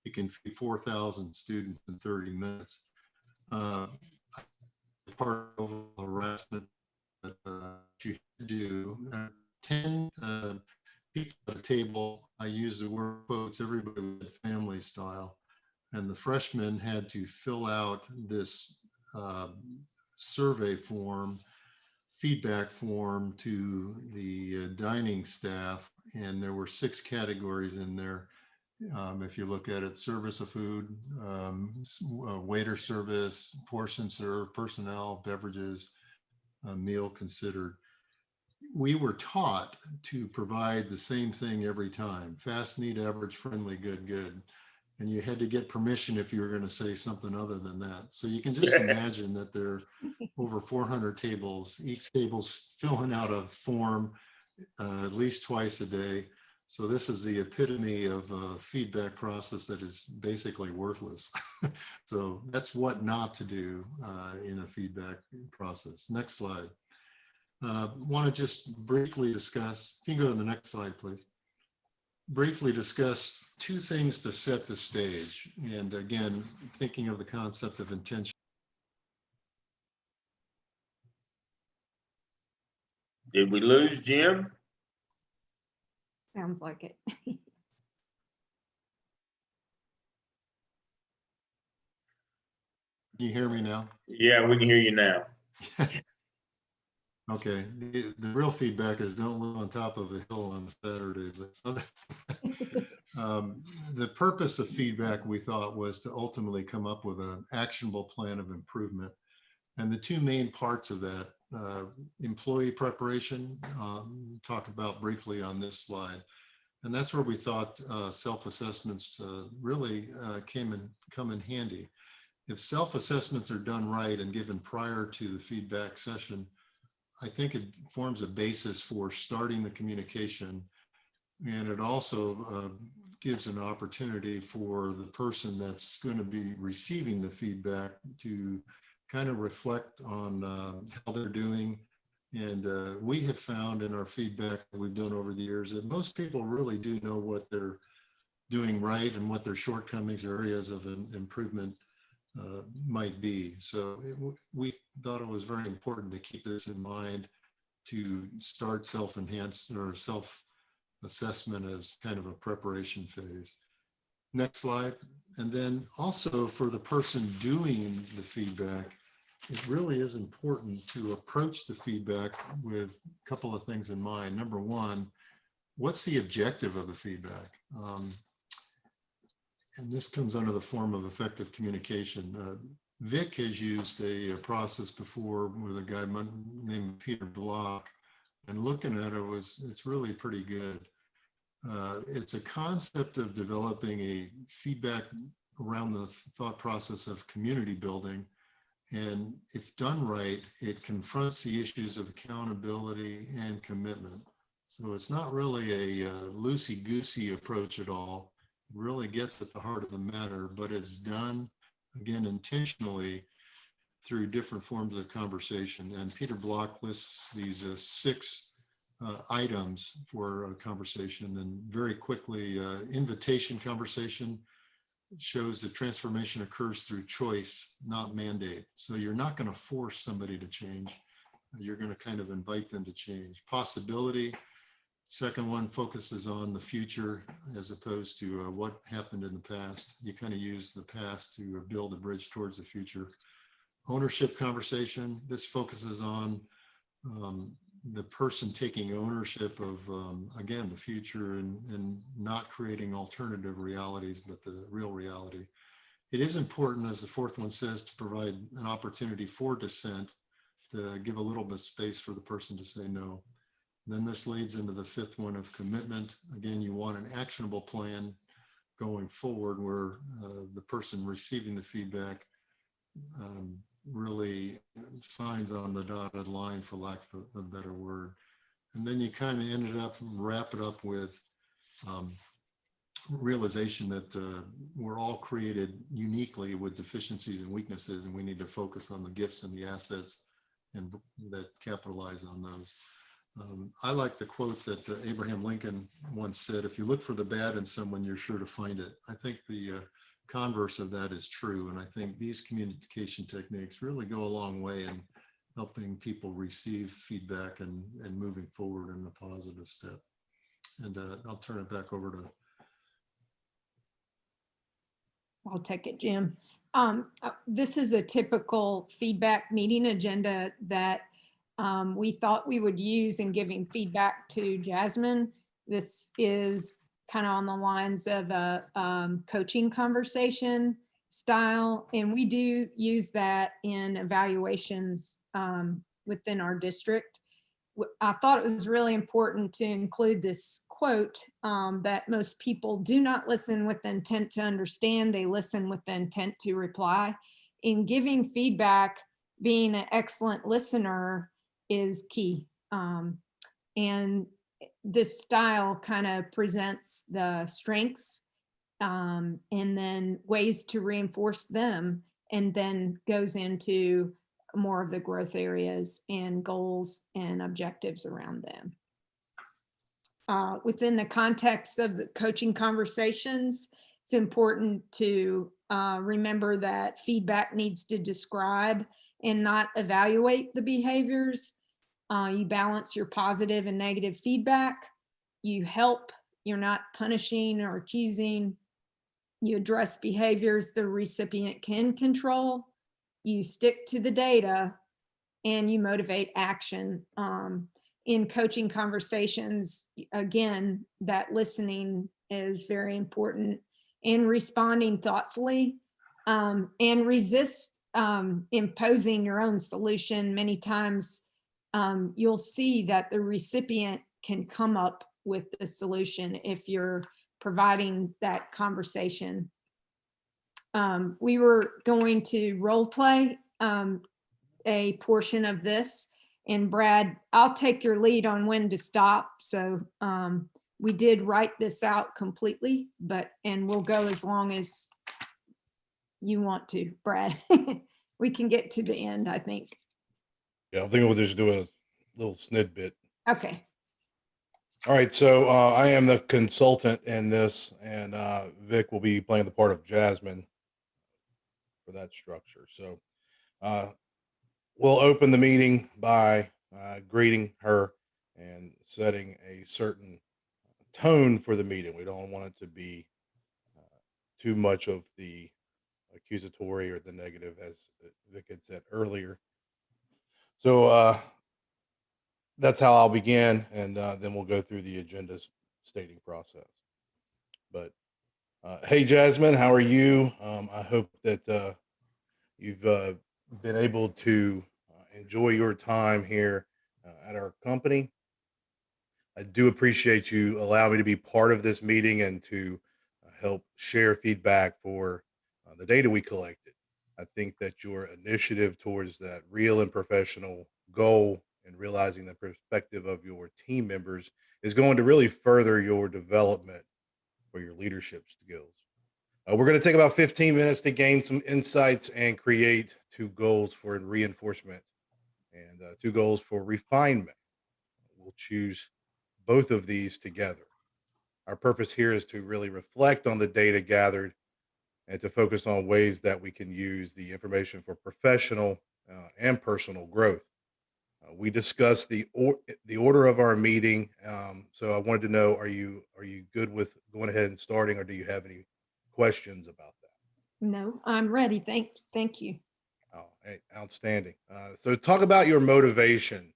You can feed 4,000 students in 30 minutes. Part of harassment that you do. 10 people at a table, I use the word quotes, everybody with family style. And the freshmen had to fill out this survey form, feedback form to the dining staff. And there were 6 categories in there. If you look at it: service of food, waiter service, portion serve, personnel, beverages, meal considered. We were taught to provide the same thing every time: fast, neat, average, friendly, good, good. And you had to get permission if you were going to say something other than that. So you can just imagine that there are over 400 tables, each table's filling out a form at least twice a day. So this is the epitome of a feedback process that is basically worthless. So that's what not to do in a feedback process. Next slide. Want to just briefly discuss, if you can go to the next slide, please. Briefly discuss two things to set the stage. And again, thinking of the concept of intention. Did we lose Jim? Sounds like it. Can you hear me now? Yeah, we can hear you now. Okay, the real feedback is don't live on top of a hill on Saturday. The purpose of feedback, we thought, was to ultimately come up with an actionable plan of improvement. And the two main parts of that, employee preparation, talk about briefly on this slide. And that's where we thought self-assessments really come in handy. If self-assessments are done right and given prior to the feedback session, I think it forms a basis for starting the communication. And it also gives an opportunity for the person that's going to be receiving the feedback to kind of reflect on how they're doing. And we have found in our feedback that we've done over the years that most people really do know what they're doing right and what their shortcomings or areas of improvement might be. So we thought it was very important to keep this in mind to start self-enhance or self-assessment as kind of a preparation phase. Next slide. And then also for the person doing the feedback, it really is important to approach the feedback with a couple of things in mind. Number one, what's the objective of the feedback? And this comes under the form of effective communication. Vic has used a process before with a guy named Peter Block, and looking at it it's really pretty good. It's a concept of developing a feedback around the thought process of community building. And if done right, it confronts the issues of accountability and commitment. So it's not really a loosey-goosey approach at all. It really gets at the heart of the matter, but it's done, again, intentionally through different forms of conversation. And Peter Block lists these 6 items for a conversation. And very quickly, invitation conversation shows that transformation occurs through choice, not mandate. So you're not going to force somebody to change. You're going to kind of invite them to change. Possibility. Second one focuses on the future as opposed to what happened in the past. You kind of use the past to build a bridge towards the future. Ownership conversation. This focuses on the person taking ownership of, again, the future and not creating alternative realities, but the real reality. It is important, as the fourth one says, to provide an opportunity for dissent, to give a little bit of space for the person to say no. Then this leads into the fifth one of commitment. Again, you want an actionable plan going forward where the person receiving the feedback really signs on the dotted line, for lack of a better word. And then you kind of wrap it up with realization that we're all created uniquely with deficiencies and weaknesses, and we need to focus on the gifts and the assets and that capitalize on those. I like the quote that Abraham Lincoln once said, if you look for the bad in someone, you're sure to find it. I think the converse of that is true. And I think these communication techniques really go a long way in helping people receive feedback and moving forward in a positive step. And I'll turn it back over to. I'll take it, Jim. This is a typical feedback meeting agenda that we thought we would use in giving feedback to Jasmine. This is kind of on the lines of a coaching conversation style, and we do use that in evaluations within our district. I thought it was really important to include this quote that most people do not listen with the intent to understand, they listen with the intent to reply. In giving feedback, being an excellent listener is key. And this style kind of presents the strengths and then ways to reinforce them, and then goes into more of the growth areas and goals and objectives around them. Within the context of the coaching conversations, it's important to remember that feedback needs to describe and not evaluate the behaviors. You balance your positive and negative feedback. You help, you're not punishing or accusing. You address behaviors the recipient can control. You stick to the data, and you motivate action. In coaching conversations, again, that listening is very important, and responding thoughtfully, and resist imposing your own solution. Many times you'll see that the recipient can come up with the solution if you're providing that conversation. We were going to role play a portion of this, and Brad, I'll take your lead on when to stop. So we did write this out completely, and we'll go as long as you want to, Brad. We can get to the end, I think. Yeah, I think we'll just do a little snidbit. Okay. All right, so I am the consultant in this, and Vic will be playing the part of Jasmine for that structure. So we'll open the meeting by greeting her and setting a certain tone for the meeting. We don't want it to be too much of the accusatory or the negative, as Vic had said earlier. So that's how I'll begin, and then we'll go through the agenda stating process. But hey, Jasmine, how are you? I hope that you've been able to enjoy your time here at our company. I do appreciate you allowing me to be part of this meeting and to help share feedback for the data we collected. I think that your initiative towards that real and professional goal and realizing the perspective of your team members is going to really further your development for your leadership skills. We're going to take about 15 minutes to gain some insights and create 2 goals for reinforcement and 2 goals for refinement. We'll choose both of these together. Our purpose here is to really reflect on the data gathered and to focus on ways that we can use the information for professional and personal growth. We discussed the order of our meeting, so I wanted to know: are you good with going ahead and starting, or do you have any questions about that? No, I'm ready. Thank you. Oh, hey, outstanding. So talk about your motivation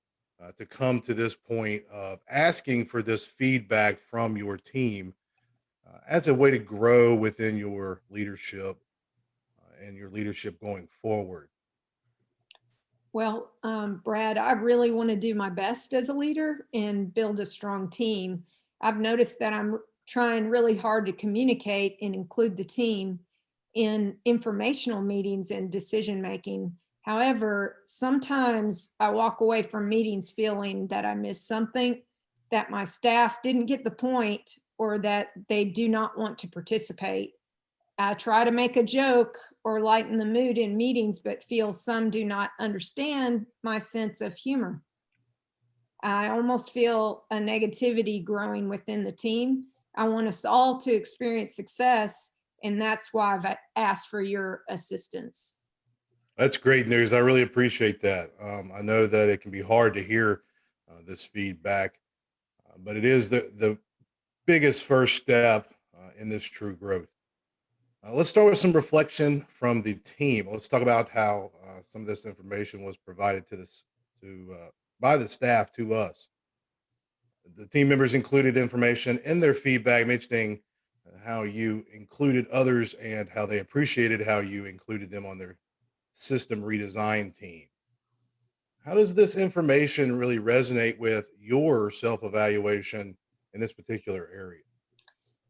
to come to this point of asking for this feedback from your team as a way to grow within your leadership and your leadership going forward. Well, Brad, I really want to do my best as a leader and build a strong team. I've noticed that I'm trying really hard to communicate and include the team in informational meetings and decision making. However, sometimes I walk away from meetings feeling that I missed something, that my staff didn't get the point, or that they do not want to participate. I try to make a joke or lighten the mood in meetings, but feel some do not understand my sense of humor. I almost feel a negativity growing within the team. I want us all to experience success, and that's why I've asked for your assistance. That's great news. I really appreciate that. I know that it can be hard to hear this feedback, but it is the biggest first step in this true growth. Let's start with some reflection from the team. Let's talk about how some of this information was provided by the staff to us. The team members included information in their feedback, mentioning how you included others and how they appreciated how you included them on their system redesign team. How does this information really resonate with your self-evaluation in this particular area?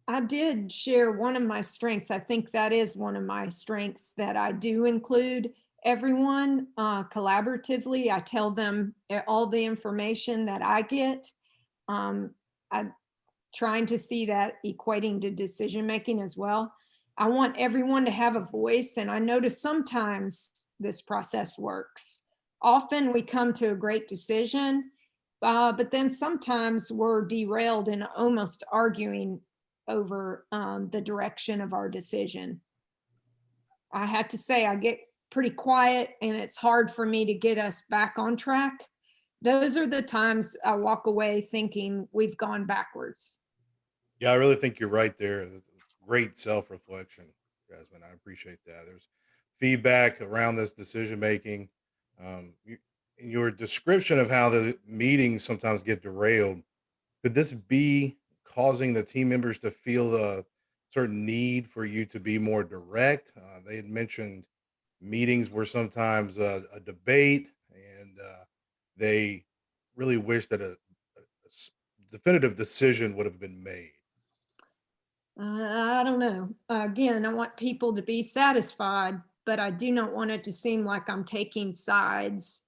I did share one of my strengths. I think that is one of my strengths, that I do include everyone collaboratively. I tell them all the information that I get. I'm trying to see that equating to decision making as well. I want everyone to have a voice, and I notice sometimes this process works. Often we come to a great decision, but then sometimes we're derailed and almost arguing over the direction of our decision. I have to say, I get pretty quiet and it's hard for me to get us back on track. Those are the times I walk away thinking we've gone backwards. Yeah, I really think you're right there. It's great self-reflection, Jasmine. I appreciate that. There's feedback around this decision making. In your description of how the meetings sometimes get derailed, could this be causing the team members to feel a certain need for you to be more direct? They had mentioned meetings were sometimes a debate, and they really wish that definitive decision would have been made. I don't know. Again, I want people to be satisfied, but I do not want it to seem like I'm taking sides.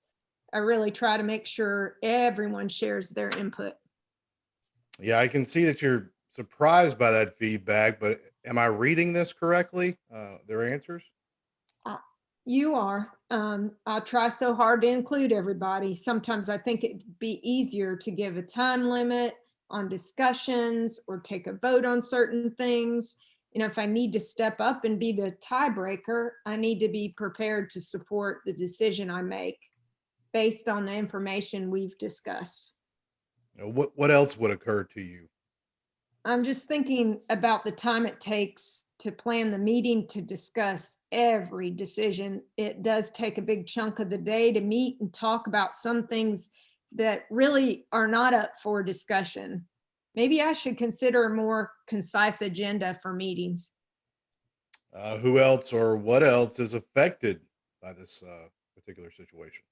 I really try to make sure everyone shares their input. Yeah, I can see that you're surprised by that feedback, but am I reading this correctly? Their answers? Uh, You are. I try so hard to include everybody. Sometimes I think it'd be easier to give a time limit on discussions or take a vote on certain things. If I need to step up and be the tiebreaker, I need to be prepared to support the decision I make based on the information we've discussed. What else would occur to you? I'm just thinking about the time it takes to plan the meeting to discuss every decision. It does take a big chunk of the day to meet and talk about some things that really are not up for discussion. Maybe I should consider a more concise agenda for meetings. Who else or what else is affected by this particular situation?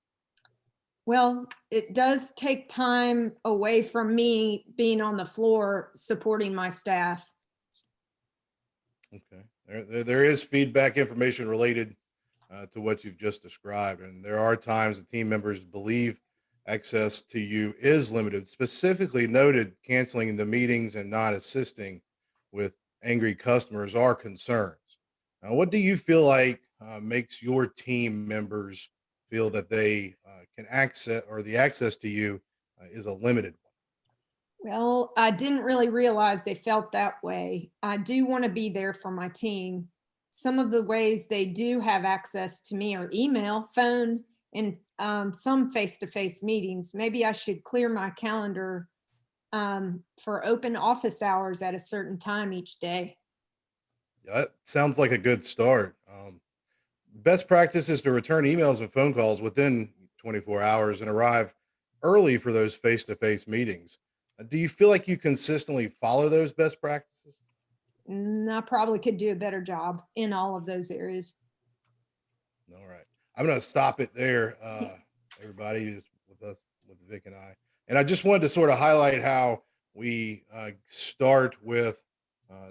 Well, it does take time away from me being on the floor supporting my staff. Okay. There is feedback information related to what you've just described. And there are times that team members believe access to you is limited, specifically noted canceling the meetings and not assisting with angry customers are concerns. Now, what do you feel like makes your team members feel that they can access or the access to you is a limited one? Well, I didn't really realize they felt that way. I do want to be there for my team. Some of the ways they do have access to me are email, phone, and some face-to-face meetings. Maybe I should clear my calendar for open office hours at a certain time each day. Yeah, that sounds like a good start. Best practice is to return emails and phone calls within 24 hours and arrive early for those face to face meetings. Do you feel like you consistently follow those best practices? I probably could do a better job in all of those areas. All right. I'm going to stop it there. Everybody is with us, with Vic and I. And I just wanted to sort of highlight how we start with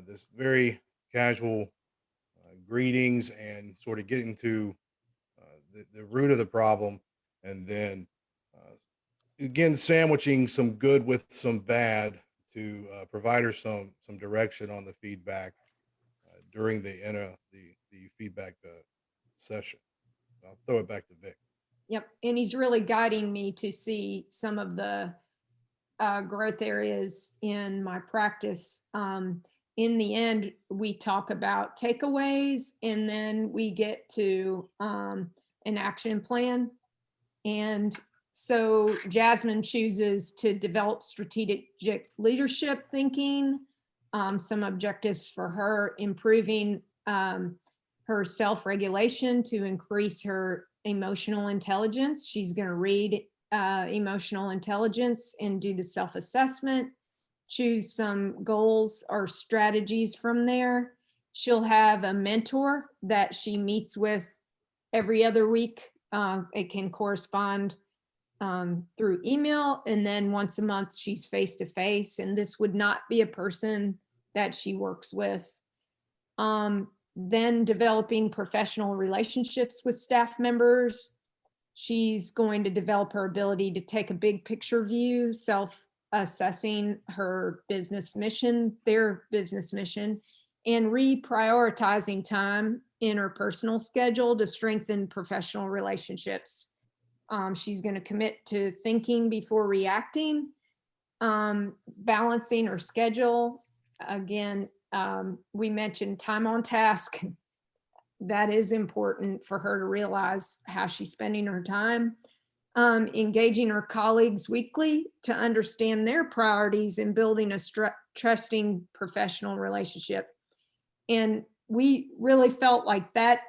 this very casual greetings and sort of getting to the root of the problem. And then again, sandwiching some good with some bad to provide her some direction on the feedback during the feedback session. I'll throw it back to Vic. Yep. And he's really guiding me to see some of the growth areas in my practice. In the end, we talk about takeaways and then we get to an action plan. And so Jasmine chooses to develop strategic leadership thinking, some objectives for her, improving her self-regulation to increase her emotional intelligence. She's going to read emotional intelligence and do the self-assessment, choose some goals or strategies from there. She'll have a mentor that she meets with every other week. It can correspond through email, and then once a month she's face to face, and this would not be a person that she works with. Then developing professional relationships with staff members. She's going to develop her ability to take a big picture view, assessing her business mission, their business mission, and reprioritizing time in her personal schedule to strengthen professional relationships. She's going to commit to thinking before reacting, balancing her schedule. Again, we mentioned time on task. That is important for her to realize how she's spending her time. Engaging her colleagues weekly to understand their priorities and building a trusting professional relationship. And we really felt like that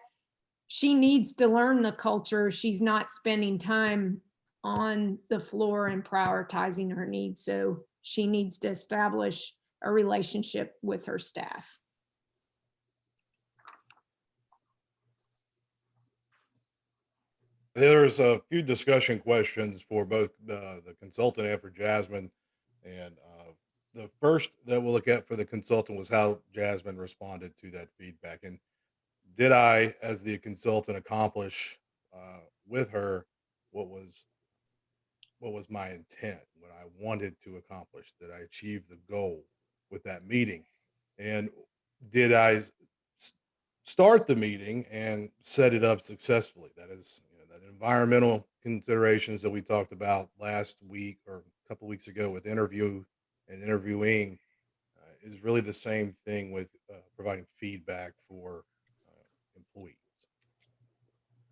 she needs to learn the culture. She's not spending time on the floor and prioritizing her needs. So she needs to establish a relationship with her staff. There's a few discussion questions for both the consultant and for Jasmine. And the first that we'll look at for the consultant was how Jasmine responded to that feedback. And did I, as the consultant, accomplish with her what was my intent, what I wanted to accomplish? Did I achieve the goal with that meeting? And did I start the meeting and set it up successfully? That is, that environmental considerations that we talked about last week or a couple weeks ago with interview and interviewing is really the same thing with providing feedback for employees.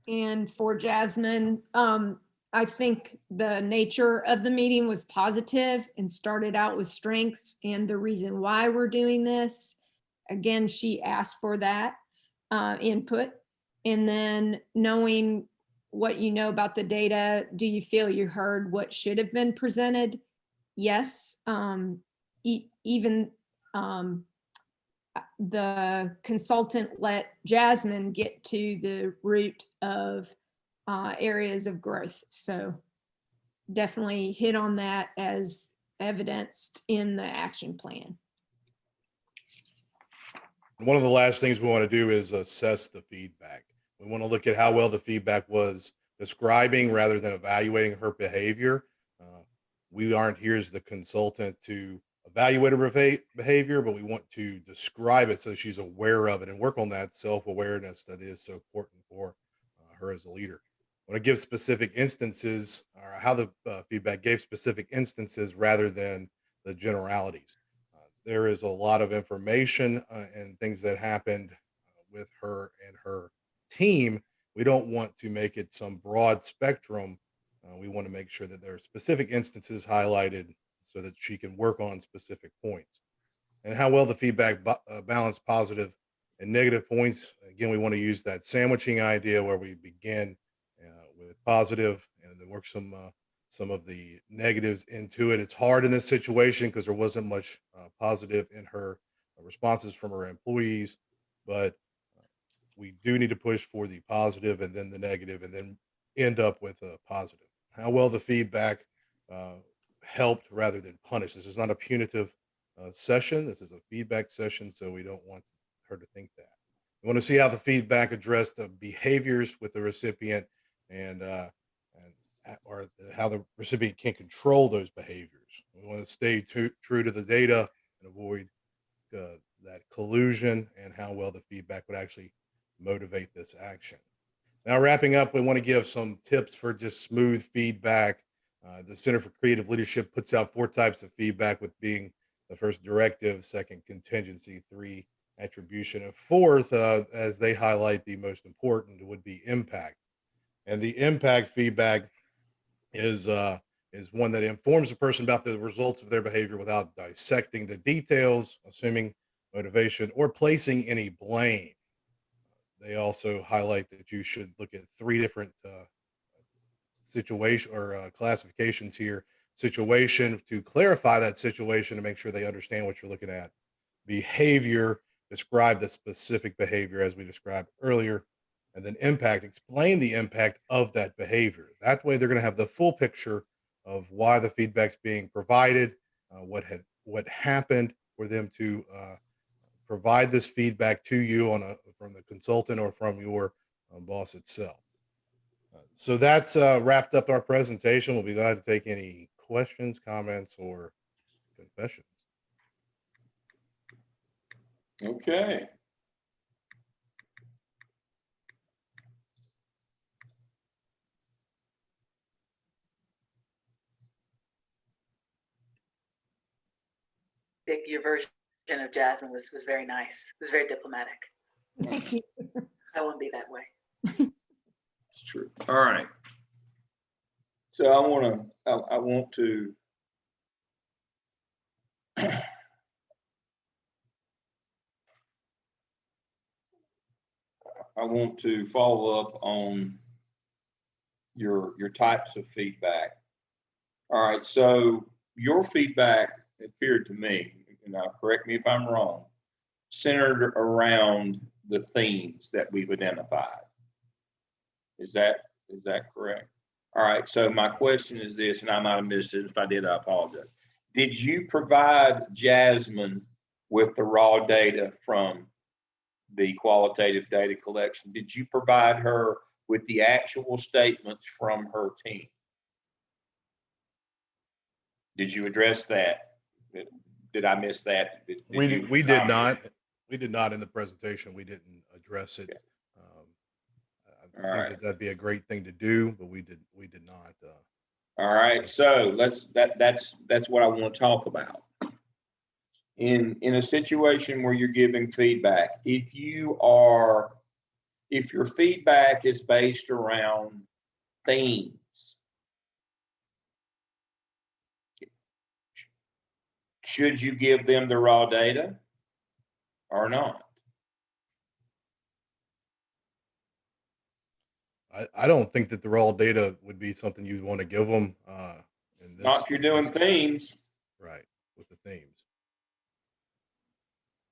And for Jasmine, I think the nature of the meeting was positive and started out with strengths and the reason why we're doing this. Again, she asked for that input. And then knowing what you know about the data, do you feel you heard what should have been presented? Yes. Even the consultant let Jasmine get to the root of areas of growth. So definitely hit on that as evidenced in the action plan. One of the last things we want to do is assess the feedback. We want to look at how well the feedback was describing rather than evaluating her behavior. We aren't here as the consultant to evaluate her behavior, but we want to describe it so she's aware of it and work on that self-awareness that is so important for her as a leader. I want to give specific instances or how the feedback gave specific instances rather than the generalities. There is a lot of information and things that happened with her and her team. We don't want to make it some broad spectrum. We want to make sure that there are specific instances highlighted so that she can work on specific points. And how well the feedback balanced positive and negative points. Again, we want to use that sandwiching idea where we begin with positive and then work some of the negatives into it. It's hard in this situation because there wasn't much positive in her responses from her employees, but we do need to push for the positive and then the negative and then end up with a positive. How well the feedback helped rather than punished. This is not a punitive session. This is a feedback session, so we don't want her to think that. We want to see how the feedback addressed the behaviors with the recipient and or how the recipient can control those behaviors. We want to stay true to the data and avoid that collusion and how well the feedback would actually motivate this action. Now, wrapping up, we want to give some tips for just smooth feedback. The Center for Creative Leadership puts out 4 types of feedback, with being the first directive, second contingency, 3 attribution, and 4th, as they highlight the most important, would be impact. And the impact feedback is one that informs a person about the results of their behavior without dissecting the details, assuming motivation, or placing any blame. They also highlight that you should look at 3 different situation or classifications here. Situation, to clarify that situation to make sure they understand what you're looking at. Behavior, describe the specific behavior as we described earlier. And then impact, explain the impact of that behavior. That way they're going to have the full picture of why the feedback's being provided, what happened for them to provide this feedback to you from the consultant or from your boss itself. So that's wrapped up our presentation. We'll be glad to take any questions, comments, or confessions. Okay. Vic, your version of Jasmine was very nice. It was very diplomatic. Thank you. I won't be that way. It's true. All right. So I want to I want to follow up on your types of feedback. All right, so your feedback appeared to me, and now correct me if I'm wrong, centered around the themes that we've identified. Is that correct? All right, so my question is this, and I might have missed it. If I did, I apologize. Did you provide Jasmine with the raw data from the qualitative data collection? Did you provide her with the actual statements from her team? Did you address that? Did I miss that? We did not. We did not in the presentation. We didn't address it. Okay. I think that that'd be a great thing to do, but we did not. All right, so that's what I want to talk about. In a situation where you're giving feedback, if your feedback is based around themes, should you give them the raw data or not? I don't think that the raw data would be something you'd want to give them. Not if you're doing themes. Right, with the themes.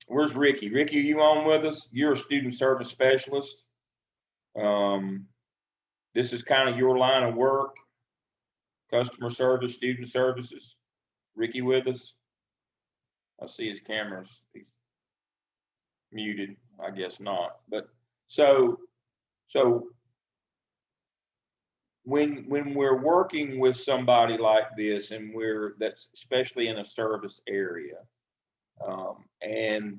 Where's Ricky? Ricky, are you on with us? You're a student service specialist. This is kind of your line of work, customer service, student services. Ricky with us? I see his cameras. He's muted. I guess not. But so when we're working with somebody like this, and that's especially in a service area, and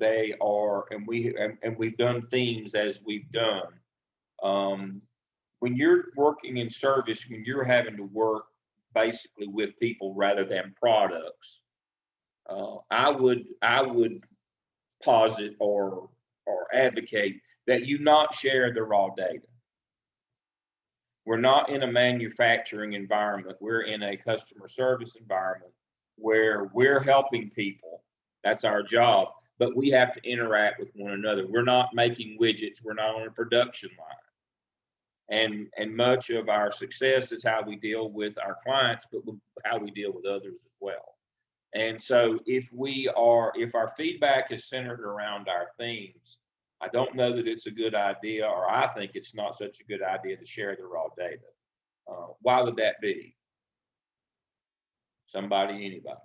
we've done themes as we've done. When you're working in service, when you're having to work basically with people rather than products, I would posit or advocate that you not share the raw data. We're not in a manufacturing environment. We're in a customer service environment where we're helping people. That's our job, but we have to interact with one another. We're not making widgets. We're not on a production line. And much of our success is how we deal with our clients, but how we deal with others as well. And so if our feedback is centered around our themes, I don't know that it's a good idea, or I think it's not such a good idea to share the raw data. Why would that be? Somebody, anybody?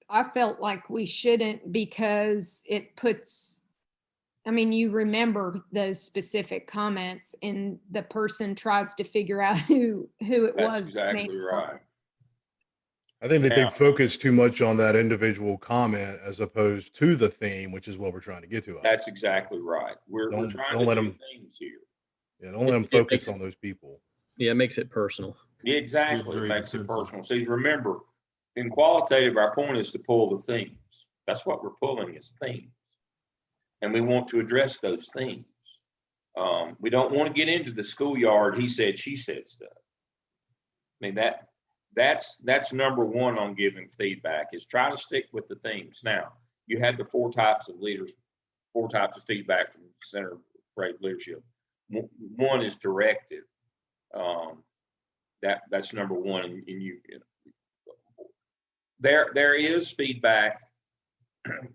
I felt like we shouldn't, because it puts, I mean, you remember those specific comments and the person tries to figure out who it was. That's exactly right. I think that they focus too much on that individual comment as opposed to the theme, which is what we're trying to get to. That's exactly right. We're trying to do things here. Yeah, don't let them focus on those people. Yeah, it makes it personal. Yeah, exactly. It makes it personal. See, remember, in qualitative, our point is to pull the themes. That's what we're pulling, is themes. And we want to address those themes. We don't want to get into the schoolyard, he said, she said stuff. I mean, that's number one on giving feedback, is try to stick with the themes. Now, you had the 4 types of leaders, 4 types of feedback from Center of Great Leadership. One is directive. That's number one. And there is feedback.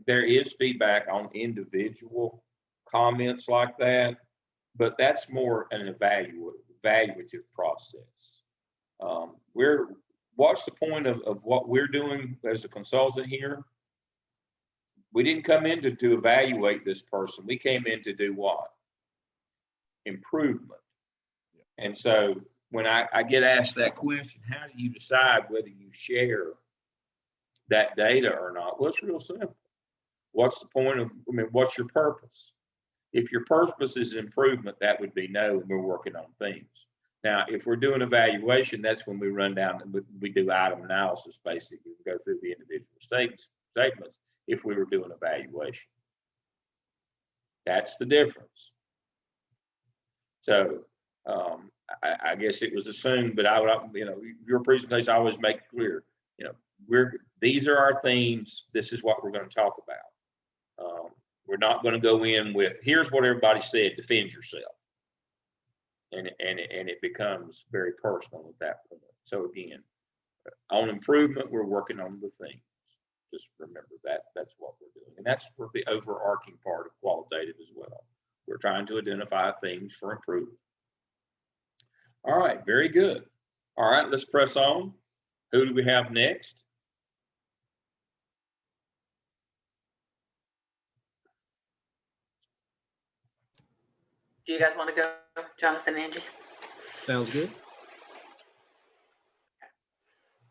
There is feedback on individual comments like that, but that's more an evaluative process. What's the point of what we're doing as a consultant here? We didn't come in to evaluate this person. We came in to do what? Improvement. And so when I get asked that question, how do you decide whether you share that data or not? Well, it's real simple. What's the point of, I mean, what's your purpose? If your purpose is improvement, that would be no, and we're working on things. Now, if we're doing evaluation, that's when we run down and we do item analysis, basically, we go through the individual statements if we were doing evaluation. That's the difference. So I guess it was assumed, but I would, you know, your presentation, I always make it clear, you know, these are our themes. This is what we're going to talk about. We're not going to go in with, here's what everybody said, defend yourself. And it becomes very personal at that point. So again, on improvement, we're working on the things. Just remember that that's what we're doing. And that's for the overarching part of qualitative as well. We're trying to identify things for improvement. All right, very good. All right, let's press on. Who do we have next? Do you guys want to go, Jonathan and Angie? Sounds good.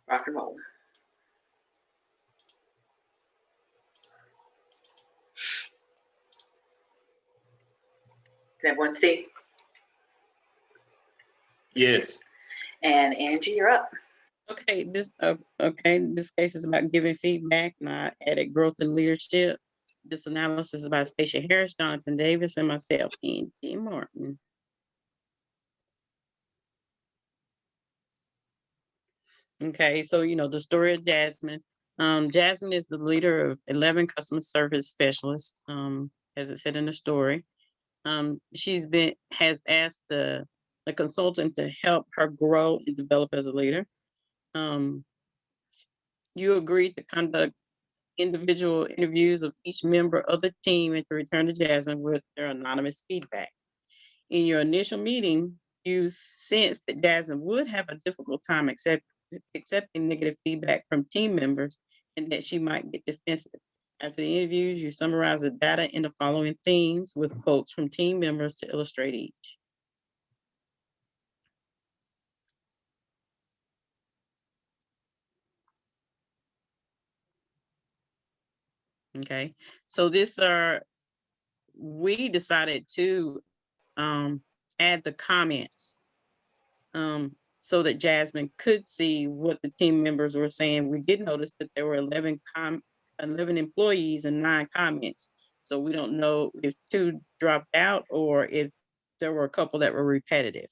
Rock and roll. Can everyone see? Yes. And Angie, you're up. Okay, this case is about giving feedback, and I added growth and leadership. This analysis is by Stacia Harris, Jonathan Davis, and myself, Angie Martin. Okay, so you know the story of Jasmine. Jasmine is the leader of 11 customer service specialists, as it said in the story. Has asked the consultant to help her grow and develop as a leader. You agreed to conduct individual interviews of each member of the team and to return to Jasmine with their anonymous feedback. In your initial meeting, you sensed that Jasmine would have a difficult time accepting negative feedback from team members and that she might get defensive. After the interviews, you summarize the data in the following themes with quotes from team members to illustrate each. Okay, so we decided to add the comments so that Jasmine could see what the team members were saying. We did notice that there were 11 employees and 9 comments. So we don't know if 2 dropped out or if there were a couple that were repetitive.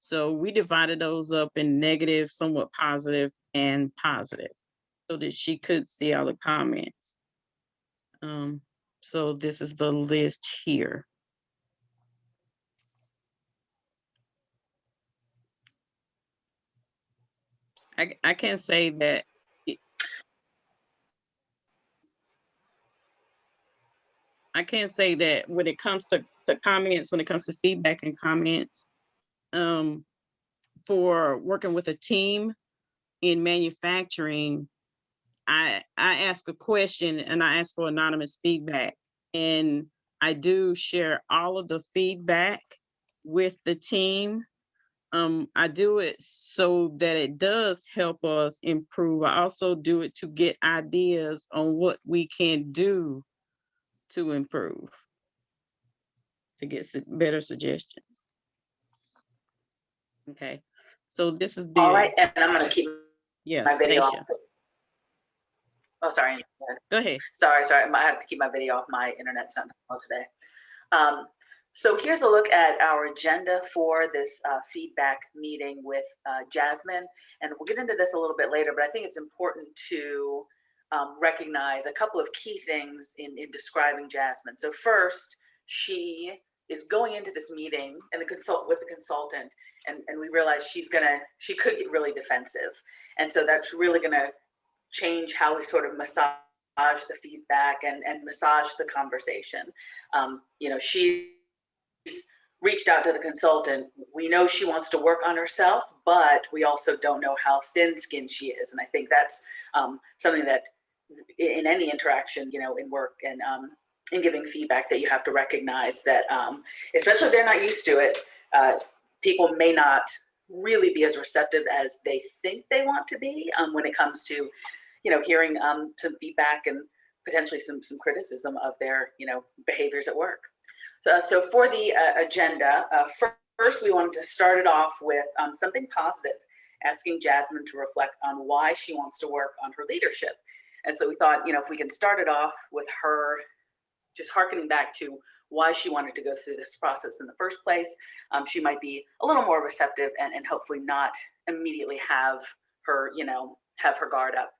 So we divided those up in negative, somewhat positive, and positive so that she could see all the comments. So this is the list here. I can say that when it comes to comments, when it comes to feedback and comments, for working with a team in manufacturing, I ask a question and I ask for anonymous feedback, and I do share all of the feedback with the team. I do it so that it does help us improve. I also do it to get ideas on what we can do to improve, to get better suggestions. Okay, so this is all right, and I'm going to keep my video off. Oh, sorry. Go ahead. Sorry. I might have to keep my video off. My internet's not well today. So here's a look at our agenda for this feedback meeting with Jasmine. And we'll get into this a little bit later, but I think it's important to recognize a couple of key things in describing Jasmine. So first, she is going into this meeting and with the consultant, and we realize she could get really defensive. And so that's really gonna change how we sort of massage the feedback and massage the conversation. You know, she's reached out to the consultant. We know she wants to work on herself, but we also don't know how thin-skinned she is. And I think that's something that in any interaction, you know, in work and in giving feedback, that you have to recognize that, especially if they're not used to it, people may not really be as receptive as they think they want to be when it comes to, hearing some feedback and potentially some criticism of their, behaviors at work. So for the agenda, first we wanted to start it off with something positive, asking Jasmine to reflect on why she wants to work on her leadership. And so we thought, if we can start it off with her just hearkening back to why she wanted to go through this process in the first place, she might be a little more receptive and hopefully not immediately have her, have her guard up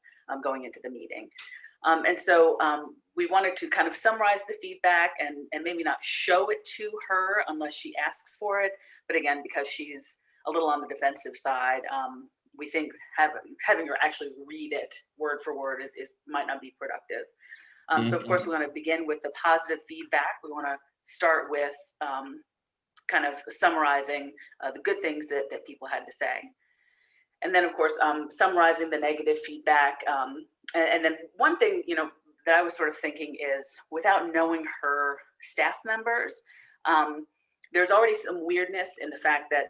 going into the meeting. And so we wanted to kind of summarize the feedback and maybe not show it to her unless she asks for it. But again, because she's a little on the defensive side, we think having her actually read it word for word might not be productive. So of course, we want to begin with the positive feedback. We want to start with kind of summarizing the good things that people had to say. And then of course, summarizing the negative feedback. And then one thing, that I was sort of thinking is, without knowing her staff members, there's already some weirdness in the fact that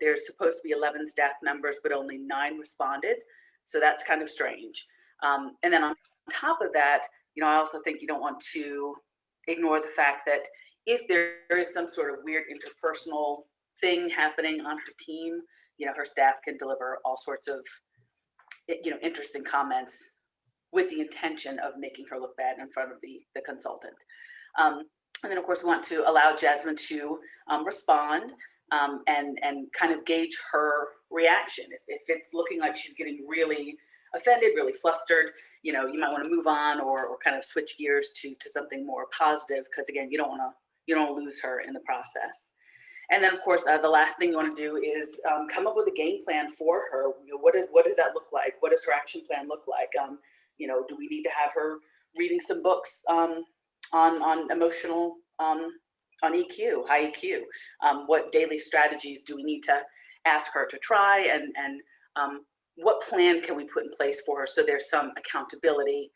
there's supposed to be 11 staff members, but only 9 responded. So that's kind of strange. And then on top of that, I also think you don't want to ignore the fact that if there is some sort of weird interpersonal thing happening on her team, her staff can deliver all sorts of, interesting comments with the intention of making her look bad in front of the consultant. And then of course we want to allow Jasmine to respond and kind of gauge her reaction. If it's looking like she's getting really offended, really flustered, you might want to move on or kind of switch gears to something more positive, because again, you don't want to lose her in the process. And then of course, the last thing you want to do is come up with a game plan for her. What does that look like? What does her action plan look like? Do we need to have her reading some books on emotional, on EQ, high EQ? What daily strategies do we need to ask her to try? And what plan can we put in place for her so there's some accountability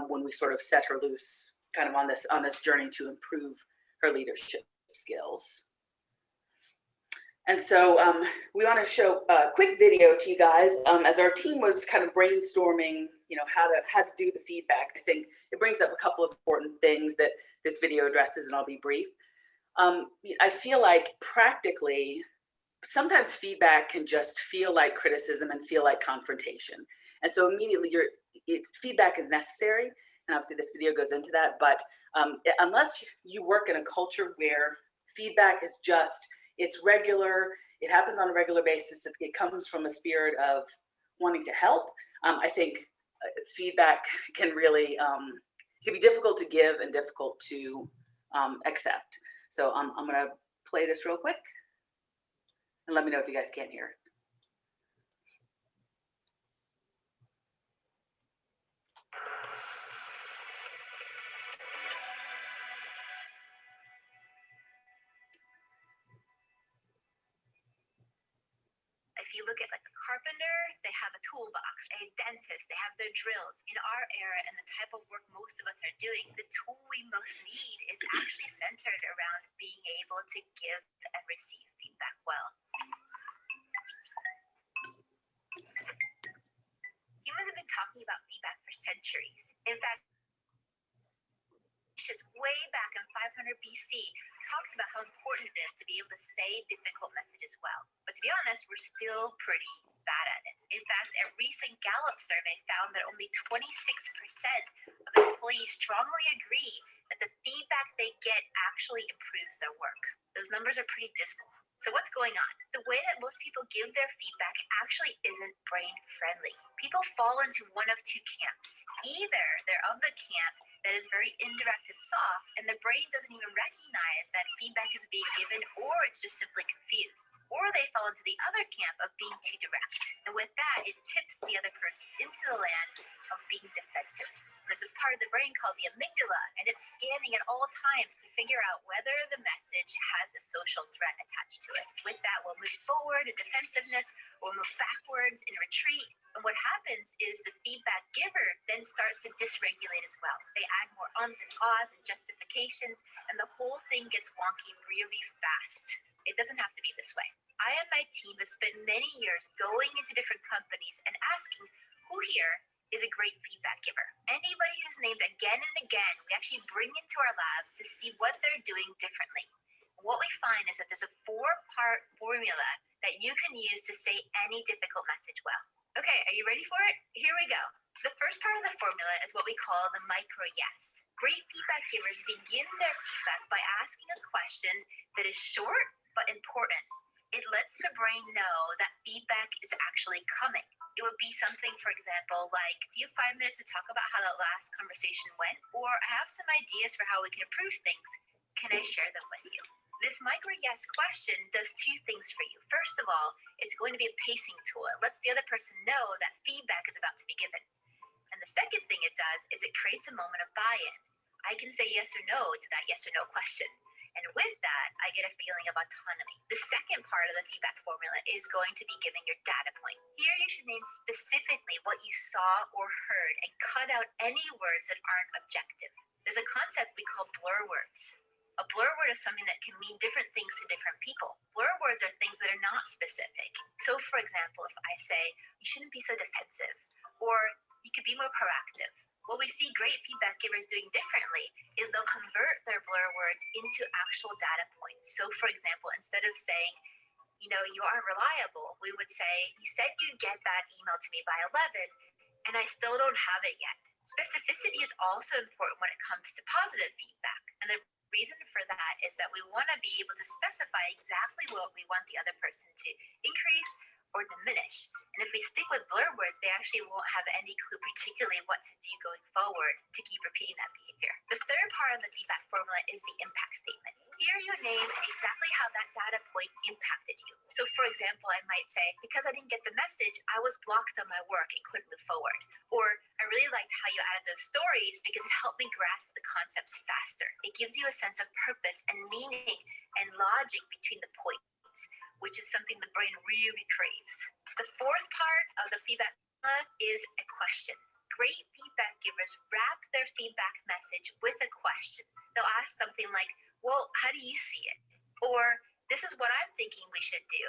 when we sort of set her loose kind of on this journey to improve her leadership skills? And so we want to show a quick video to you guys as our team was kind of brainstorming, how to do the feedback. I think it brings up a couple of important things that this video addresses, and I'll be brief. I feel like practically, sometimes feedback can just feel like criticism and feel like confrontation. And so immediately feedback is necessary. And obviously this video goes into that, but unless you work in a culture where feedback is it's regular, it happens on a regular basis, it comes from a spirit of wanting to help, I think feedback can really, can be difficult to give and difficult to accept. So I'm gonna play this real quick and let me know if you guys can't hear it. If you look at like a carpenter, they have a toolbox. A dentist, they have their drills. In our era and the type of work most of us are doing, the tool we most need is actually centered around being able to give and receive feedback well. Humans have been talking about feedback for centuries. In fact, just way back in 500 BC, talked about how important it is to be able to say difficult messages well. But to be honest, we're still pretty bad at it. In fact, a recent Gallup survey found that only 26% of employees strongly agree that the feedback they get actually improves their work. Those numbers are pretty dismal. So what's going on? The way that most people give their feedback actually isn't brain friendly. People fall into one of two camps. Either they're of the camp that is very indirect and soft, and the brain doesn't even recognize that feedback is being given, or it's just simply confused. Or they fall into the other camp of being too direct. And with that, it tips the other person into the land of being defensive. There's this part of the brain called the amygdala, and it's scanning at all times to figure out whether the message has a social threat attached to it. With that, we'll move forward in defensiveness, or move backwards in retreat. And what happens is the feedback giver then starts to dysregulate as well. They add more ums and ahs and justifications, and the whole thing gets wonky really fast. It doesn't have to be this way. I and my team have spent many years going into different companies and asking who here is a great feedback giver. Anybody who's named again and again, we actually bring into our labs to see what they're doing differently. And what we find is that there's a 4-part formula that you can use to say any difficult message well. Okay, are you ready for it? Here we go. The first part of the formula is what we call the micro yes. Great feedback givers begin their feedback by asking a question that is short but important. It lets the brain know that feedback is actually coming. It would be something, for example, like, do you have 5 minutes to talk about how that last conversation went? Or I have some ideas for how we can improve things. Can I share them with you? This micro yes question does 2 things for you. First of all, it's going to be a pacing tool. It lets the other person know that feedback is about to be given. And the second thing it does is it creates a moment of buy-in. I can say yes or no to that yes or no question. And with that, I get a feeling of autonomy. The second part of the feedback formula is going to be giving your data point. Here you should name specifically what you saw or heard and cut out any words that aren't objective. There's a concept we call blur words. A blur word is something that can mean different things to different people. Blur words are things that are not specific. So for example, if I say, you shouldn't be so defensive, or you could be more proactive. What we see great feedback givers doing differently is they'll convert their blur words into actual data points. So for example, instead of saying, you know, you aren't reliable, we would say, you said you'd get that email to me by 11, and I still don't have it yet. Specificity is also important when it comes to positive feedback. And the reason for that is that we want to be able to specify exactly what we want the other person to increase or diminish. And if we stick with blur words, they actually won't have any clue particularly what to do going forward to keep repeating that behavior. The third part of the feedback formula is the impact statement. Here you name exactly how that data point impacted you. So for example, I might say, because I didn't get the message, I was blocked on my work and couldn't move forward. Or I really liked how you added those stories because it helped me grasp the concepts faster. It gives you a sense of purpose and meaning and logic between the points, which is something the brain really craves. The fourth part of the feedback is a question. Great feedback givers wrap their feedback message with a question. They'll ask something like, well, how do you see it? Or, this is what I'm thinking we should do,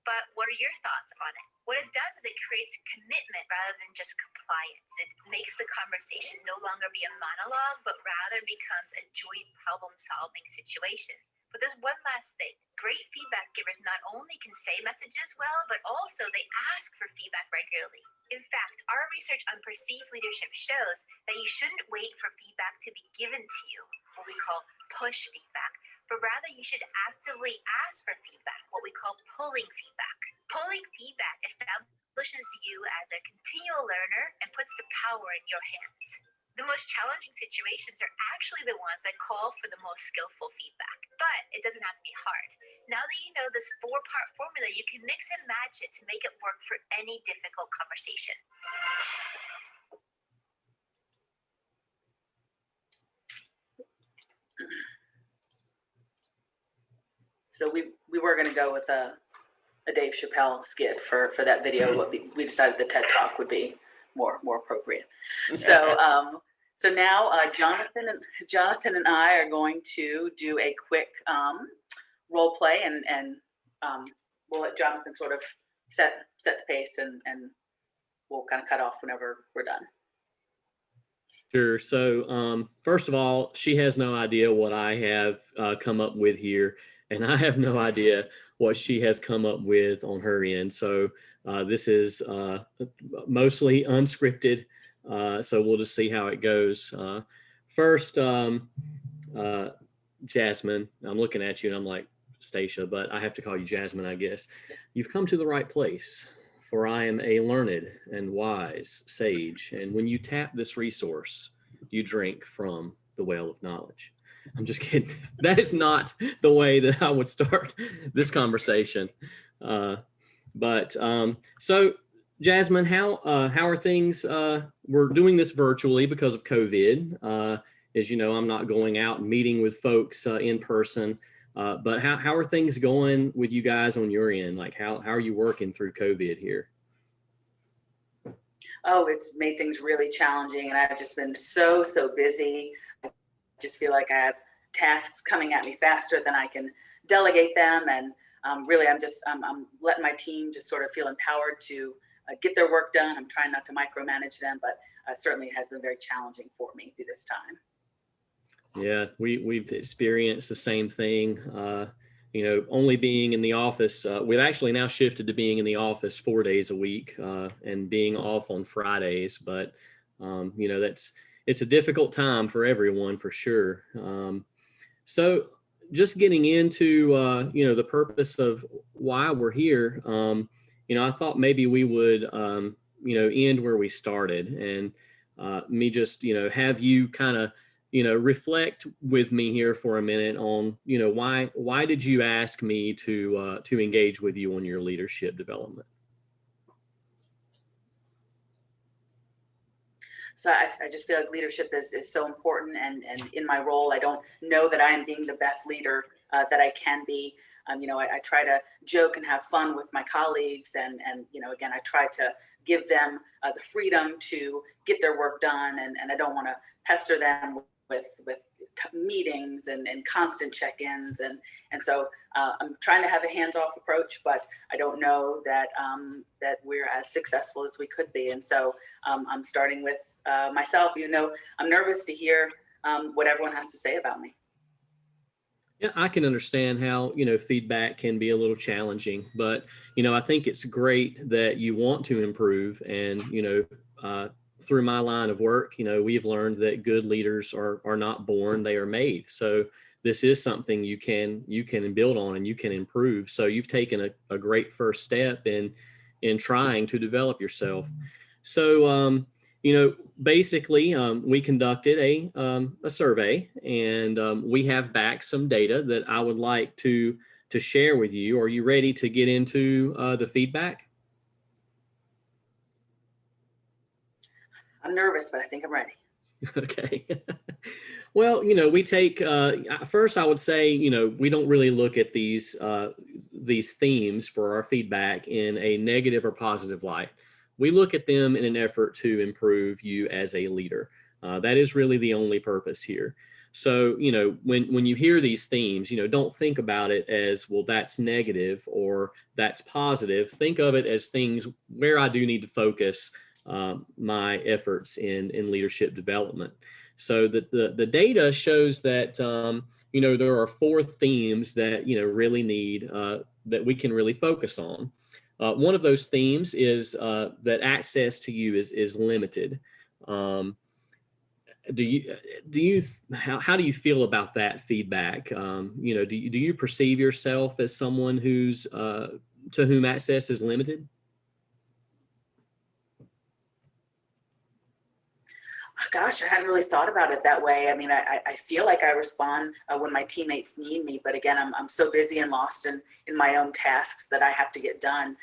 but what are your thoughts on it? What it does is it creates commitment rather than just compliance. It makes the conversation no longer be a monologue, but rather becomes a joint problem-solving situation. But there's one last thing. Great feedback givers not only can say messages well, but also they ask for feedback regularly. In fact, our research on perceived leadership shows that you shouldn't wait for feedback to be given to you, what we call push feedback, but rather you should actively ask for feedback, what we call pulling feedback. Pulling feedback establishes you as a continual learner and puts the power in your hands. The most challenging situations are actually the ones that call for the most skillful feedback, but it doesn't have to be hard. Now that you know this 4-part formula, you can mix and match it to make it work for any difficult conversation. So we were going to go with a Dave Chappelle skit for that video. We decided the TED Talk would be more appropriate. So now Jonathan and I are going to do a quick role play, and we'll let Jonathan sort of set the pace, and we'll kind of cut off whenever we're done. Sure. So first of all, she has no idea what I have come up with here, and I have no idea what she has come up with on her end. So this is mostly unscripted. So we'll just see how it goes. First, Jasmine, I'm looking at you and I'm like, Stacia, but I have to call you Jasmine, I guess. You've come to the right place, for I am a learned and wise sage. And when you tap this resource, you drink from the well of knowledge. I'm just kidding. That is not the way that I would start this conversation. So Jasmine, how are things? We're doing this virtually because of COVID. As you know, I'm not going out and meeting with folks in person. But how are things going with you guys on your end? Like how are you working through COVID here? Oh, it's made things really challenging, and I've just been so busy. I just feel like I have tasks coming at me faster than I can delegate them. And really, I'm letting my team just sort of feel empowered to get their work done. I'm trying not to micromanage them, but certainly it has been very challenging for me through this time. Yeah, we've experienced the same thing. Only being in the office, we've actually now shifted to being in the office 4 days a week and being off on Fridays. But it's a difficult time for everyone for sure. So just getting into the purpose of why we're here. I thought maybe we would end where we started, and me just have you kind of reflect with me here for a minute on why did you ask me to engage with you on your leadership development? So I just feel like leadership is so important, and in my role, I don't know that I am being the best leader that I can be. I try to joke and have fun with my colleagues, and again, I try to give them the freedom to get their work done, and I don't want to pester them with meetings and constant check-ins, and so I'm trying to have a hands-off approach, but I don't know that that we're as successful as we could be, and so I'm starting with myself, even though I'm nervous to hear what everyone has to say about me. Yeah, I can understand how, feedback can be a little challenging, but, I think it's great that you want to improve. And, through my line of work, we've learned that good leaders are not born, they are made. So this is something you can build on and you can improve. So you've taken a great first step in trying to develop yourself. So, basically, we conducted a survey, and we have back some data that I would like to share with you. Are you ready to get into the feedback? I'm nervous, but I think I'm ready. Okay. Well, we take, first I would say, we don't really look at these themes for our feedback in a negative or positive light. We look at them in an effort to improve you as a leader. That is really the only purpose here. So, when you hear these themes, don't think about it as, well, that's negative or that's positive. Think of it as things where I do need to focus my efforts in leadership development. So the data shows that, there are 4 themes that, really need, that we can really focus on. One of those themes is that access to you is limited. How do you feel about that feedback? Do you perceive yourself as someone who's to whom access is limited? Gosh, I hadn't really thought about it that way. I mean, I feel like I respond when my teammates need me, but again, I'm so busy and lost in my own tasks that I have to get done.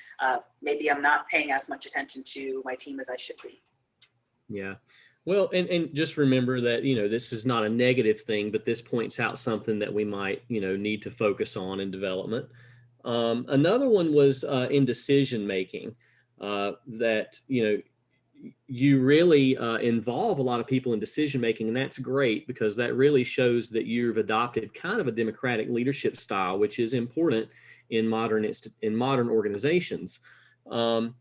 Maybe I'm not paying as much attention to my team as I should be. Yeah. Well, and just remember that, this is not a negative thing, but this points out something that we might, need to focus on in development. Another one was in decision making, that, you really involve a lot of people in decision making, and that's great because that really shows that you've adopted kind of a democratic leadership style, which is important in modern organizations. But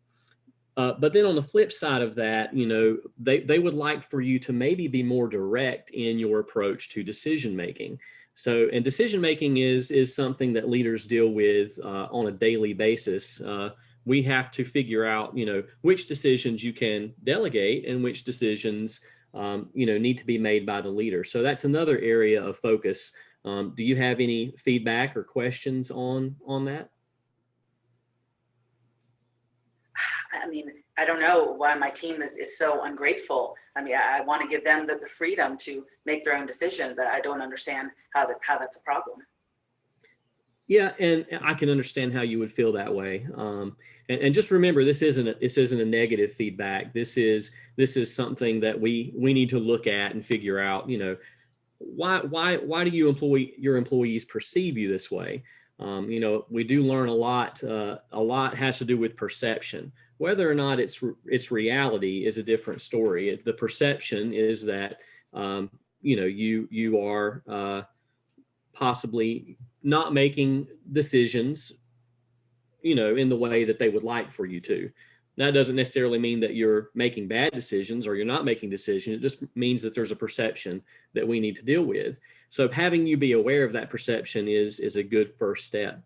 then on the flip side of that, they would like for you to maybe be more direct in your approach to decision making. So, and decision making is something that leaders deal with on a daily basis. We have to figure out, which decisions you can delegate and which decisions, need to be made by the leader. So that's another area of focus. Do you have any feedback or questions on that? I mean, I don't know why my team is so ungrateful. I mean, I want to give them the freedom to make their own decisions. I don't understand how that's a problem. Yeah, and I can understand how you would feel that way. And just remember, this isn't a negative feedback. This is something that we need to look at and figure out. Why do your employees perceive you this way? We do learn a lot. A lot has to do with perception. Whether or not it's reality is a different story. The perception is that you are possibly not making decisions, in the way that they would like for you to. That doesn't necessarily mean that you're making bad decisions or you're not making decisions. It just means that there's a perception that we need to deal with. So having you be aware of that perception is a good first step.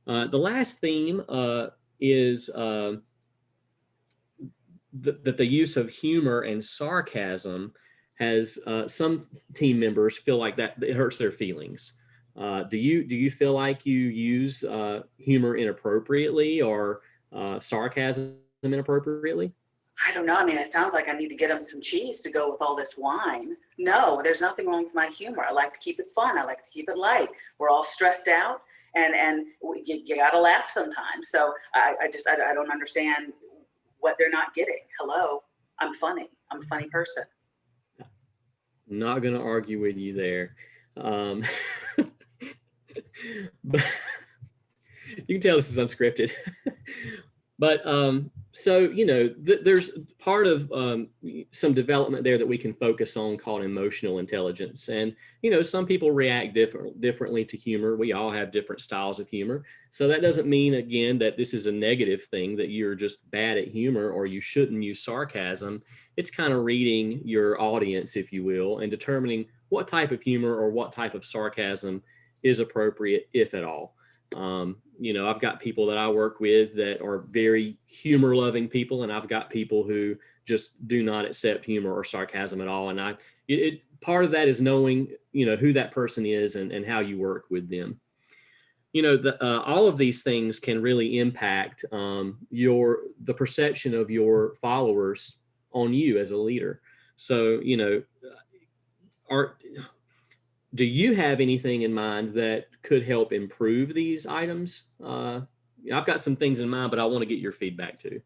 The last theme is that the use of humor and sarcasm has some team members feel like that it hurts their feelings. Do you feel like you use humor inappropriately or sarcasm inappropriately? I don't know. I mean, it sounds like I need to get them some cheese to go with all this wine. No, there's nothing wrong with my humor. I like to keep it fun. I like to keep it light. We're all stressed out, and you got to laugh sometimes. So I don't understand what they're not getting. Hello, I'm funny. I'm a funny person. I'm not going to argue with you there. But you can tell this is unscripted. But so, there's part of some development there that we can focus on called emotional intelligence. And, some people react differently to humor. We all have different styles of humor. So that doesn't mean, again, that this is a negative thing, that you're just bad at humor or you shouldn't use sarcasm. It's kind of reading your audience, if you will, and determining what type of humor or what type of sarcasm is appropriate, if at all. I've got people that I work with that are very humor loving people, and I've got people who just do not accept humor or sarcasm at all. And part of that is knowing, who that person is and how you work with them. All of these things can really impact the perception of your followers on you as a leader. So, do you have anything in mind that could help improve these items? I've got some things in mind, but I want to get your feedback too.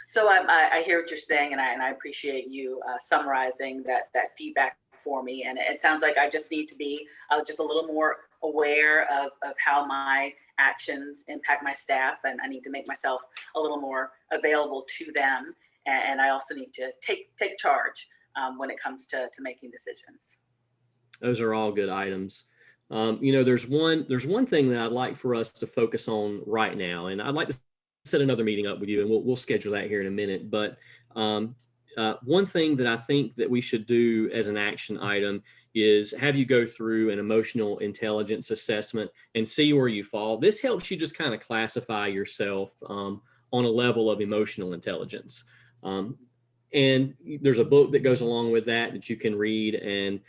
So I hear what you're saying, and I appreciate you summarizing that feedback for me. And it sounds like I just need to be just a little more aware of how my actions impact my staff, and I need to make myself a little more available to them. And I also need to take charge when it comes to making decisions. Those are all good items. There's one thing that I'd like for us to focus on right now, and I'd like to set another meeting up with you, and we'll schedule that here in a minute. But one thing that I think that we should do as an action item is have you go through an emotional intelligence assessment and see where you fall. This helps you just kind of classify yourself on a level of emotional intelligence. And there's a book that goes along with that you can read. And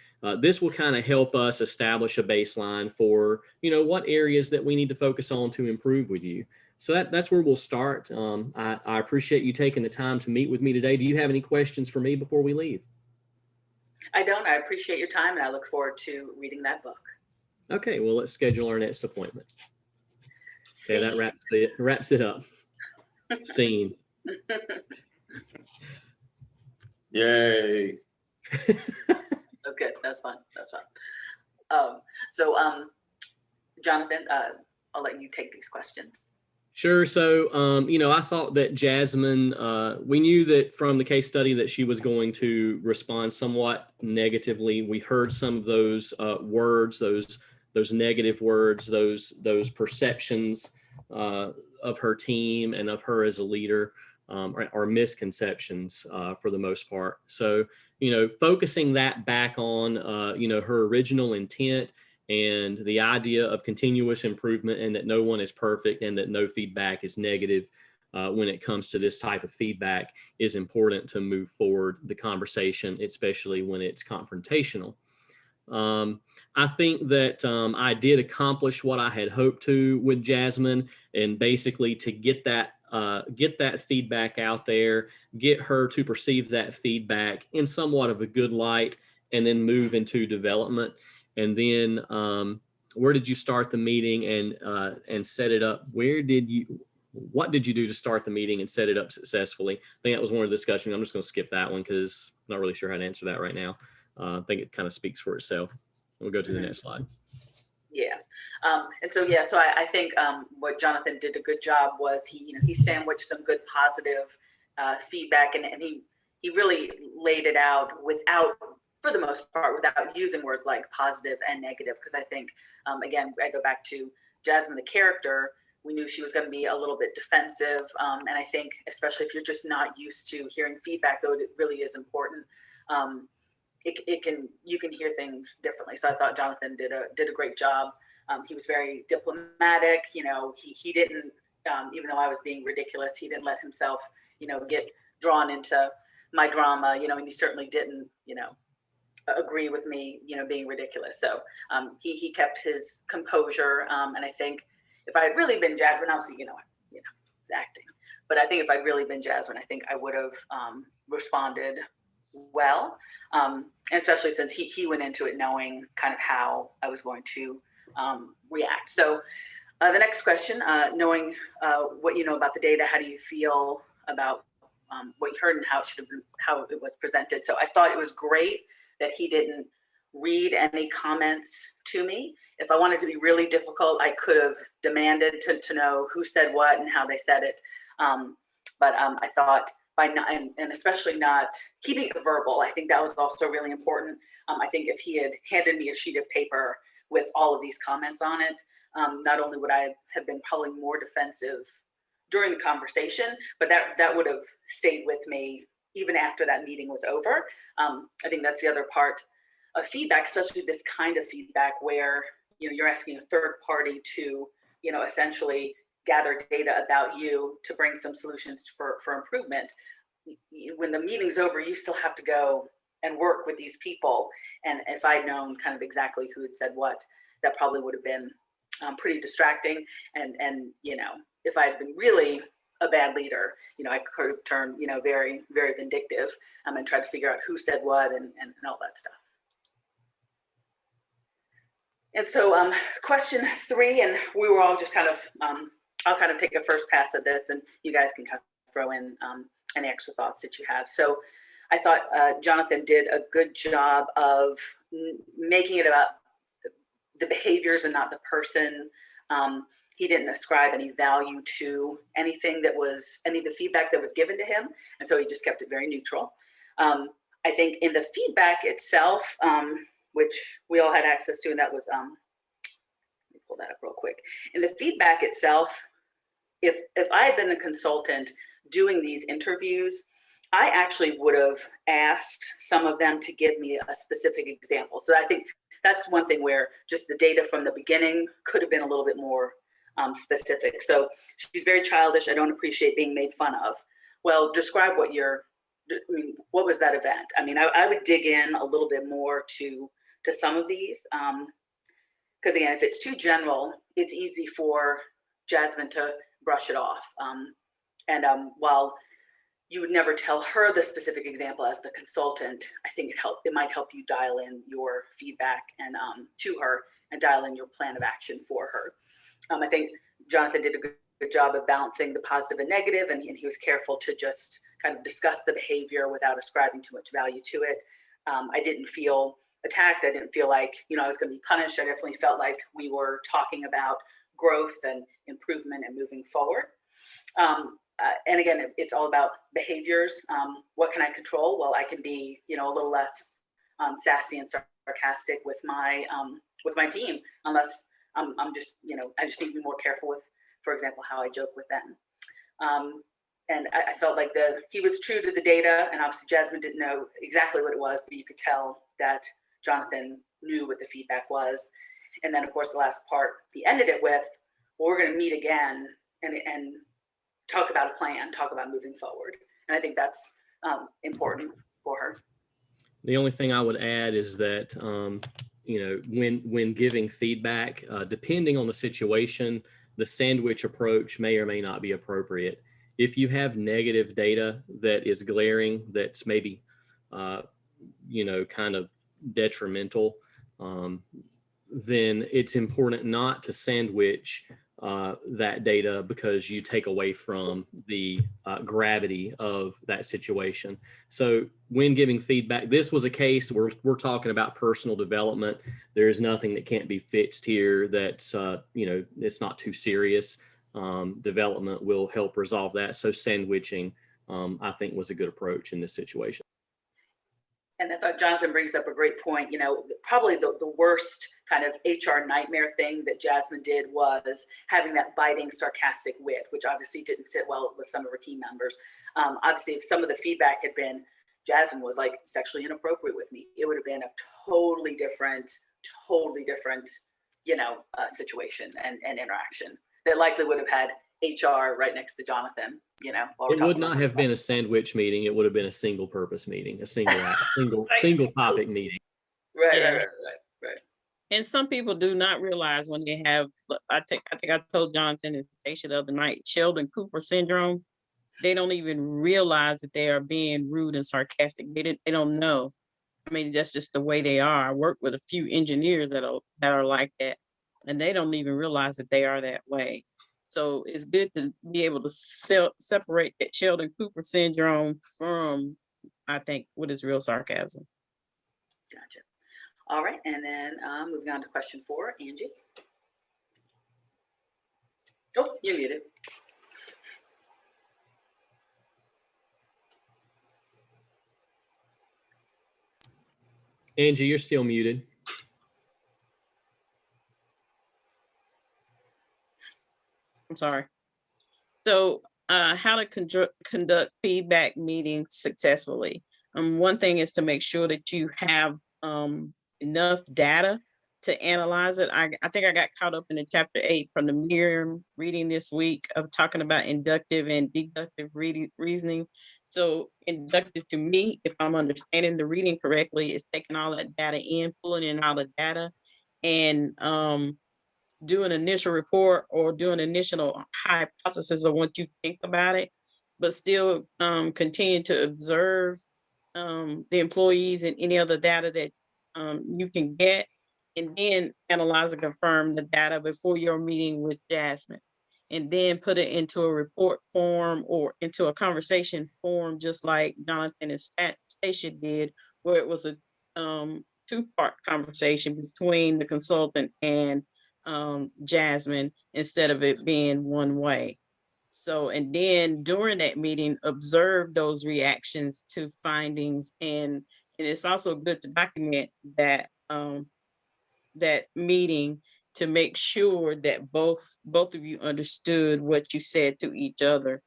this will kind of help us establish a baseline for, what areas that we need to focus on to improve with you. So that's where we'll start. I appreciate you taking the time to meet with me today. Do you have any questions for me before we leave? I don't. I appreciate your time, and I look forward to reading that book. Okay, well, let's schedule our next appointment. Okay, that wraps it up. Scene. Yay. That's good. That's fun. That's fun. So Jonathan, I'll let you take these questions. Sure. So, I thought that Jasmine, we knew that from the case study that she was going to respond somewhat negatively. We heard some of those words, those negative words, those perceptions of her team and of her as a leader. Or misconceptions for the most part. So, focusing that back on, her original intent and the idea of continuous improvement, and that no one is perfect and that no feedback is negative when it comes to this type of feedback is important to move forward the conversation, especially when it's confrontational. I think that I did accomplish what I had hoped to with Jasmine, and basically to get that feedback out there, get her to perceive that feedback in somewhat of a good light, and then move into development. And then where did you start the meeting and set it up? What did you do to start the meeting and set it up successfully? I think that was one of the discussions. I'm just going to skip that one because I'm not really sure how to answer that right now. I think it kind of speaks for itself. We'll go to the next slide. Yeah. So I think what Jonathan did a good job was he sandwiched some good positive feedback, and he really laid it out without for the most part, without using words like positive and negative, because I think, again, I go back to Jasmine, the character. We knew she was going to be a little bit defensive, and I think, especially if you're just not used to hearing feedback, though it really is important, you can hear things differently. So I thought Jonathan did a great job. He was very diplomatic. You know, he didn't, even though I was being ridiculous, he didn't let himself, you know, get drawn into my drama. You know, and he certainly didn't, you know, agree with me, you know, being ridiculous. So he kept his composure, and I think if I had really been Jasmine, obviously, you know, it's acting, but I think if I'd really been Jasmine, I think I would have responded well, especially since he went into it knowing kind of how I was going to react. So the next question, knowing what you know about the data, how do you feel about what you heard and how it should have been, how it was presented? So I thought it was great that he didn't read any comments to me. If I wanted to be really difficult, I could have demanded to know who said what and how they said it. But I thought by not, and especially not keeping it verbal, I think that was also really important. I think if he had handed me a sheet of paper with all of these comments on it, not only would I have been probably more defensive during the conversation, but that would have stayed with me even after that meeting was over. I think that's the other part of feedback, especially this kind of feedback where, you know, you're asking a third party to, you know, essentially gather data about you to bring some solutions for improvement. When the meeting's over, you still have to go and work with these people. And if I'd known kind of exactly who had said what, that probably would have been pretty distracting. And you know, if I had been really a bad leader, you know, I could have turned, you know, very, very vindictive and tried to figure out who said what and all that stuff. And so question 3, and we were all just kind of, I'll kind of take a first pass at this and you guys can kind of throw in any extra thoughts that you have. So I thought Jonathan did a good job of making it about the behaviors and not the person. He didn't ascribe any value to anything that was, any of the feedback that was given to him. And so he just kept it very neutral. I think in the feedback itself, which we all had access to, and that was, let me pull that up real quick. In the feedback itself, if I had been the consultant doing these interviews, I actually would have asked some of them to give me a specific example. So I think that's one thing where just the data from the beginning could have been a little bit more specific. So she's very childish. I don't appreciate being made fun of. Well, describe what what was that event? I mean, I would dig in a little bit more to some of these. Because again, if it's too general, it's easy for Jasmine to brush it off. While you would never tell her the specific example as the consultant, I think it might help you dial in your feedback and to her and dial in your plan of action for her. I think Jonathan did a good job of balancing the positive and negative, and he was careful to just kind of discuss the behavior without ascribing too much value to it. I didn't feel attacked. I didn't feel like, you know, I was going to be punished. I definitely felt like we were talking about growth and improvement and moving forward. And again, it's all about behaviors. What can I control? Well, I can be, you know, a little less sassy and sarcastic with my team, unless I'm just, you know, I just need to be more careful with, for example, how I joke with them. And I felt like he was true to the data, and obviously Jasmine didn't know exactly what it was, but you could tell that Jonathan knew what the feedback was. And then, of course, the last part, he ended it with, well, we're going to meet again and talk about a plan, talk about moving forward. And I think that's important for her. The only thing I would add is that, you know, when giving feedback, depending on the situation, the sandwich approach may or may not be appropriate. If you have negative data that is glaring, that's maybe, you know, kind of detrimental, then it's important not to sandwich that data because you take away from the gravity of that situation. So when giving feedback, this was a case where we're talking about personal development. There's nothing that can't be fixed here. That's, you know, it's not too serious. Development will help resolve that. So sandwiching, I think, was a good approach in this situation. And I thought Jonathan brings up a great point. You know, probably the worst kind of HR nightmare thing that Jasmine did was having that biting, sarcastic wit, which obviously didn't sit well with some of her team members. Obviously, if some of the feedback had been Jasmine was like sexually inappropriate with me, it would have been a totally different, you know, situation and interaction that likely would have had HR right next to Jonathan, you know. It would not have been a sandwich meeting. It would have been a single purpose meeting, a single single topic meeting. Right. And some people do not realize when they have, I think I told Jonathan and Stacia the other night, Sheldon Cooper syndrome. They don't even realize that they are being rude and sarcastic. They don't know. I mean, that's just the way they are. I work with a few engineers that are like that, and they don't even realize that they are that way. So it's good to be able to separate that Sheldon Cooper syndrome from, I think, what is real sarcasm. Gotcha. All right, and then moving on to question 4, Angie. Oh, you're muted. Angie, you're still muted. I'm sorry. So how to conduct feedback meetings successfully. One thing is to make sure that you have enough data to analyze it. I think I got caught up in the chapter 8 from the Miriam reading this week of talking about inductive and deductive reasoning. So inductive to me, if I'm understanding the reading correctly, is taking all that data in, pulling in all the data, and do an initial report or do an initial hypothesis of what you think about it, but still continue to observe the employees and any other data that you can get, and then analyze and confirm the data before your meeting with Jasmine, and then put it into a report form or into a conversation form, just like Jonathan and Stacia did, where it was a two-part conversation between the consultant and Jasmine, instead of it being one way. So, and then during that meeting, observe those reactions to findings, and it's also good to document that that meeting to make sure that both of you understood what you said to each other.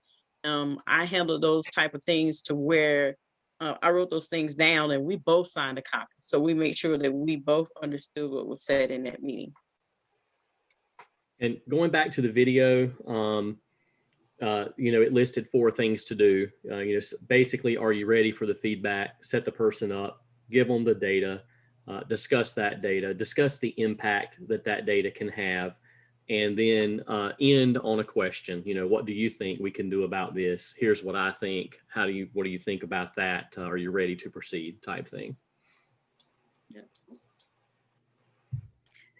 I handle those type of things to where I wrote those things down and we both signed a copy. So we make sure that we both understood what was said in that meeting. And going back to the video, you know, it listed 4 things to do. You know, basically, are you ready for the feedback? Set the person up, give them the data, discuss that data, discuss the impact that data can have, and then end on a question. You know, what do you think we can do about this? Here's what I think. What do you think about that? Are you ready to proceed? Type thing.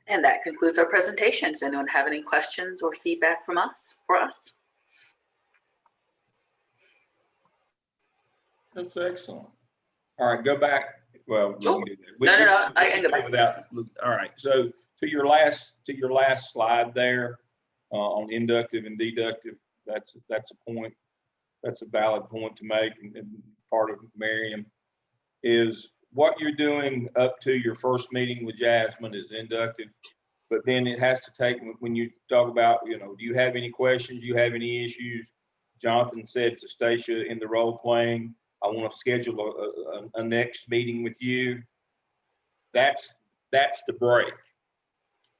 And that concludes our presentation. Does anyone have any questions or feedback from us for us? That's excellent. All right, go back. Well, no, I can go back. All right, so to your last slide there on inductive and deductive, that's a point. That's a valid point to make, and part of Miriam is what you're doing up to your first meeting with Jasmine is inductive, but then it has to take, when you talk about, you know, do you have any questions? Do you have any issues? Jonathan said to Stacia in the role playing, I want to schedule a next meeting with you. That's the break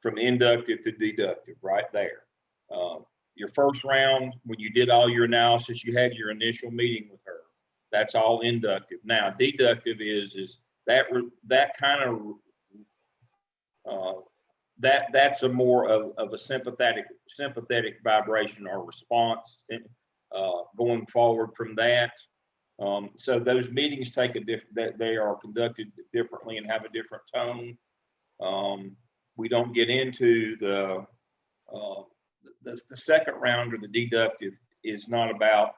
from inductive to deductive right there. Your first round, when you did all your analysis, you had your initial meeting with her. That's all inductive. Now, deductive is that kind of that's a more of a sympathetic vibration or response going forward from that. So those meetings take that they are conducted differently and have a different tone. We don't get into the second round or the deductive is not about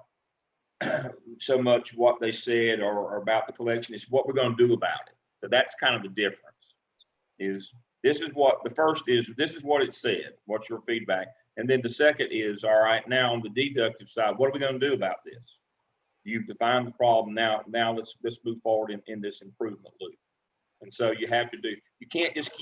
so much what they said or about the collection. It's what we're going to do about it. So that's kind of the difference. This is what it said. What's your feedback? And then the second is, all right, now on the deductive side, what are we going to do about this? You've defined the problem. Now let's move forward in this improvement loop. And so you have to do, you can't just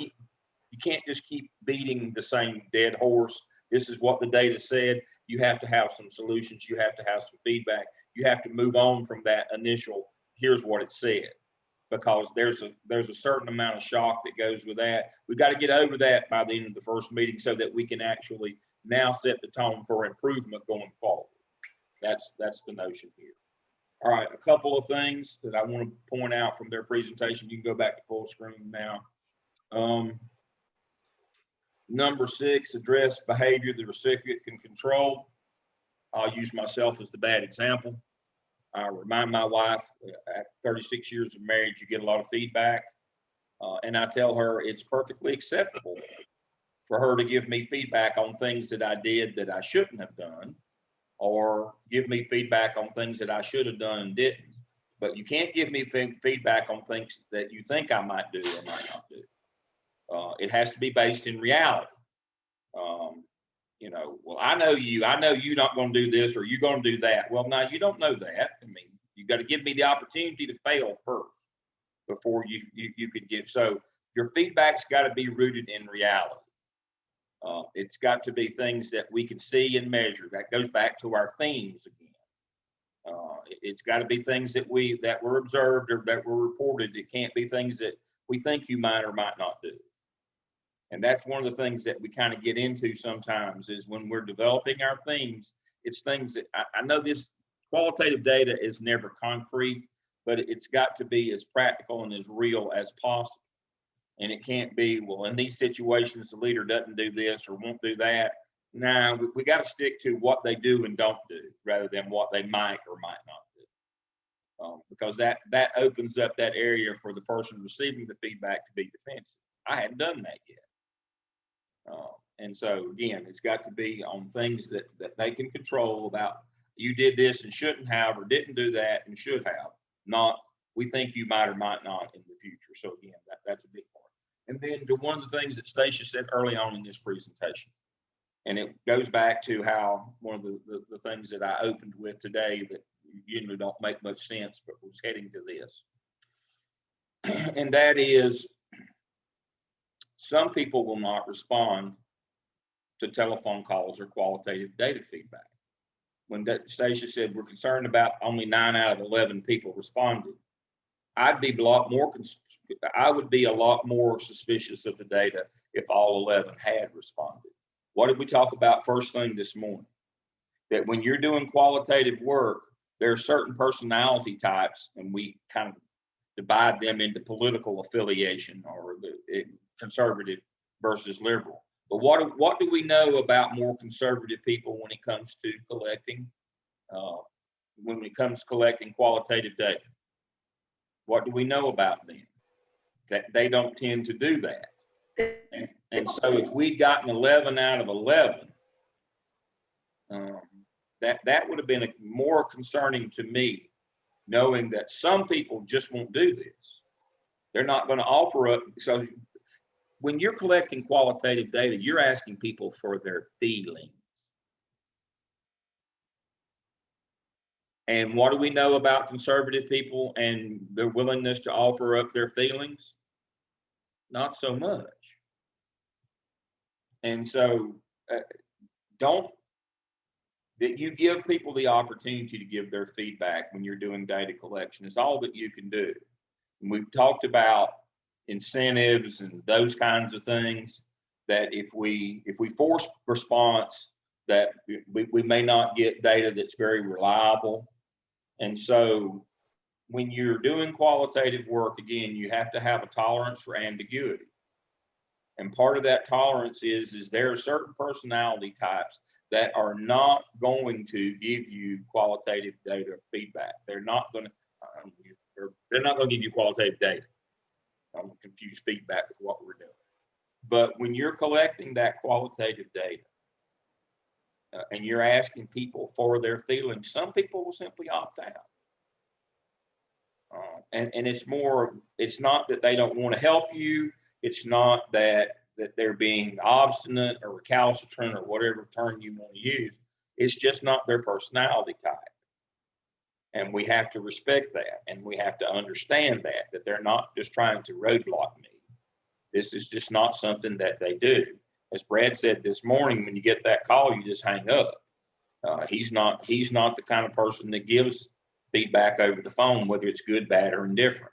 keep beating the same dead horse. This is what the data said. You have to have some solutions. You have to have some feedback. You have to move on from that initial, here's what it said, because there's a certain amount of shock that goes with that. We've got to get over that by the end of the first meeting so that we can actually now set the tone for improvement going forward. That's the notion here. All right, a couple of things that I want to point out from their presentation. You can go back to full screen now. Number 6, address behavior the recipient can control. I'll use myself as the bad example. I remind my wife, at 36 years of marriage, you get a lot of feedback. And I tell her it's perfectly acceptable for her to give me feedback on things that I did that I shouldn't have done, or give me feedback on things that I should have done and didn't. But you can't give me feedback on things that you think I might do or might not do. It has to be based in reality. You know, well, I know you're not going to do this or you're going to do that. Well, no, you don't know that. I mean, you got to give me the opportunity to fail first before you could give. So your feedback's got to be rooted in reality. It's got to be things that we can see and measure. That goes back to our themes again. It's got to be things that were observed or that were reported. It can't be things that we think you might or might not do. And that's one of the things that we kind of get into sometimes is when we're developing our themes, it's things that I know this qualitative data is never concrete, but it's got to be as practical and as real as possible. And it can't be, well, in these situations, the leader doesn't do this or won't do that. Nah, we got to stick to what they do and don't do rather than what they might or might not do. Because that opens up that area for the person receiving the feedback to be defensive. I hadn't done that yet. And so again, it's got to be on things that they can control about you did this and shouldn't have, or didn't do that and should have, not we think you might or might not in the future. So again, that's a big part. And then to one of the things that Stacia said early on in this presentation, and it goes back to how one of the things that I opened with today that usually don't make much sense, but was heading to this. And that is, some people will not respond to telephone calls or qualitative data feedback. When Stacia said we're concerned about only 9 out of 11 people responded, I would be a lot more suspicious of the data if all 11 had responded. What did we talk about first thing this morning? That when you're doing qualitative work, there are certain personality types, and we kind of divide them into political affiliation or the conservative versus liberal. But what do we know about more conservative people when it comes to collecting qualitative data? What do we know about them? That they don't tend to do that. And so if we'd gotten 11 out of 11, that would have been more concerning to me, knowing that some people just won't do this. They're not going to offer up. So when you're collecting qualitative data, you're asking people for their feelings. And what do we know about conservative people and their willingness to offer up their feelings? Not so much. And so that you give people the opportunity to give their feedback when you're doing data collection. It's all that you can do. And we've talked about incentives and those kinds of things, that if we force response, that we may not get data that's very reliable. And so when you're doing qualitative work, again, you have to have a tolerance for ambiguity. And part of that tolerance is there are certain personality types that are not going to give you qualitative data feedback. They're not going to give you qualitative data. I'm going to confuse feedback with what we're doing. But when you're collecting that qualitative data and you're asking people for their feelings, some people will simply opt out. And it's not that they don't want to help you. It's not that they're being obstinate or recalcitrant or whatever term you want to use. It's just not their personality type. And we have to respect that, and we have to understand that they're not just trying to roadblock me. This is just not something that they do. As Brad said this morning, when you get that call, you just hang up. He's not the kind of person that gives feedback over the phone, whether it's good, bad, or indifferent.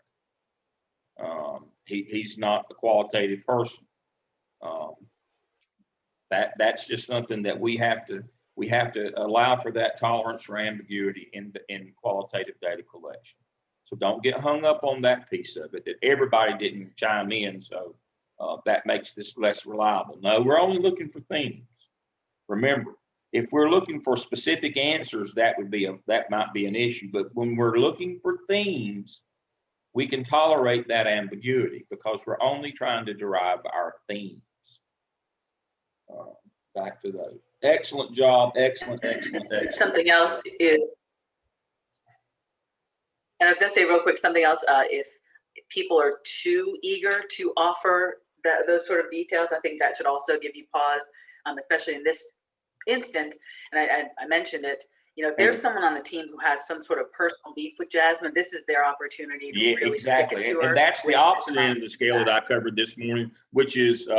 He's not the qualitative person. That's just something that we have to allow for, that tolerance for ambiguity in qualitative data collection. So don't get hung up on that piece of it, that everybody didn't chime in, so that makes this less reliable. No, we're only looking for themes. Remember, if we're looking for specific answers, that might be an issue. But when we're looking for themes, we can tolerate that ambiguity because we're only trying to derive our themes. Back to those. Excellent job. Excellent. Something else is, and I was going to say real quick, something else, if people are too eager to offer those sort of details, I think that should also give you pause, especially in this instance. And I mentioned it, if there's someone on the team who has some sort of personal beef with Jasmine, this is their opportunity to really stick it to her. And that's the opposite end of the scale that I covered this morning, which is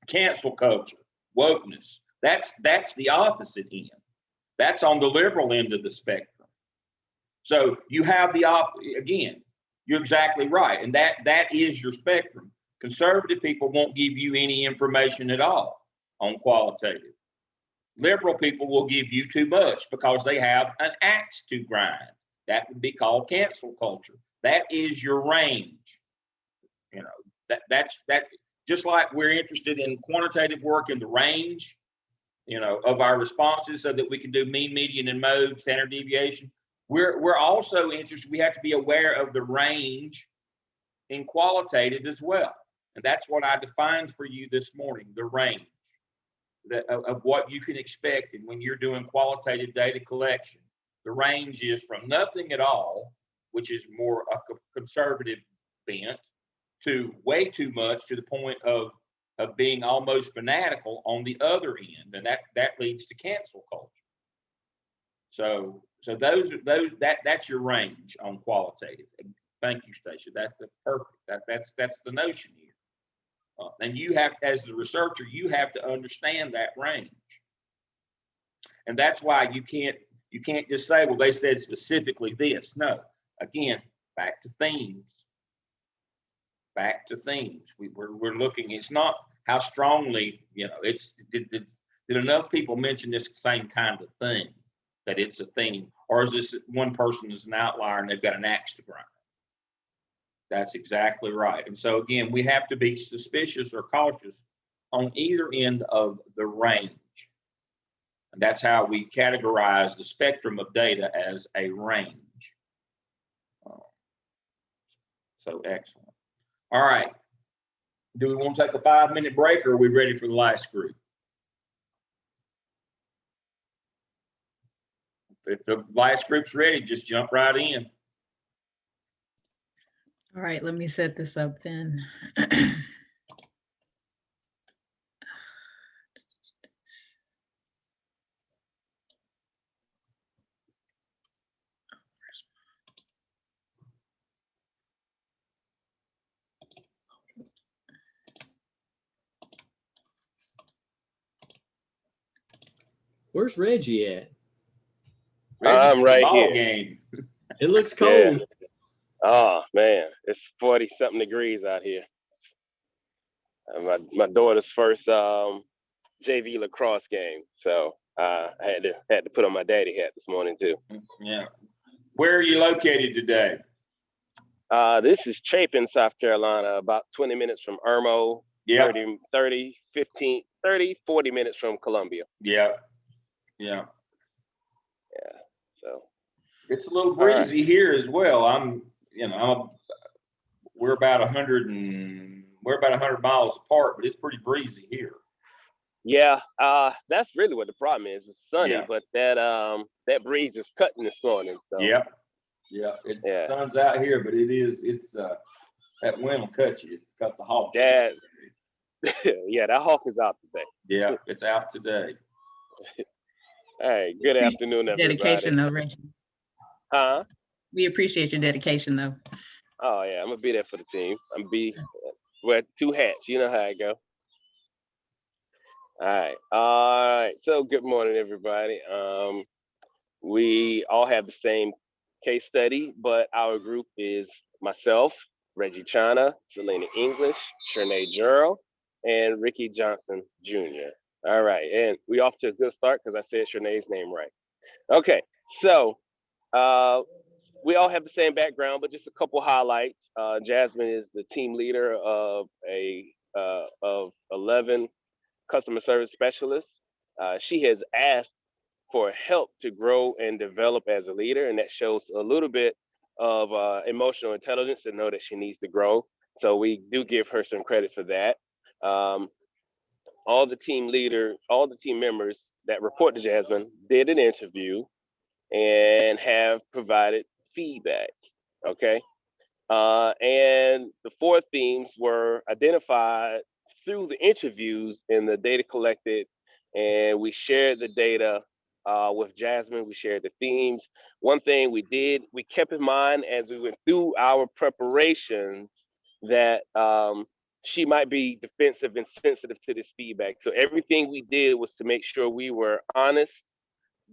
cancel culture, wokeness. That's the opposite end. That's on the liberal end of the spectrum. So you have again, you're exactly right. And that is your spectrum. Conservative people won't give you any information at all on qualitative. Liberal people will give you too much because they have an axe to grind. That would be called cancel culture. That is your range. That's just like we're interested in quantitative work in the range, of our responses so that we can do mean, median, and mode, standard deviation. We're also interested, we have to be aware of the range in qualitative as well. And that's what I defined for you this morning, the range of what you can expect. And when you're doing qualitative data collection, the range is from nothing at all, which is more a conservative bent, to way too much, to the point of being almost fanatical on the other end, and that leads to cancel culture. So that's your range on qualitative. Thank you, Stacia. That's perfect. That's the notion here. And you have, as the researcher, you have to understand that range. And that's why you can't just say, well, they said specifically this. No, again, back to themes. Back to themes. We're looking, it's not how strongly, it's did enough people mention this same kind of thing that it's a theme, or is this one person is an outlier and they've got an axe to grind? That's exactly right. And so again, we have to be suspicious or cautious on either end of the range. And that's how we categorize the spectrum of data, as a range. So excellent. All right. Do we want to take a 5-minute break, or are we ready for the last group? If the last group's ready, just jump right in. All right, let me set this up then. Where's Reggie at? Reggie's I'm right ball here. Game. It looks cold. Yeah. Oh man, it's 40-something degrees out here. My daughter's first JV lacrosse game, so I had to put on my daddy hat this morning too. Yeah. Where are you located today? This is Chapin, South Carolina, about 20 minutes from Irmo. Yeah. 40 minutes from Columbia. Yeah. So it's a little breezy here as well. We're about 100 miles apart, but it's pretty breezy here. Yeah, that's really what the problem is. It's sunny, Yeah. but that breeze is cutting this morning. So. Yeah. Sun's out here, but it's that wind will cut you. It's cut the hawk. Yeah, that hawk is out today. Yeah, it's out today. Hey, good afternoon, everybody. Dedication, though, Reggie. Huh? We appreciate your dedication, though. Oh yeah, I'm gonna be there for the team. I'm gonna be wear two hats. You know how I go. All right. All right. So good morning, everybody. We all have the same case study, but our group is myself, Reggie Chana, Selena English, Shernay Gerald, and Ricky Johnson Jr. All right. And we off to a good start because I said Shernay's name right. Okay. So uh, we all have the same background, but just a couple highlights. Jasmine is the team leader of 11 customer service specialists. She has asked for help to grow and develop as a leader, and that shows a little bit of emotional intelligence to know that she needs to grow. So we do give her some credit for that. Um, all the team members that report to Jasmine did an interview and have provided feedback. Okay. And the four themes were identified through the interviews and the data collected, and we shared the data with Jasmine. We shared the themes. One thing we did, we kept in mind as we went through our preparations that she might be defensive and sensitive to this feedback. So everything we did was to make sure we were honest,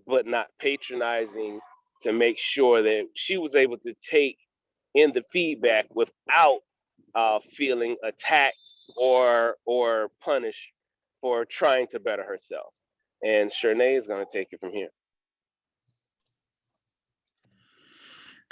but not patronizing, to make sure that she was able to take in the feedback without feeling attacked or punished for trying to better herself. And Shernay is going to take it from here.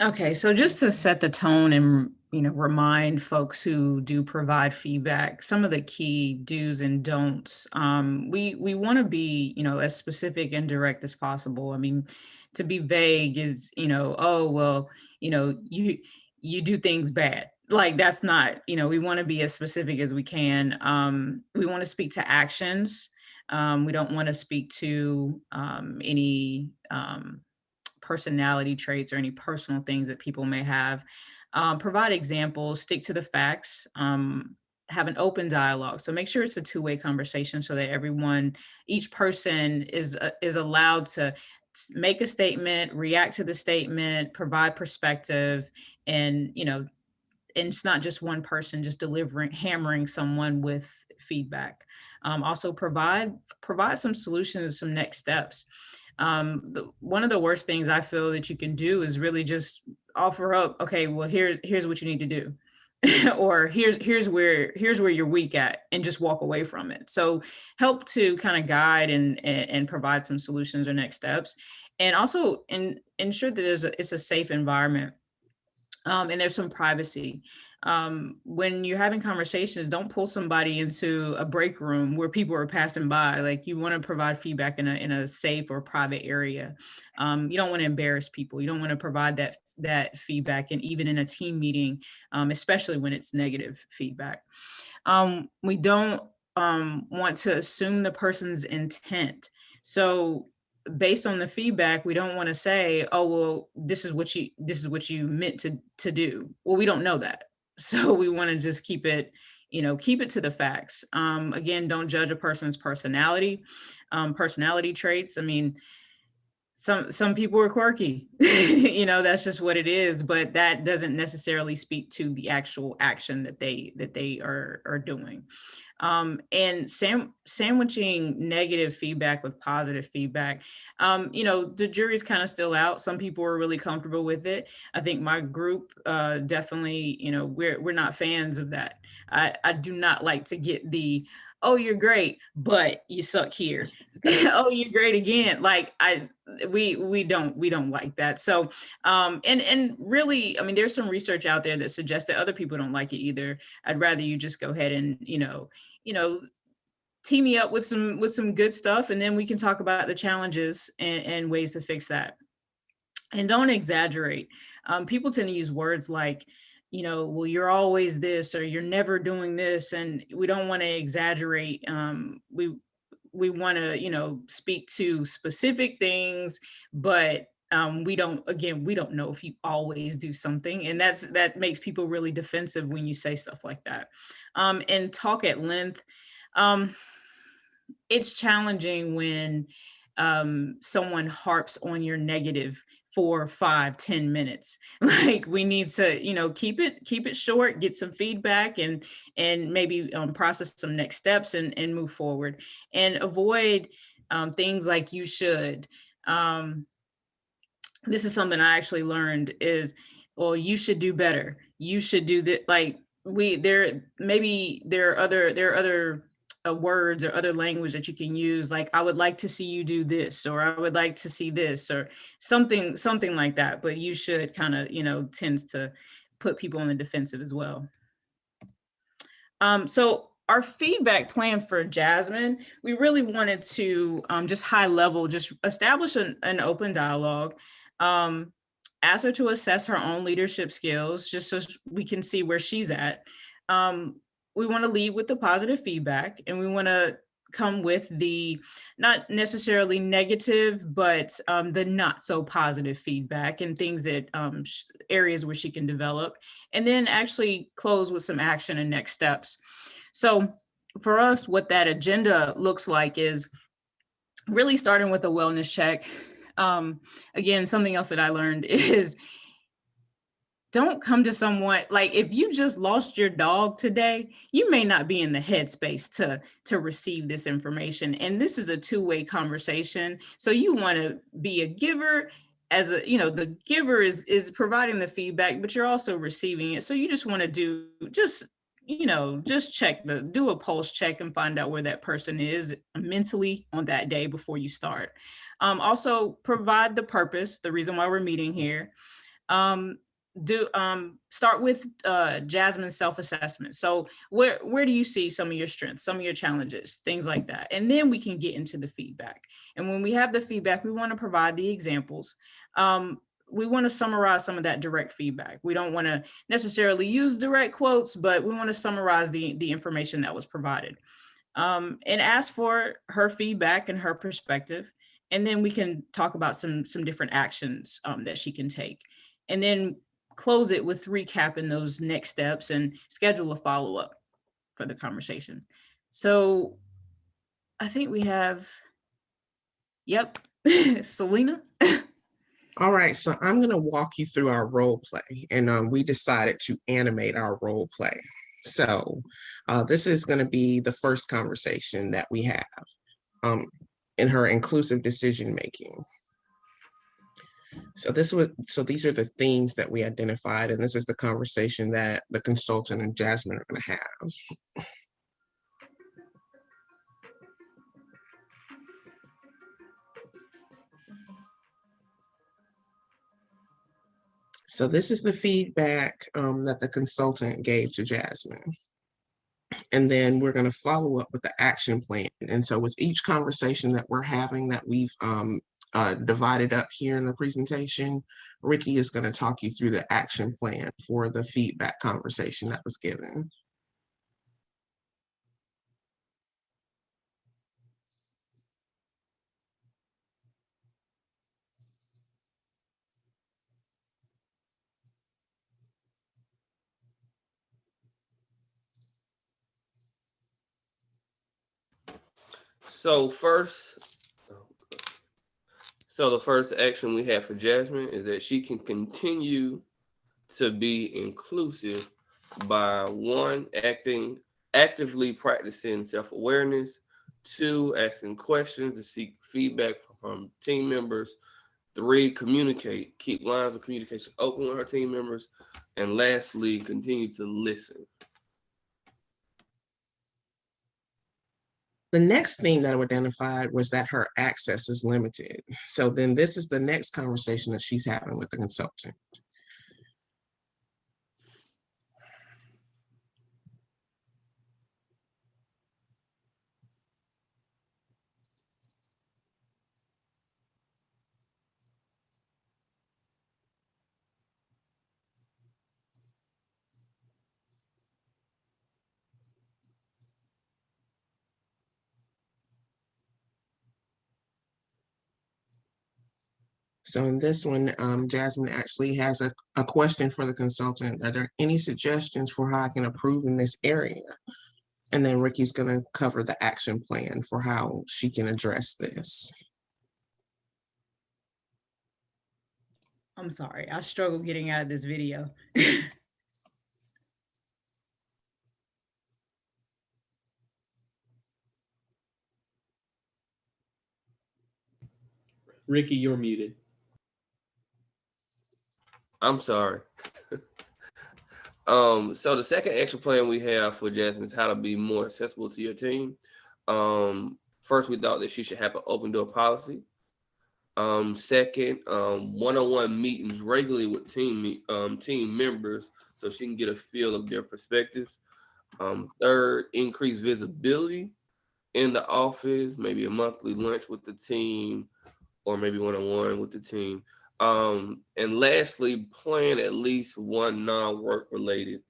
Okay, so just to set the tone and remind folks who do provide feedback, some of the key do's and don'ts. We want to be as specific and direct as possible. I mean, to be vague is oh well, you do things bad. Like that's not we want to be as specific as we can. We want to speak to actions. We don't want to speak to any personality traits or any personal things that people may have. Provide examples, stick to the facts, have an open dialogue. So make sure it's a two-way conversation so that each person is allowed to make a statement, react to the statement, provide perspective, and and it's not just one person just hammering someone with feedback. Also provide some solutions, some next steps. One of the worst things I feel that you can do is really just offer up, okay, well, here's what you need to do. Or here's where you're weak at, and just walk away from it. So help to kind of guide and provide some solutions or next steps, and also ensure that it's a safe environment. And there's some privacy. When you're having conversations, don't pull somebody into a break room where people are passing by. Like, you want to provide feedback in a safe or private area. You don't want to embarrass people. You don't want to provide that feedback, and even in a team meeting, especially when it's negative feedback. We don't want to assume the person's intent. So based on the feedback, we don't want to say, oh, well, this is what you meant to do. Well, we don't know that. So we want to just keep it to the facts. Again, don't judge a person's personality traits. I mean, some people are quirky, that's just what it is, but that doesn't necessarily speak to the actual action that they are doing. And sandwiching negative feedback with positive feedback. The jury's kind of still out. Some people are really comfortable with it. I think my group definitely, we're not fans of that. I do not like to get the, oh, you're great, but you suck here. Oh, you're great again. Like we don't like that. So and really, I mean, there's some research out there that suggests that other people don't like it either. I'd rather you just go ahead and tee me up with some good stuff, and then we can talk about the challenges and ways to fix that. And don't exaggerate. People tend to use words like, well, you're always this, or you're never doing this, and we don't want to exaggerate. We want to speak to specific things, but we don't know if you always do something, and that makes people really defensive when you say stuff like that. And talk at length. It's challenging when someone harps on your negative 4, 5, 10 minutes. Like we need to, keep it short, get some feedback and maybe process some next steps and move forward and avoid things like you should. This is something I actually learned is, well, you should do better. You should do that. Like there are other words or other language that you can use. Like, I would like to see you do this, or I would like to see this, or something like that. But you should kind of, tends to put people on the defensive as well. So our feedback plan for Jasmine, we really wanted to just high level, just establish an open dialogue, ask her to assess her own leadership skills, just so we can see where she's at. We want to lead with the positive feedback, and we want to come with the not necessarily negative, but the not so positive feedback and things that areas where she can develop, and then actually close with some action and next steps. So for us, what that agenda looks like is really starting with a wellness check. Again, something else that I learned is don't come to someone, like if you just lost your dog today, you may not be in the headspace to receive this information. And this is a two-way conversation. So you want to be a giver, as a, the giver is providing the feedback, but you're also receiving it. So you just want to do just do a pulse check and find out where that person is mentally on that day before you start. Also provide the purpose, the reason why we're meeting here. Start with Jasmine's self-assessment. So where do you see some of your strengths, some of your challenges, things like that? And then we can get into the feedback. And when we have the feedback, we want to provide the examples. We want to summarize some of that direct feedback. We don't want to necessarily use direct quotes, but we want to summarize the information that was provided. And ask for her feedback and her perspective. And then we can talk about some different actions that she can take. And then close it with recapping those next steps and schedule a follow-up for the conversation. So I think we have, yep, Selena. All right, so I'm going to walk you through our role play, and we decided to animate our role play. So this is going to be the first conversation that we have in her inclusive decision making. So these are the themes that we identified, and this is the conversation that the consultant and Jasmine are going to have. So this is the feedback that the consultant gave to Jasmine. And then we're going to follow up with the action plan. And so with each conversation that we're having that we've divided up here in the presentation, Ricky is going to talk you through the action plan for the feedback conversation that was given. So the first action we have for Jasmine is that she can continue to be inclusive by 1, actively practicing self-awareness, 2, asking questions to seek feedback from team members, 3, communicate, keep lines of communication open with her team members, and lastly, continue to listen. The next theme that I identified was that her access is limited. So then this is the next conversation that she's having with the consultant. So in this one, Jasmine actually has a question for the consultant. Are there any suggestions for how I can improve in this area? And then Ricky's going to cover the action plan for how she can address this. I'm sorry, I struggle getting out of this video. Ricky, you're muted. I'm sorry. So the second action plan we have for Jasmine is how to be more accessible to your team. First, we thought that she should have an open door policy. Second, one-on-one meetings regularly with team members so she can get a feel of their perspectives. Third, increase visibility in the office, maybe a monthly lunch with the team, or maybe one-on-one with the team. And lastly, plan at least one non-work related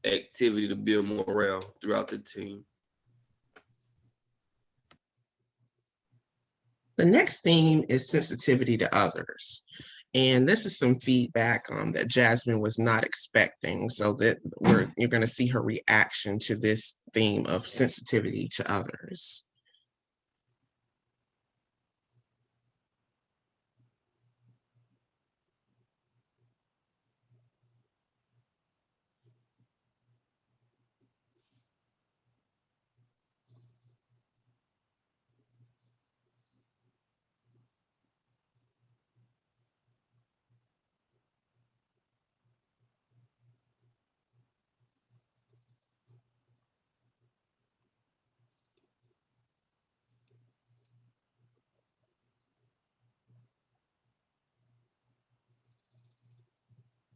activity to build morale throughout the team. The next theme is sensitivity to others. And this is some feedback that Jasmine was not expecting. So that you're going to see her reaction to this theme of sensitivity to others.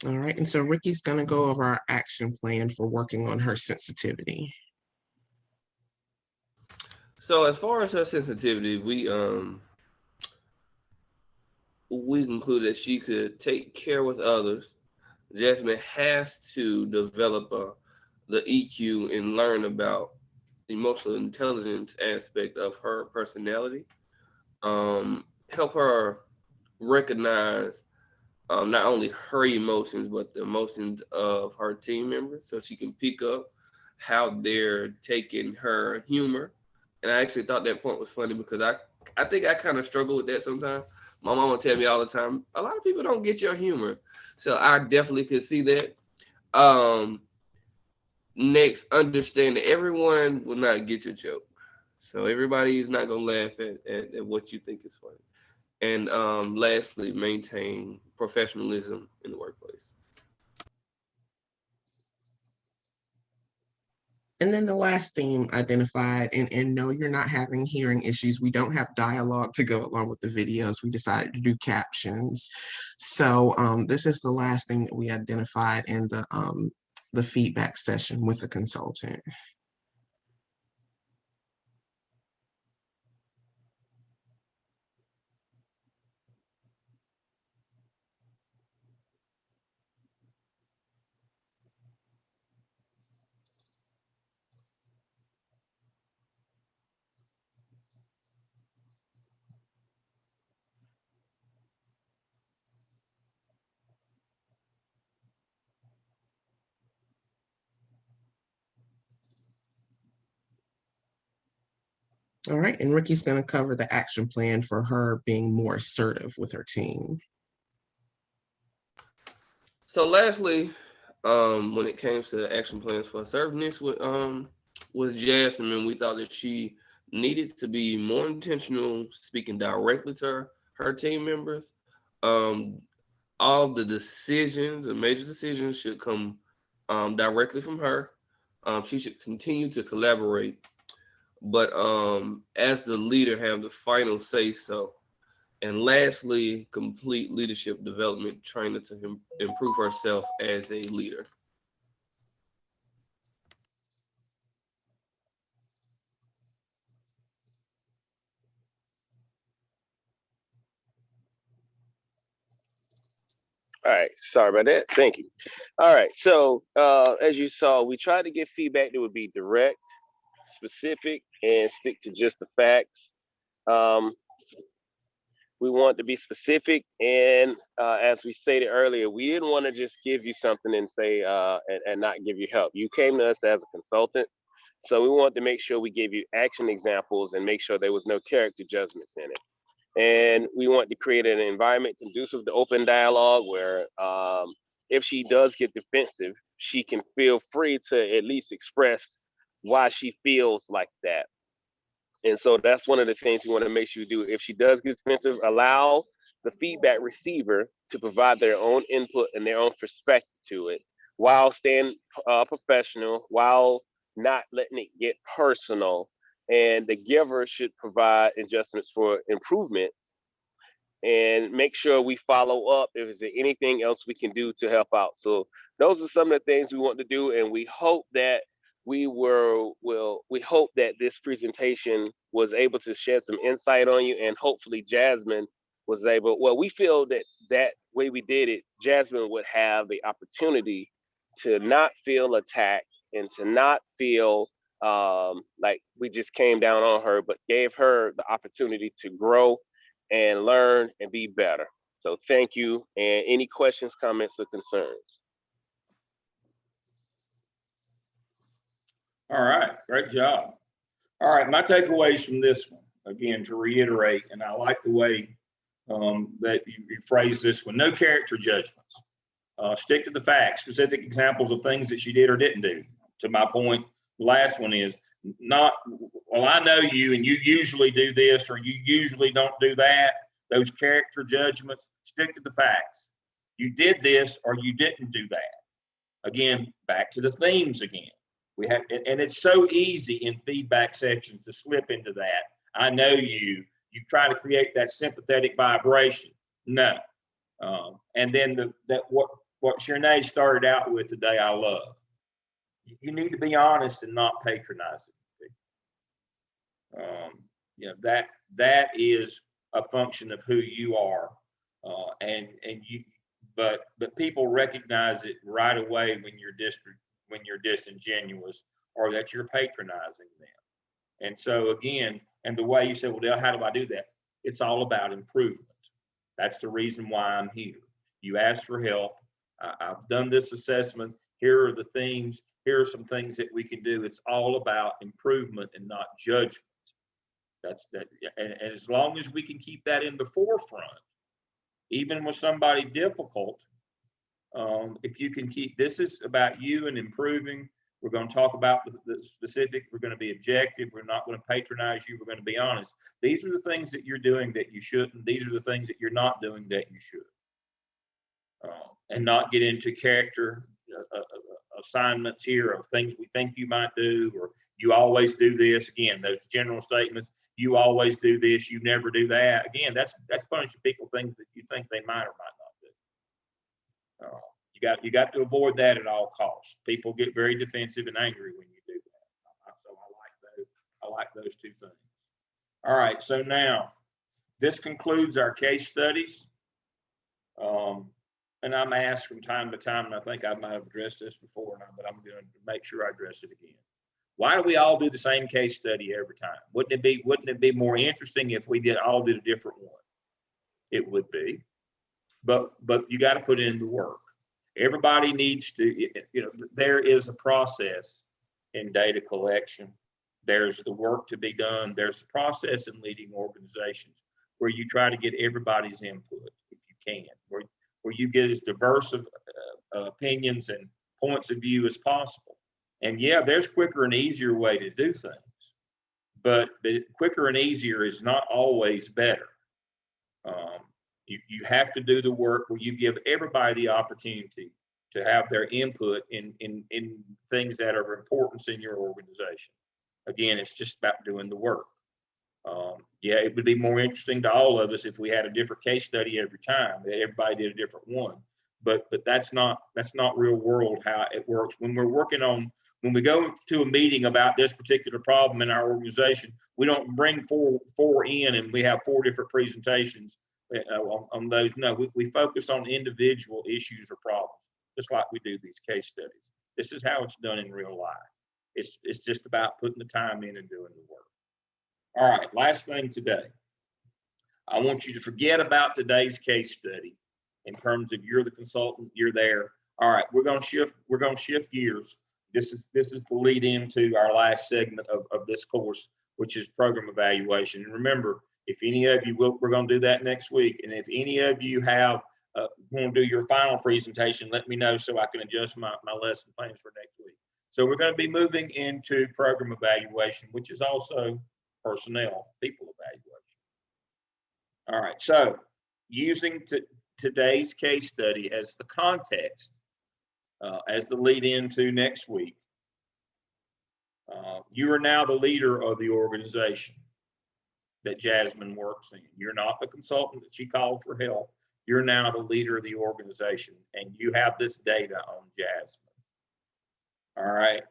All right, and so Ricky's going to go over our action plan for working on her sensitivity. So as far as her sensitivity, we concluded that she could take care with others. Jasmine has to develop the EQ and learn about emotional intelligence aspect of her personality. Help her recognize not only her emotions but the emotions of her team members, so she can pick up how they're taking her humor. And I actually thought that point was funny because I think I kind of struggle with that sometimes. My mama tell me all the time, a lot of people don't get your humor. So I definitely could see that. Next, understand that everyone will not get your joke. So everybody is not gonna laugh at what you think is funny. And lastly, maintain professionalism in the workplace. And then the last theme identified, and no, you're not having hearing issues. We don't have dialogue to go along with the videos. We decided to do captions. So this is the last thing that we identified in the feedback session with the consultant. All right, and Ricky's going to cover the action plan for her being more assertive with her team. So lastly, when it came to the action plans for assertiveness with Jasmine, we thought that she needed to be more intentional, speaking directly to her team members. Um, all the decisions, the major decisions, should come directly from her. She should continue to collaborate, but as the leader, have the final say so. And lastly, complete leadership development training to improve herself as a leader. All right, sorry about that. Thank you. All right, so as you saw, we tried to get feedback that would be direct, specific, and stick to just the facts. Um, we want to be specific, and as we stated earlier, we didn't want to just give you something and say and not give you help. You came to us as a consultant, so we wanted to make sure we gave you action examples and make sure there was no character judgments in it. And we want to create an environment conducive to open dialogue where if she does get defensive, she can feel free to at least express why she feels like that. And so that's one of the things we want to make sure you do. If she does get defensive, allow the feedback receiver to provide their own input and their own perspective to it while staying professional, while not letting it get personal. And the giver should provide adjustments for improvement and make sure we follow up if there's anything else we can do to help out. So those are some of the things we want to do, and we hope that we hope that this presentation was able to shed some insight on you, and hopefully Jasmine was able. Well, we feel that way we did it, Jasmine would have the opportunity to not feel attacked and to not feel like we just came down on her, but gave her the opportunity to grow and learn and be better. So thank you. And any questions, comments, or concerns? All right, great job. All right, my takeaways from this one, again, to reiterate, and I like the way that you phrase this one: no character judgments. Stick to the facts, specific examples of things that she did or didn't do. To my point, the last one is not, well, I know you and you usually do this or you usually don't do that. Those character judgments, stick to the facts. You did this or you didn't do that. Again, back to the themes again. We have, and it's so easy in feedback sections to slip into that. I know you try to create that sympathetic vibration. No. And then what Shernay started out with today, I love. You need to be honest and not patronizing. That is a function of who you are, but people recognize it right away when you're disingenuous or that you're patronizing them. And so again, and the way you said, well, Deol, how do I do that? It's all about improvement. That's the reason why I'm here. You asked for help. I've done this assessment. Here are the things. Here are some things that we can do. It's all about improvement and not judgment. And as long as we can keep that in the forefront, even with somebody difficult, if you can keep, this is about you and improving. We're going to talk about the specific. We're going to be objective. We're not going to patronize you. We're going to be honest. These are the things that you're doing that you shouldn't. These are the things that you're not doing that you should. And not get into character assignments here of things we think you might do, or you always do this. Again, those general statements, you always do this, you never do that. Again, that's punishing people things that you think they might or might not do. You got to avoid that at all costs. People get very defensive and angry when you do that. So I like those two things. All right, so now this concludes our case studies. And I'm asked from time to time, and I think I might have addressed this before, but I'm going to make sure I address it again. Why do we all do the same case study every time? Wouldn't it be more interesting if we all did a different one? It would be, but you got to put in the work. Everybody needs to, there is a process in data collection. There's the work to be done. There's a process in leading organizations where you try to get everybody's input if you can, where you get as diverse of opinions and points of view as possible. And yeah, there's quicker and easier way to do things, but quicker and easier is not always better. You have to do the work where you give everybody the opportunity to have their input in things that are of importance in your organization. Again, it's just about doing the work. Yeah, it would be more interesting to all of us if we had a different case study every time, that everybody did a different one. But that's not real world how it works. When we go to a meeting about this particular problem in our organization, we don't bring four in and we have 4 different presentations on those. No, we focus on individual issues or problems, just like we do these case studies. This is how it's done in real life. It's just about putting the time in and doing the work. All right, last thing today. I want you to forget about today's case study in terms of you're the consultant, you're there. All right, we're going to shift gears. This is the lead into our last segment of this course, which is program evaluation. And remember, If any of you will, we're going to do that next week. And if any of you have want to do your final presentation, let me know so I can adjust my lesson plans for next week. So we're going to be moving into program evaluation, which is also personnel, people evaluation. All right, so using today's case study as the context, as the lead into next week, you are now the leader of the organization that Jasmine works in. You're not the consultant that she called for help. You're now the leader of the organization, and you have this data on Jasmine. All right.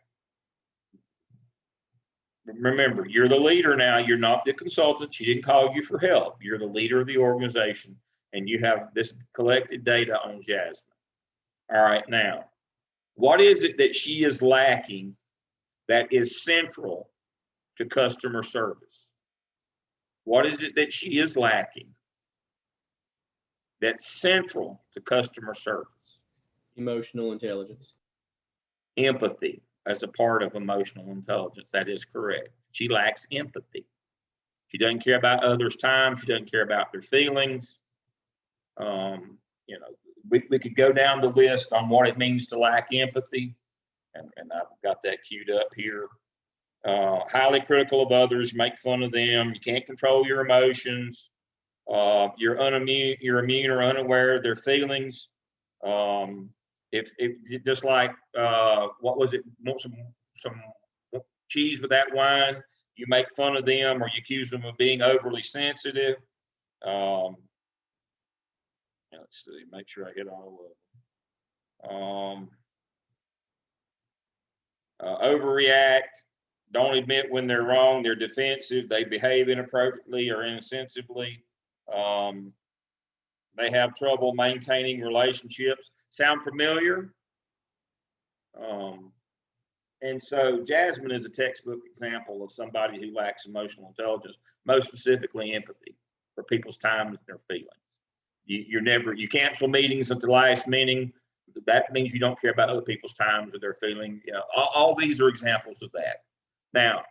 Remember, you're the leader now. You're not the consultant. She didn't call you for help. You're the leader of the organization, and you have this collected data on Jasmine. All right. Now, what is it that she is lacking that is central to customer service? What is it that she is lacking that's central to customer service? Emotional intelligence. Empathy as a part of emotional intelligence. That is correct. She lacks empathy. She doesn't care about others' time. She doesn't care about their feelings. You know, we could go down the list on what it means to lack empathy. And I've got that queued up here. Highly critical of others, make fun of them. You can't control your emotions. You're immune or unaware of their feelings. If just like what was it? Want some cheese with that wine? You make fun of them, or you accuse them of being overly sensitive. Let's see. Make sure I hit all of them. Overreact. Don't admit when they're wrong. They're defensive. They behave inappropriately or insensibly. They have trouble maintaining relationships. Sound familiar? And so Jasmine is a textbook example of somebody who lacks emotional intelligence, most specifically empathy for people's time and their feelings. You cancel meetings at the last meeting. That means you don't care about other people's times or their feelings. You know, all these are examples of that. Now,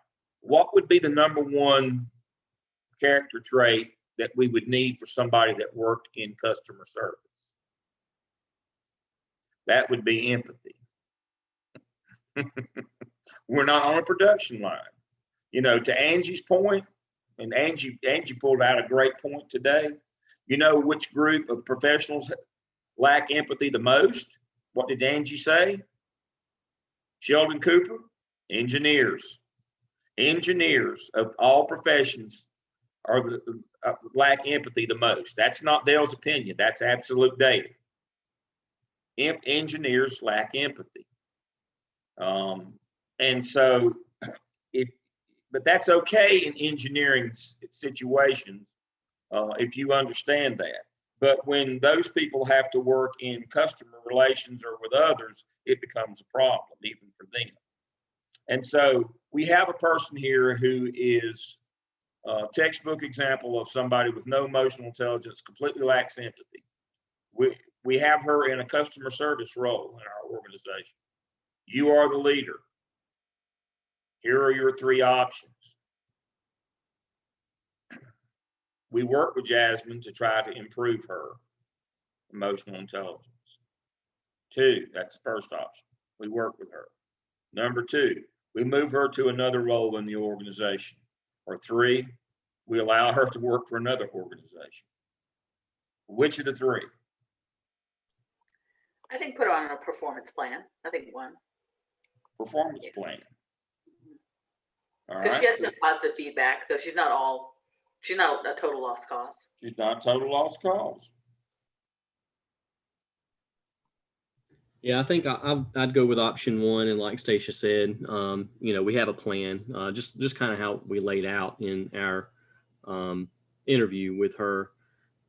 what would be the number one character trait that we would need for somebody that worked in customer service? That would be empathy. We're not on a production line. You know, to Angie's point, and Angie pulled out a great point today. You know which group of professionals lack empathy the most? What did Angie say? Sheldon Cooper, engineers. Engineers of all professions are lack empathy the most. That's not Deol's opinion. That's absolute data. Engineers lack empathy. And so, but that's okay in engineering situations if you understand that. But when those people have to work in customer relations or with others, it becomes a problem even for them. And so we have a person here who is a textbook example of somebody with no emotional intelligence, completely lacks empathy. We have her in a customer service role in our organization. You are the leader. Here are your three options. We work with Jasmine to try to improve her emotional intelligence. 2, that's the first option. We work with her. Number 2, we move her to another role in the organization. Or 3, we allow her to work for another organization. Which of the 3? I think put her on a performance plan. I think 1. Performance plan. Because she has some positive feedback, so she's not a total lost cause. She's not a total lost cause. Yeah, I think I'd go with option 1, and like Stacia said, you know, we have a plan, just kind of how we laid out in our interview with her.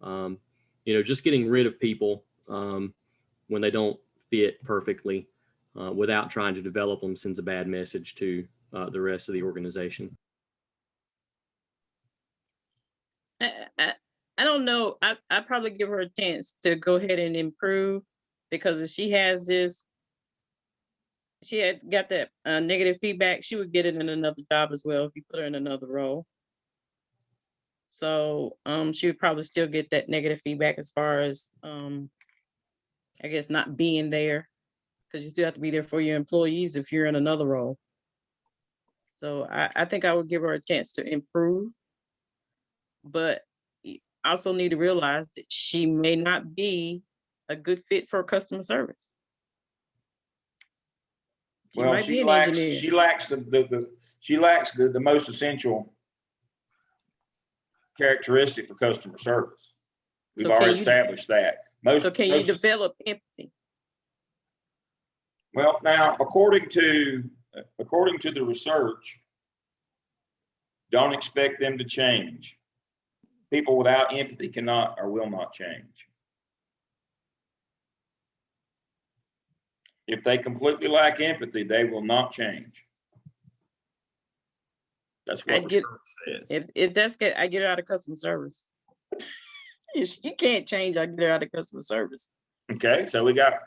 You know, just getting rid of people when they don't fit perfectly without trying to develop them sends a bad message to the rest of the organization. I don't know. I probably give her a chance to go ahead and improve, because if she has this, she had got that negative feedback, she would get it in another job as well if you put her in another role. So she would probably still get that negative feedback as far as I guess not being there, because you still have to be there for your employees if you're in another role. So I think I would give her a chance to improve, but you also need to realize that she may not be a good fit for customer service. She Well, might be she an lacks, engineer. she lacks the most essential characteristic for customer service. We've So can already you- established that. So can you develop empathy? Well, now, according to the research, don't expect them to change. People without empathy cannot or will not change. If they completely lack empathy, they will not change. That's what the research says. If that's good, I get her out of customer service. If she can't change, I get her out of customer service. Okay, so we got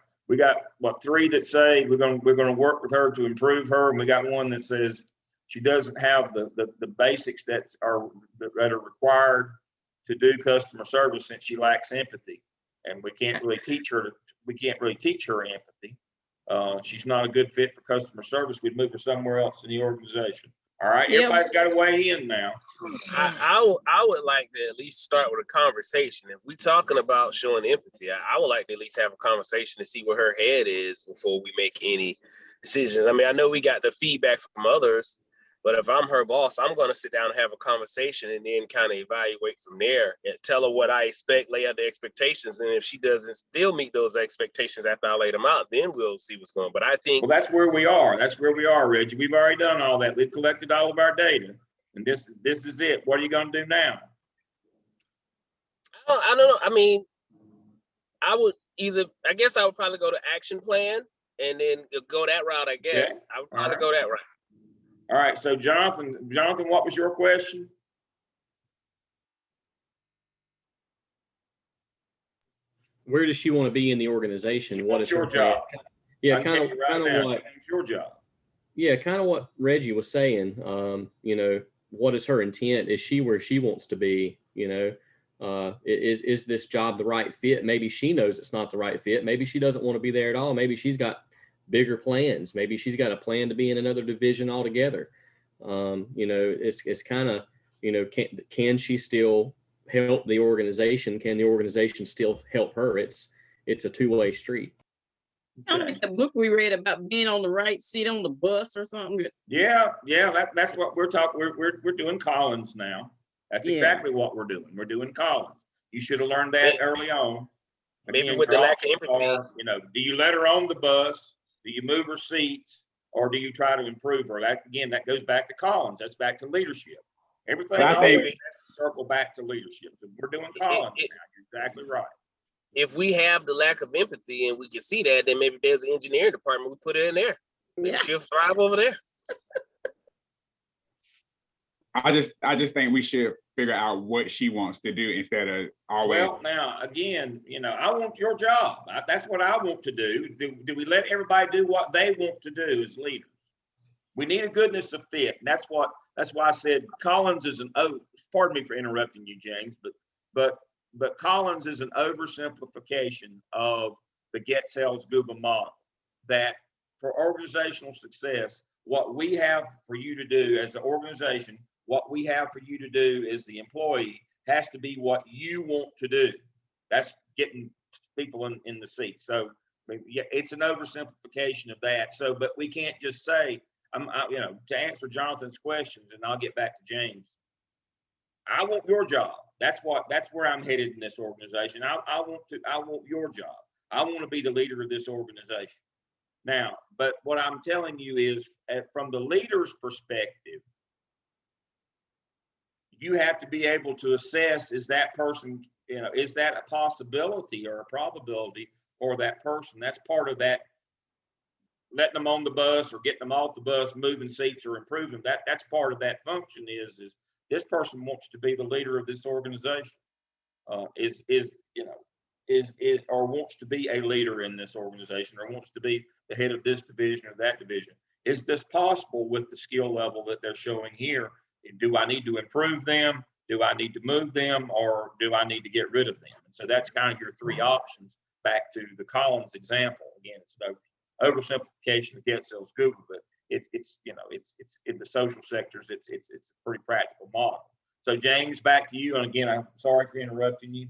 what, 3 that say we're gonna work with her to improve her, and we got 1 that says she doesn't have the basics that are required to do customer service since she lacks empathy, and we can't really teach her empathy. She's not a good fit for customer service. We'd move her somewhere else in the organization. All right, Yeah. everybody's got to weigh in now. I would like to at least start with a conversation. If we're talking about showing empathy, I would like to at least have a conversation to see where her head is before we make any decisions. I mean, I know we got the feedback from others, but if I'm her boss, I'm going to sit down and have a conversation and then kind of evaluate from there and tell her what I expect, lay out the expectations. And if she doesn't still meet those expectations after I lay them out, then we'll see what's going on. But I think— Well, that's where we are. That's where we are, Reggie. We've already done all that. We've collected all of our data, and this is it. What are you going to do now? I don't know. I mean, I guess I would probably go to action plan and then go that route, I guess. Okay. I would probably go that route. All right, so Jonathan, what was your question? Where does she want to be in the organization? What is your her plan? job? Yeah, I can tell you right now, what. it's your job. Yeah, kind of what Reggie was saying. You know, what is her intent? Is she where she wants to be? You know, is this job the right fit? Maybe she knows it's not the right fit. Maybe she doesn't want to be there at all. Maybe she's got bigger plans. Maybe she's got a plan to be in another division altogether. You know, it's kind of, you know, can she still help the organization? Can the organization still help her? It's a two-way street. Kind of like the book we read about being on the right seat on the bus or something. Yeah, that's what we're talking. We're doing Collins now. That's exactly what we're doing. We're doing Collins. You should have learned that early on. Maybe Again, with the lack of empathy. you know, do you let her on the bus? Do you move her seats? Or do you try to improve her? That goes back to Collins. That's back to leadership. Everything always has to circle back to leadership. So we're doing Collins now. You're exactly right. If we have the lack of empathy and we can see that, then maybe there's an engineering department, we put it in there. Maybe she'll thrive over there. I just think we should figure out what she wants to do instead of always. Well, now again, you know, I want your job. That's what I want to do. Do we let everybody do what they want to do as leaders? We need a goodness of fit. And that's why I said Collins is pardon me for interrupting you, James, but Collins is an oversimplification of the Get Sales Google model, that for organizational success, what we have for you to do as an organization, what we have for you to do as the employee has to be what you want to do. That's getting people in the seat. So yeah, it's an oversimplification of that. So, but we can't just say, you know, to answer Jonathan's questions, and I'll get back to James. I want your job. That's where I'm headed in this organization. I want your job. I want to be the leader of this organization. Now, but what I'm telling you is, from the leader's perspective, you have to be able to assess, is that person, you know, is that a possibility or a probability for that person? That's part of that, letting them on the bus or getting them off the bus, moving seats or improving them. That's part of that function is this person wants to be the leader of this organization, or wants to be a leader in this organization, or wants to be the head of this division or that division. Is this possible with the skill level that they're showing here? Do I need to improve them? Do I need to move them, or do I need to get rid of them? And so that's kind of your three options. Back to the Collins example again, it's no oversimplification of Getzel's Google, but it's in the social sectors, it's a pretty practical model. So James, back to you. And again, I'm sorry for interrupting you.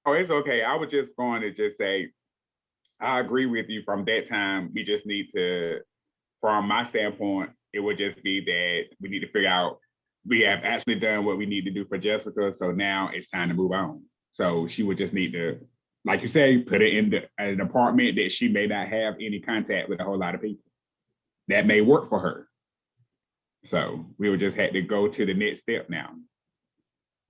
Oh, it's okay. I was just going to just say, I agree with you. From that time, we just need to, from my standpoint, it would just be that we need to figure out, we have actually done what we need to do for Jessica. So now it's time to move on. So she would just need to, like you say, put it in an apartment that she may not have any contact with a whole lot of people. That may work for her. So we would just have to go to the next step now.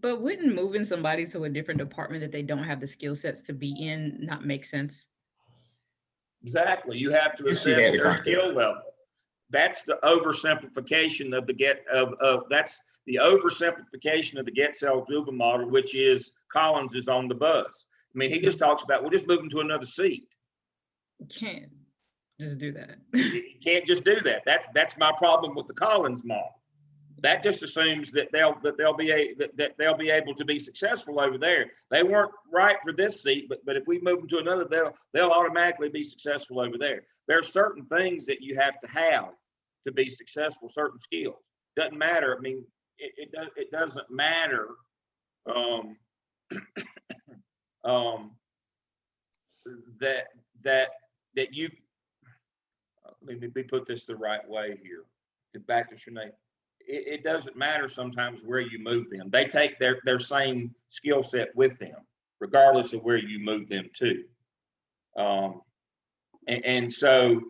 But wouldn't moving somebody to a different department that they don't have the skill sets to be in not make sense? Exactly. You have to assess their skill level. That's the oversimplification of that's the oversimplification of the Getzel Google model, which is Collins is on the bus. I mean, he just talks about, we'll just move them to another seat. You can't just do that. You can't just do that. That's my problem with the Collins model. That just assumes that they'll be able to be successful over there. They weren't right for this seat, but if we move them to another, they'll automatically be successful over there. There are certain things that you have to be successful, certain skills. Doesn't matter. I mean, it doesn't matter that you, let me put this the right way here. Back to Sinead. It doesn't matter sometimes where you move them. They take their same skill set with them, regardless of where you move them to. And so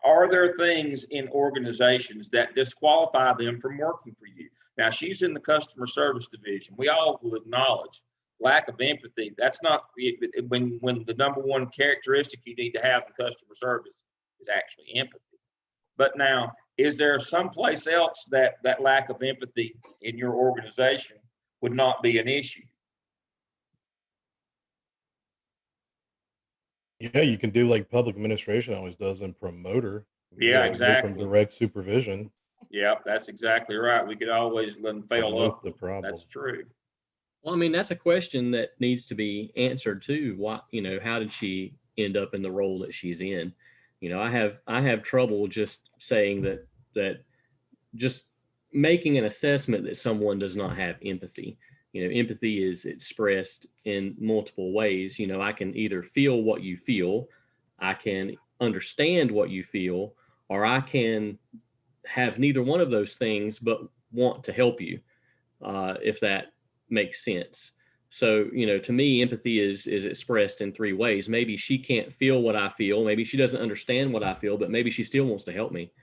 are there things in organizations that disqualify them from working for you? Now, she's in the customer service division. We all will acknowledge lack of empathy. That's not when the number one characteristic you need to have in customer service is actually empathy. But now, is there someplace else that lack of empathy in your organization would not be an issue? Yeah, you can do like public administration always does in promoter. Yeah, exactly. From direct supervision. Yeah, that's exactly right. We could always let them fail up. The problem. That's true. Well, I mean, that's a question that needs to be answered too. Why, how did she end up in the role that she's in? I have trouble just saying that just making an assessment that someone does not have empathy. Empathy is expressed in multiple ways. I can either feel what you feel, I can understand what you feel, or I can have neither one of those things but want to help you, if that makes sense. So, to me, empathy is expressed in three ways. Maybe she can't feel what I feel. Maybe she doesn't understand what I feel, but maybe she still wants to help me.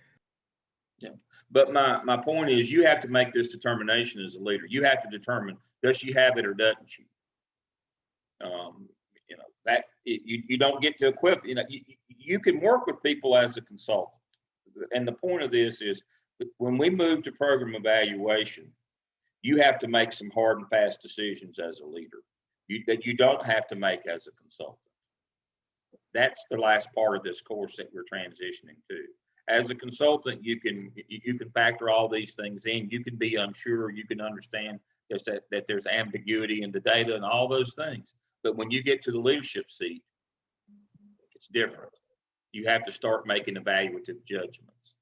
Yeah. But my point is, you have to make this determination as a leader. You have to determine, does she have it or doesn't she? You don't get to equip. You can work with people as a consultant. And the point of this is, when we move to program evaluation, you have to make some hard and fast decisions as a leader that you don't have to make as a consultant. That's the last part of this course that we're transitioning to. As a consultant, you can factor all these things in. You can be unsure. You can understand that there's ambiguity in the data and all those things. But when you get to the leadership seat, it's different. You have to start making evaluative judgments,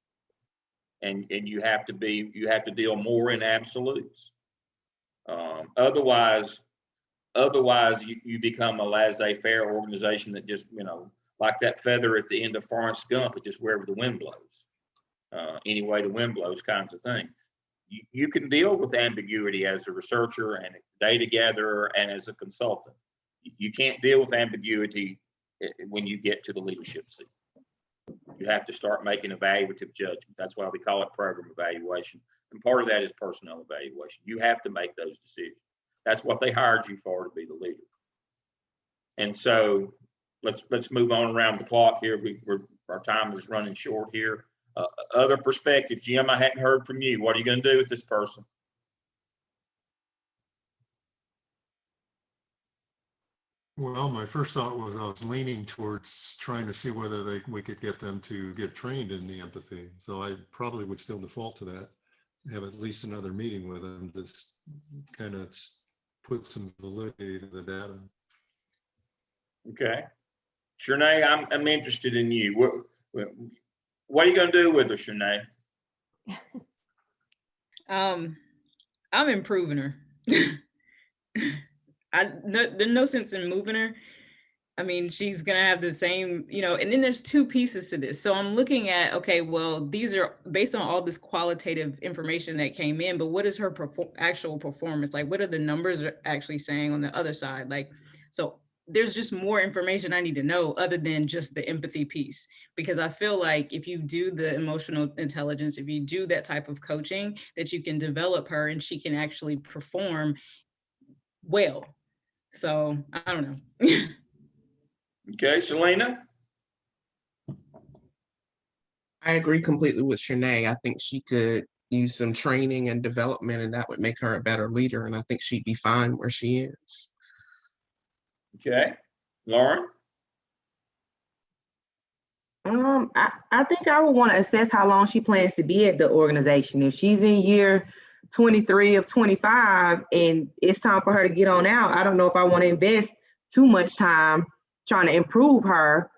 and you have to deal more in absolutes. Otherwise, you become a laissez-faire organization that just like that feather at the end of Forrest Gump, it just wherever the wind blows, any way the wind blows, kinds of thing. You can deal with ambiguity as a researcher and a data gatherer and as a consultant. You can't deal with ambiguity when you get to the leadership seat. You have to start making evaluative judgments. That's why we call it program evaluation. And part of that is personnel evaluation. You have to make those decisions. That's what they hired you for, to be the leader. And so let's move on around the clock here. Our time is running short here. Other perspectives, Jim, I hadn't heard from you. What are you going to do with this person? Well, my first thought was I was leaning towards trying to see whether we could get them to get trained in the empathy. So I probably would still default to that. have at least another meeting with them to kind of put some validity to the data. Okay. Shanae, I'm interested in you. What are you going to do with her, Shanae? I'm improving her. There's no sense in moving her. I mean, she's gonna have the same, and then there's two pieces to this. So I'm looking at, okay, well, these are based on all this qualitative information that came in, but what is her actual performance? Like, what are the numbers actually saying on the other side? Like, so there's just more information I need to know other than just the empathy piece, because I feel like if you do the emotional intelligence, if you do that type of coaching, that you can develop her and she can actually perform well. So I don't know. Okay, Selena? I agree completely with Shanae. I think she could use some training and development, and that would make her a better leader. And I think she'd be fine where she is. Okay, Lauren? I think I would want to assess how long she plans to be at the organization. If she's in year 23 of 25 and it's time for her to get on out, I don't know if I want to invest too much time trying to improve her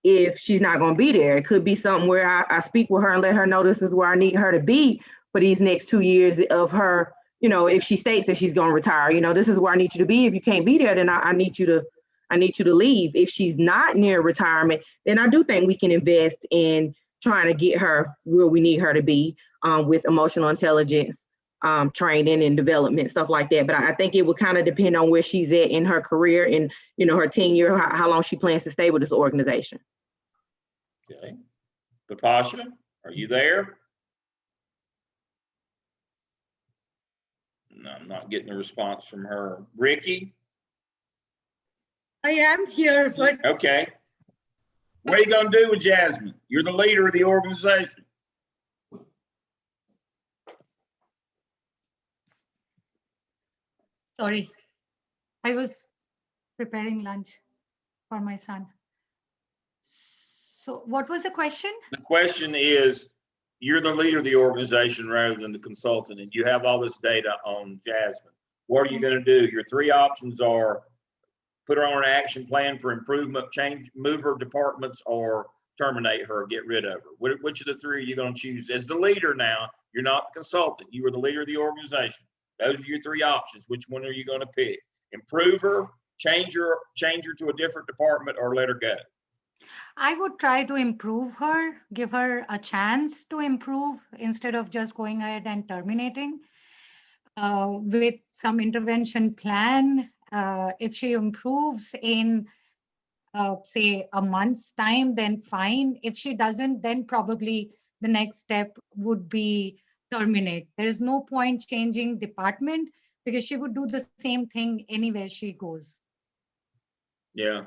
if she's not going to be there. It could be something where I speak with her and let her know this is where I need her to be for these next 2 years of her, if she states that she's going to retire, this is where I need you to be. If you can't be there, then I need you to leave. If she's not near retirement, then I do think we can invest in trying to get her where we need her to be with emotional intelligence, training and development, stuff like that. But I think it would kind of depend on where she's at in her career and, her tenure, how long she plans to stay with this organization. Okay. Papasha, are you there? No, I'm not getting a response from her. Ricky? I am here, but Okay. What are you going to do with Jasmine? You're the leader of the organization. sorry, I was preparing lunch for my son. So what was the question? The question is, you're the leader of the organization rather than the consultant, and you have all this data on Jasmine. What are you going to do? Your three options are put her on an action plan for improvement, move her departments, or terminate her, get rid of her. Which of the three are you going to choose? As the leader now, you're not the consultant. You are the leader of the organization. Those are your three options. Which one are you going to pick? Improve her, change her to a different department, or let her go? I would try to improve her, give her a chance to improve instead of just going ahead and terminating with some intervention plan. If she improves in, say, a month's time, then fine. If she doesn't, then probably the next step would be terminate. There is no point changing department because she would do the same thing anywhere she goes. Yeah.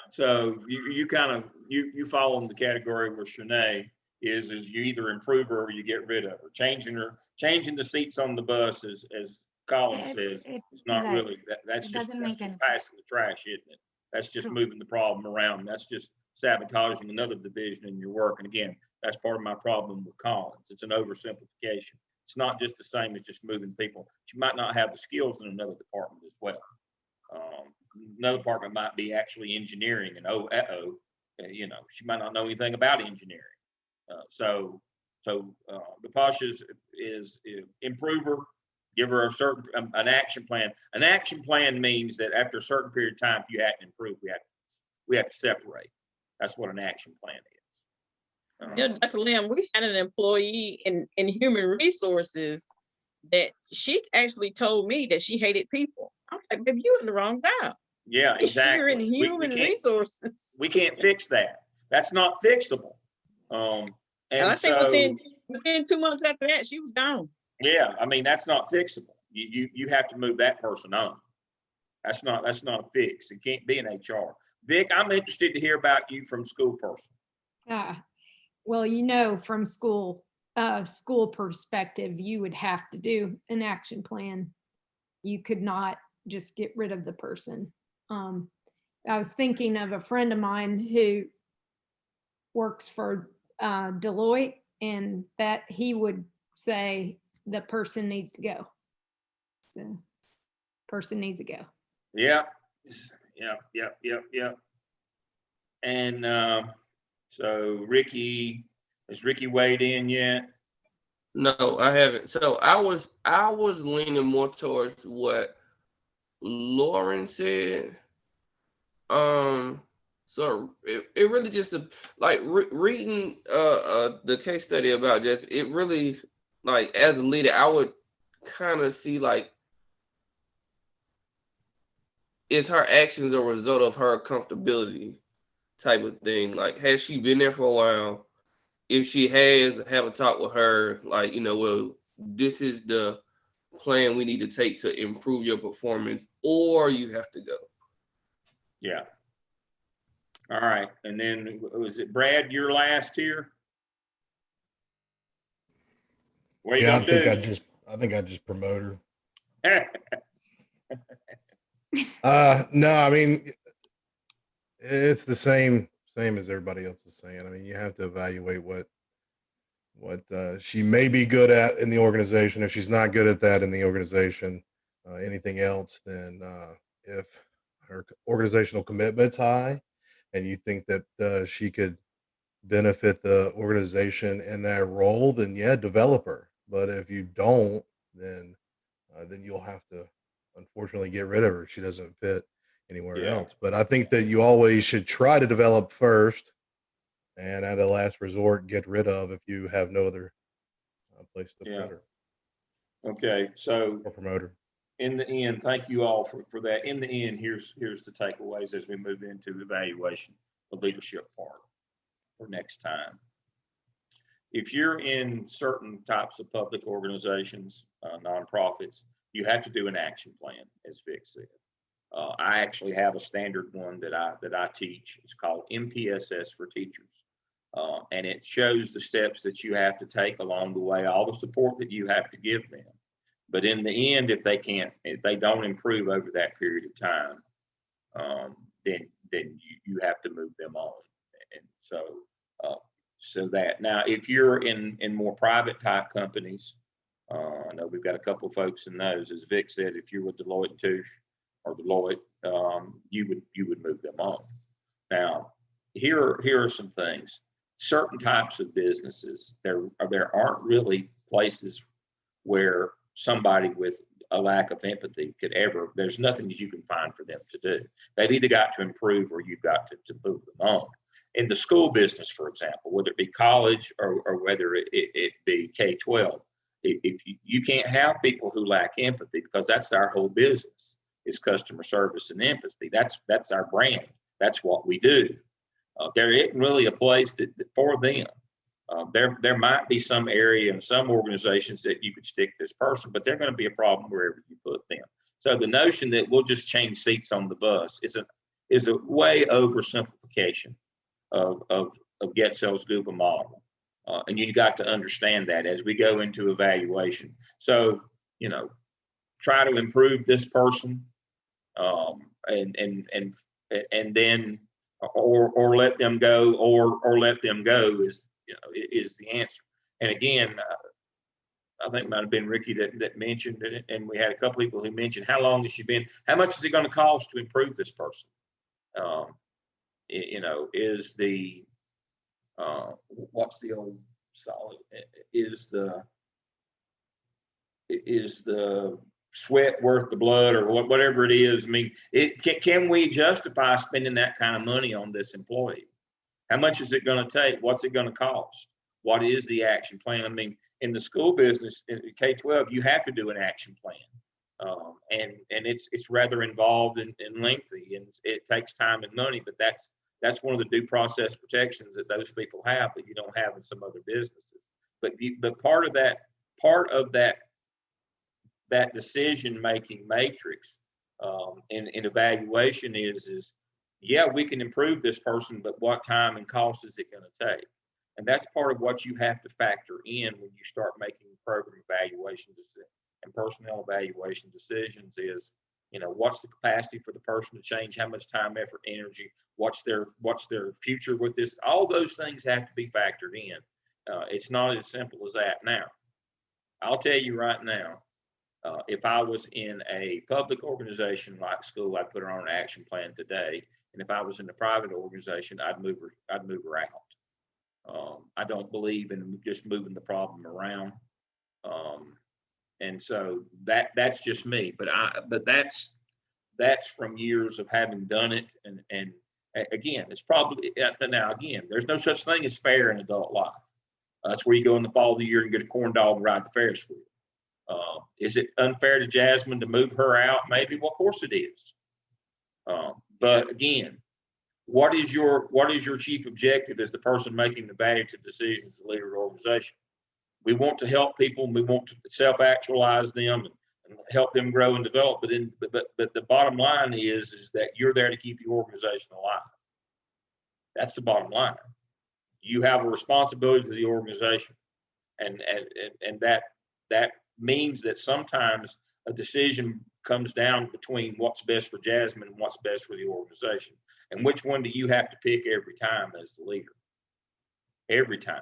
So you kind of you fall in the category where Shanae is you either improve her or you get rid of her. Changing the seats on the bus, as Colin says, it's not right. really that's It just doesn't make any passing the trash, isn't it? That's just moving the problem around. That's just sabotaging another division in your work. And again, that's part of my problem with Collins. It's an oversimplification. It's not just the same as just moving people. She might not have the skills in another department as well. Another department might be actually engineering, and she might not know anything about engineering. So the POSH is improve her, give her a certain an action plan. An action plan means that after a certain period of time, if you hadn't improved, we have to separate. That's what an action plan is. Dr. Lim, we had an employee in human resources that she actually told me that she hated people. I'm like, baby, you in the wrong job. Yeah, exactly. You're in human resources. We can't fix that. That's not fixable. And I think so, within 2 months after that, she was gone. Yeah, I mean, that's not fixable. You have to move that person on. That's not a fix. It can't be an HR. Vic, I'm interested to hear about you from school person. Well, from school perspective, you would have to do an action plan. You could not just get rid of the person. I was thinking of a friend of mine who works for Deloitte, and that he would say the person needs to go. So person needs to go. Yep. Yep. And so Ricky, has Ricky weighed in yet? No, I haven't. So I was leaning more towards what Lauren said. So it really just reading the case study about Jeff, it really, like, as a leader, I would kind of see, like, is her actions a result of her comfortability type of thing? Like, has she been there for a while? If she has, have a talk with her, like, well, this is the plan we need to take to improve your performance, or you have to go. Yeah. All right. And then was it Brad, your last here? What are you gonna do? I think I just promote her. Yeah. No, I mean, it's the same as everybody else is saying. I mean, you have to evaluate what she may be good at in the organization. If she's not good at that in the organization, anything else, then if her organizational commitment's high and you think that she could benefit the organization in that role, then yeah, develop her. But if you don't, then you'll have to unfortunately get rid of her. She doesn't fit anywhere else. But I think that you always should try to develop first, and at a last resort, get rid of if you have no other place to put her. Okay, so or promote her. In the end, thank you all for that. In the end, here's the takeaways as we move into the evaluation, the leadership part for next time. If you're in certain types of public organizations, nonprofits, you have to do an action plan, as Vic said. I actually have a standard one that I teach. It's called MTSS for Teachers. And it shows the steps that you have to take along the way, all the support that you have to give them. But in the end, if they don't improve over that period of time, then you have to move them on. And so that now, if you're in more private type companies, I know we've got a couple of folks in those. As Vic said, if you're with Deloitte & Touche or Deloitte, you would move them on. Now, here are some things. Certain types of businesses, there aren't really places where somebody with a lack of empathy could ever, there's nothing that you can find for them to do. They've either got to improve or you've got to move them on. In the school business, for example, whether it be college or whether it be K-12, if you can't have people who lack empathy, because that's our whole business, is customer service and empathy. That's our brand. That's what we do. There isn't really a place for them. There might be some area in some organizations that you could stick this person, but they're going to be a problem wherever you put them. So the notion that we'll just change seats on the bus is a way oversimplification of Get Sales Google model. And you got to understand that as we go into evaluation. So, try to improve this person, and then or let them go, or let them go is the answer. And again, I think it might have been Ricky that mentioned it, and we had a couple people who mentioned how long has she been, how much is it going to cost to improve this person? Is the what's the old solid? Is the sweat worth the blood, or whatever it is? I mean, can we justify spending that kind of money on this employee? How much is it going to take? What's it going to cost? What is the action plan? I mean, in the school business, in K-12, you have to do an action plan, and it's rather involved and lengthy, and it takes time and money. But that's one of the due process protections that those people have that you don't have in some other businesses. But part of that decision-making matrix in evaluation is yeah, we can improve this person, but what time and cost is it going to take? And that's part of what you have to factor in when you start making program evaluations and personnel evaluation decisions is, what's the capacity for the person to change? How much time, effort, energy? What's their future with this? All those things have to be factored in. It's not as simple as that. Now, I'll tell you right now, if I was in a public organization like school, I'd put her on an action plan today. And if I was in a private organization, I'd move her out. I don't believe in just moving the problem around. And so that's just me, but that's from years of having done it. And again, it's probably, now again, there's no such thing as fair in adult life. That's where you go in the fall of the year and get a corn dog and ride the Ferris wheel. Is it unfair to Jasmine to move her out? Maybe. Well, of course it is. But again, what is your chief objective as the person making the evaluative decisions, the leader of the organization? We want to help people, and we want to self-actualize them and help them grow and develop. But the bottom line is that you're there to keep your organization alive. That's the bottom line. You have a responsibility to the organization, and that means that sometimes a decision comes down between what's best for Jasmine and what's best for the organization. And which one do you have to pick every time as the leader? Every time,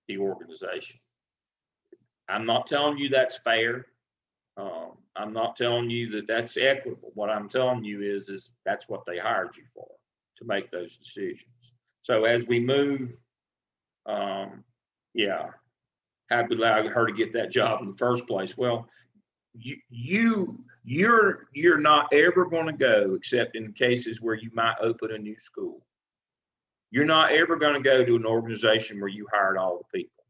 the organization. I'm not telling you that's fair. I'm not telling you that that's equitable. What I'm telling you is that's what they hired you for, to make those decisions. So as we move, yeah, had we allowed her to get that job in the first place? Well, you're not ever going to go, except in cases where you might open a new school. You're not ever going to go to an organization where you hired all the people.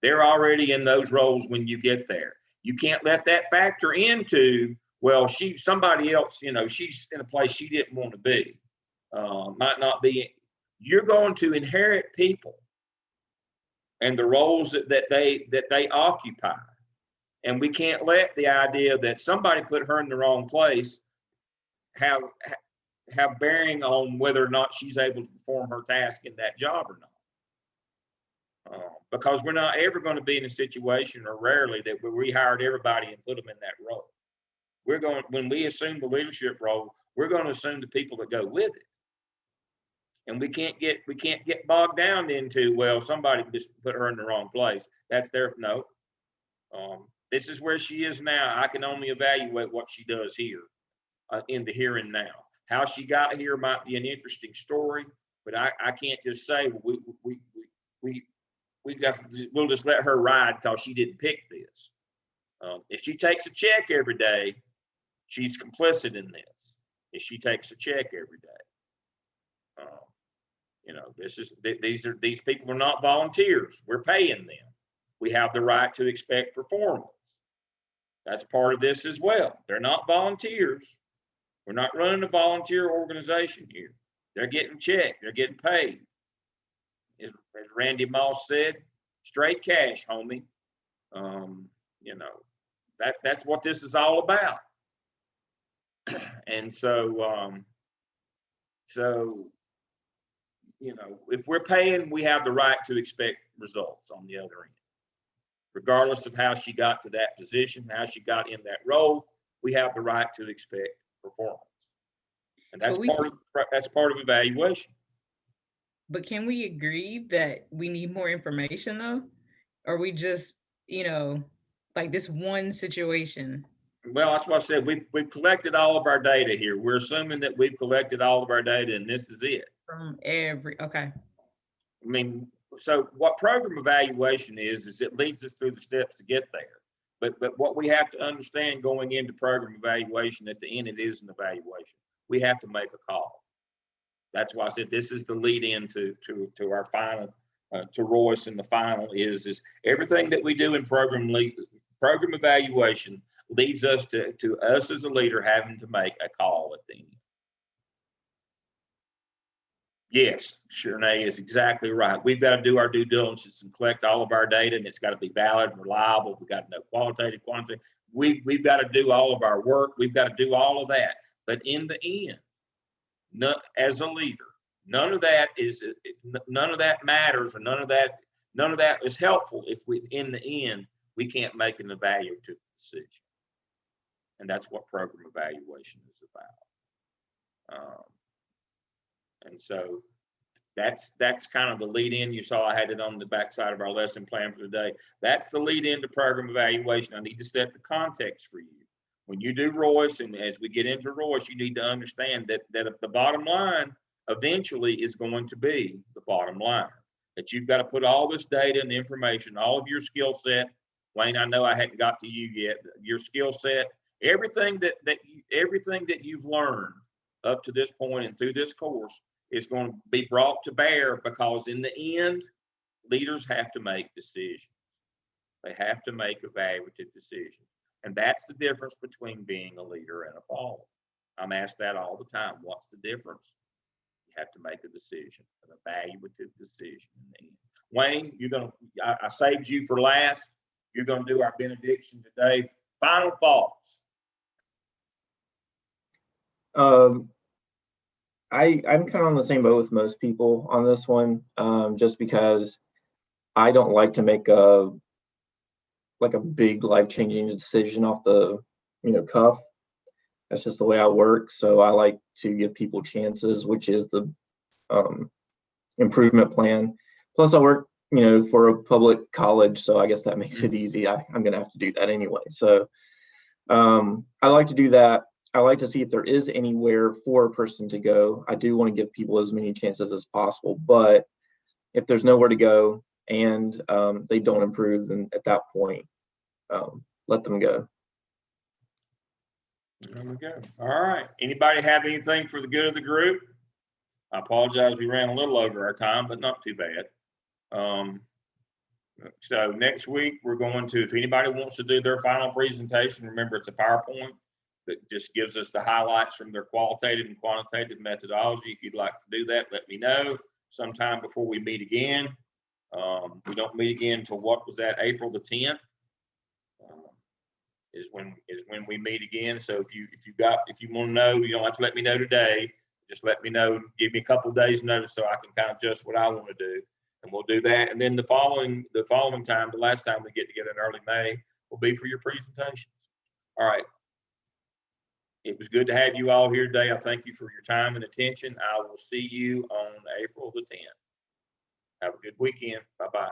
They're already in those roles when you get there. You can't let that factor into, well, somebody else, she's in a place she didn't want to be. Might not be. You're going to inherit people and the roles that they occupy. And we can't let the idea that somebody put her in the wrong place have bearing on whether or not she's able to perform her task in that job or not. Because we're not ever going to be in a situation, or rarely, that we hired everybody and put them in that role. When we assume the leadership role, we're going to assume the people that go with it. And we can't get bogged down into, well, somebody just put her in the wrong place. No. This is where she is now. I can only evaluate what she does here, in the here and now. How she got here might be an interesting story, but I can't just say, well, we'll just let her ride because she didn't pick this. If she takes a check every day, she's complicit in this. If she takes a check every day, these people are not volunteers. We're paying them. We have the right to expect performance. That's part of this as well. They're not volunteers. We're not running a volunteer organization here. They're getting checked. They're getting paid. As Randy Moss said, straight cash, homie. That's what this is all about. And so if we're paying, we have the right to expect results on the other end. Regardless of how she got to that position, how she got in that role, we have the right to expect performance. And that's part of evaluation. But can we agree that we need more information though? Or we just, like this one situation? Well, that's what I said. We've collected all of our data here. We're assuming that we've collected all of our data and this is it. Okay. I mean, so what program evaluation is it leads us through the steps to get there. But what we have to understand going into program evaluation, at the end, it is an evaluation. We have to make a call. That's why I said this is the lead in to our final, to Royce, and the final is everything that we do in program evaluation leads us to us as a leader having to make a call at the end. Yes, Shernay is exactly right. We've got to do our due diligence and collect all of our data, and it's got to be valid and reliable. We've got to know qualitative, quantitative. We've got to do all of our work. We've got to do all of that. But in the end, as a leader, none of that matters, or none of that is helpful if in the end, we can't make an evaluative decision. And that's what program evaluation is about. And so That's kind of the lead in. You saw I had it on the backside of our lesson plan for today. That's the lead in to program evaluation. I need to set the context for you. When you do Royce, and as we get into Royce, you need to understand that the bottom line eventually is going to be the bottom line. That you've got to put all this data and information, all of your skill set. Wayne, I know I hadn't got to you yet. Your skill set, everything that you've learned up to this point and through this course is going to be brought to bear, because in the end, leaders have to make decisions. They have to make evaluative decisions. And that's the difference between being a leader and a follower. I'm asked that all the time. What's the difference? You have to make a decision, an evaluative decision in the end. Wayne, I saved you for last. You're going to do our benediction today. Final thoughts. I'm kind of on the same boat with most people on this one, just because I don't like to make a big life-changing decision off the cuff. That's just the way I work. So I like to give people chances, which is the improvement plan. Plus I work for a public college, so I guess that makes it easy. I'm gonna have to do that anyway. So I like to do that. I like to see if there is anywhere for a person to go. I do want to give people as many chances as possible, but if there's nowhere to go and they don't improve, then at that point, let them go. There we go. All right. Anybody have anything for the good of the group? I apologize, we ran a little over our time, but not too bad. So next week we're going to, if anybody wants to do their final presentation, remember it's a PowerPoint that just gives us the highlights from their qualitative and quantitative methodology. If you'd like to do that, let me know sometime before we meet again. We don't meet again until what was that, April the 10th? Is when we meet again. So if you want to know, you don't have to let me know today. Just let me know, give me a couple of days notice so I can kind of adjust what I want to do, and we'll do that. And then the following time, the last time we get together in early May, will be for your presentations. All right. It was good to have you all here today. I thank you for your time and attention. I will see you on April the 10th. Have a good weekend. Bye-bye.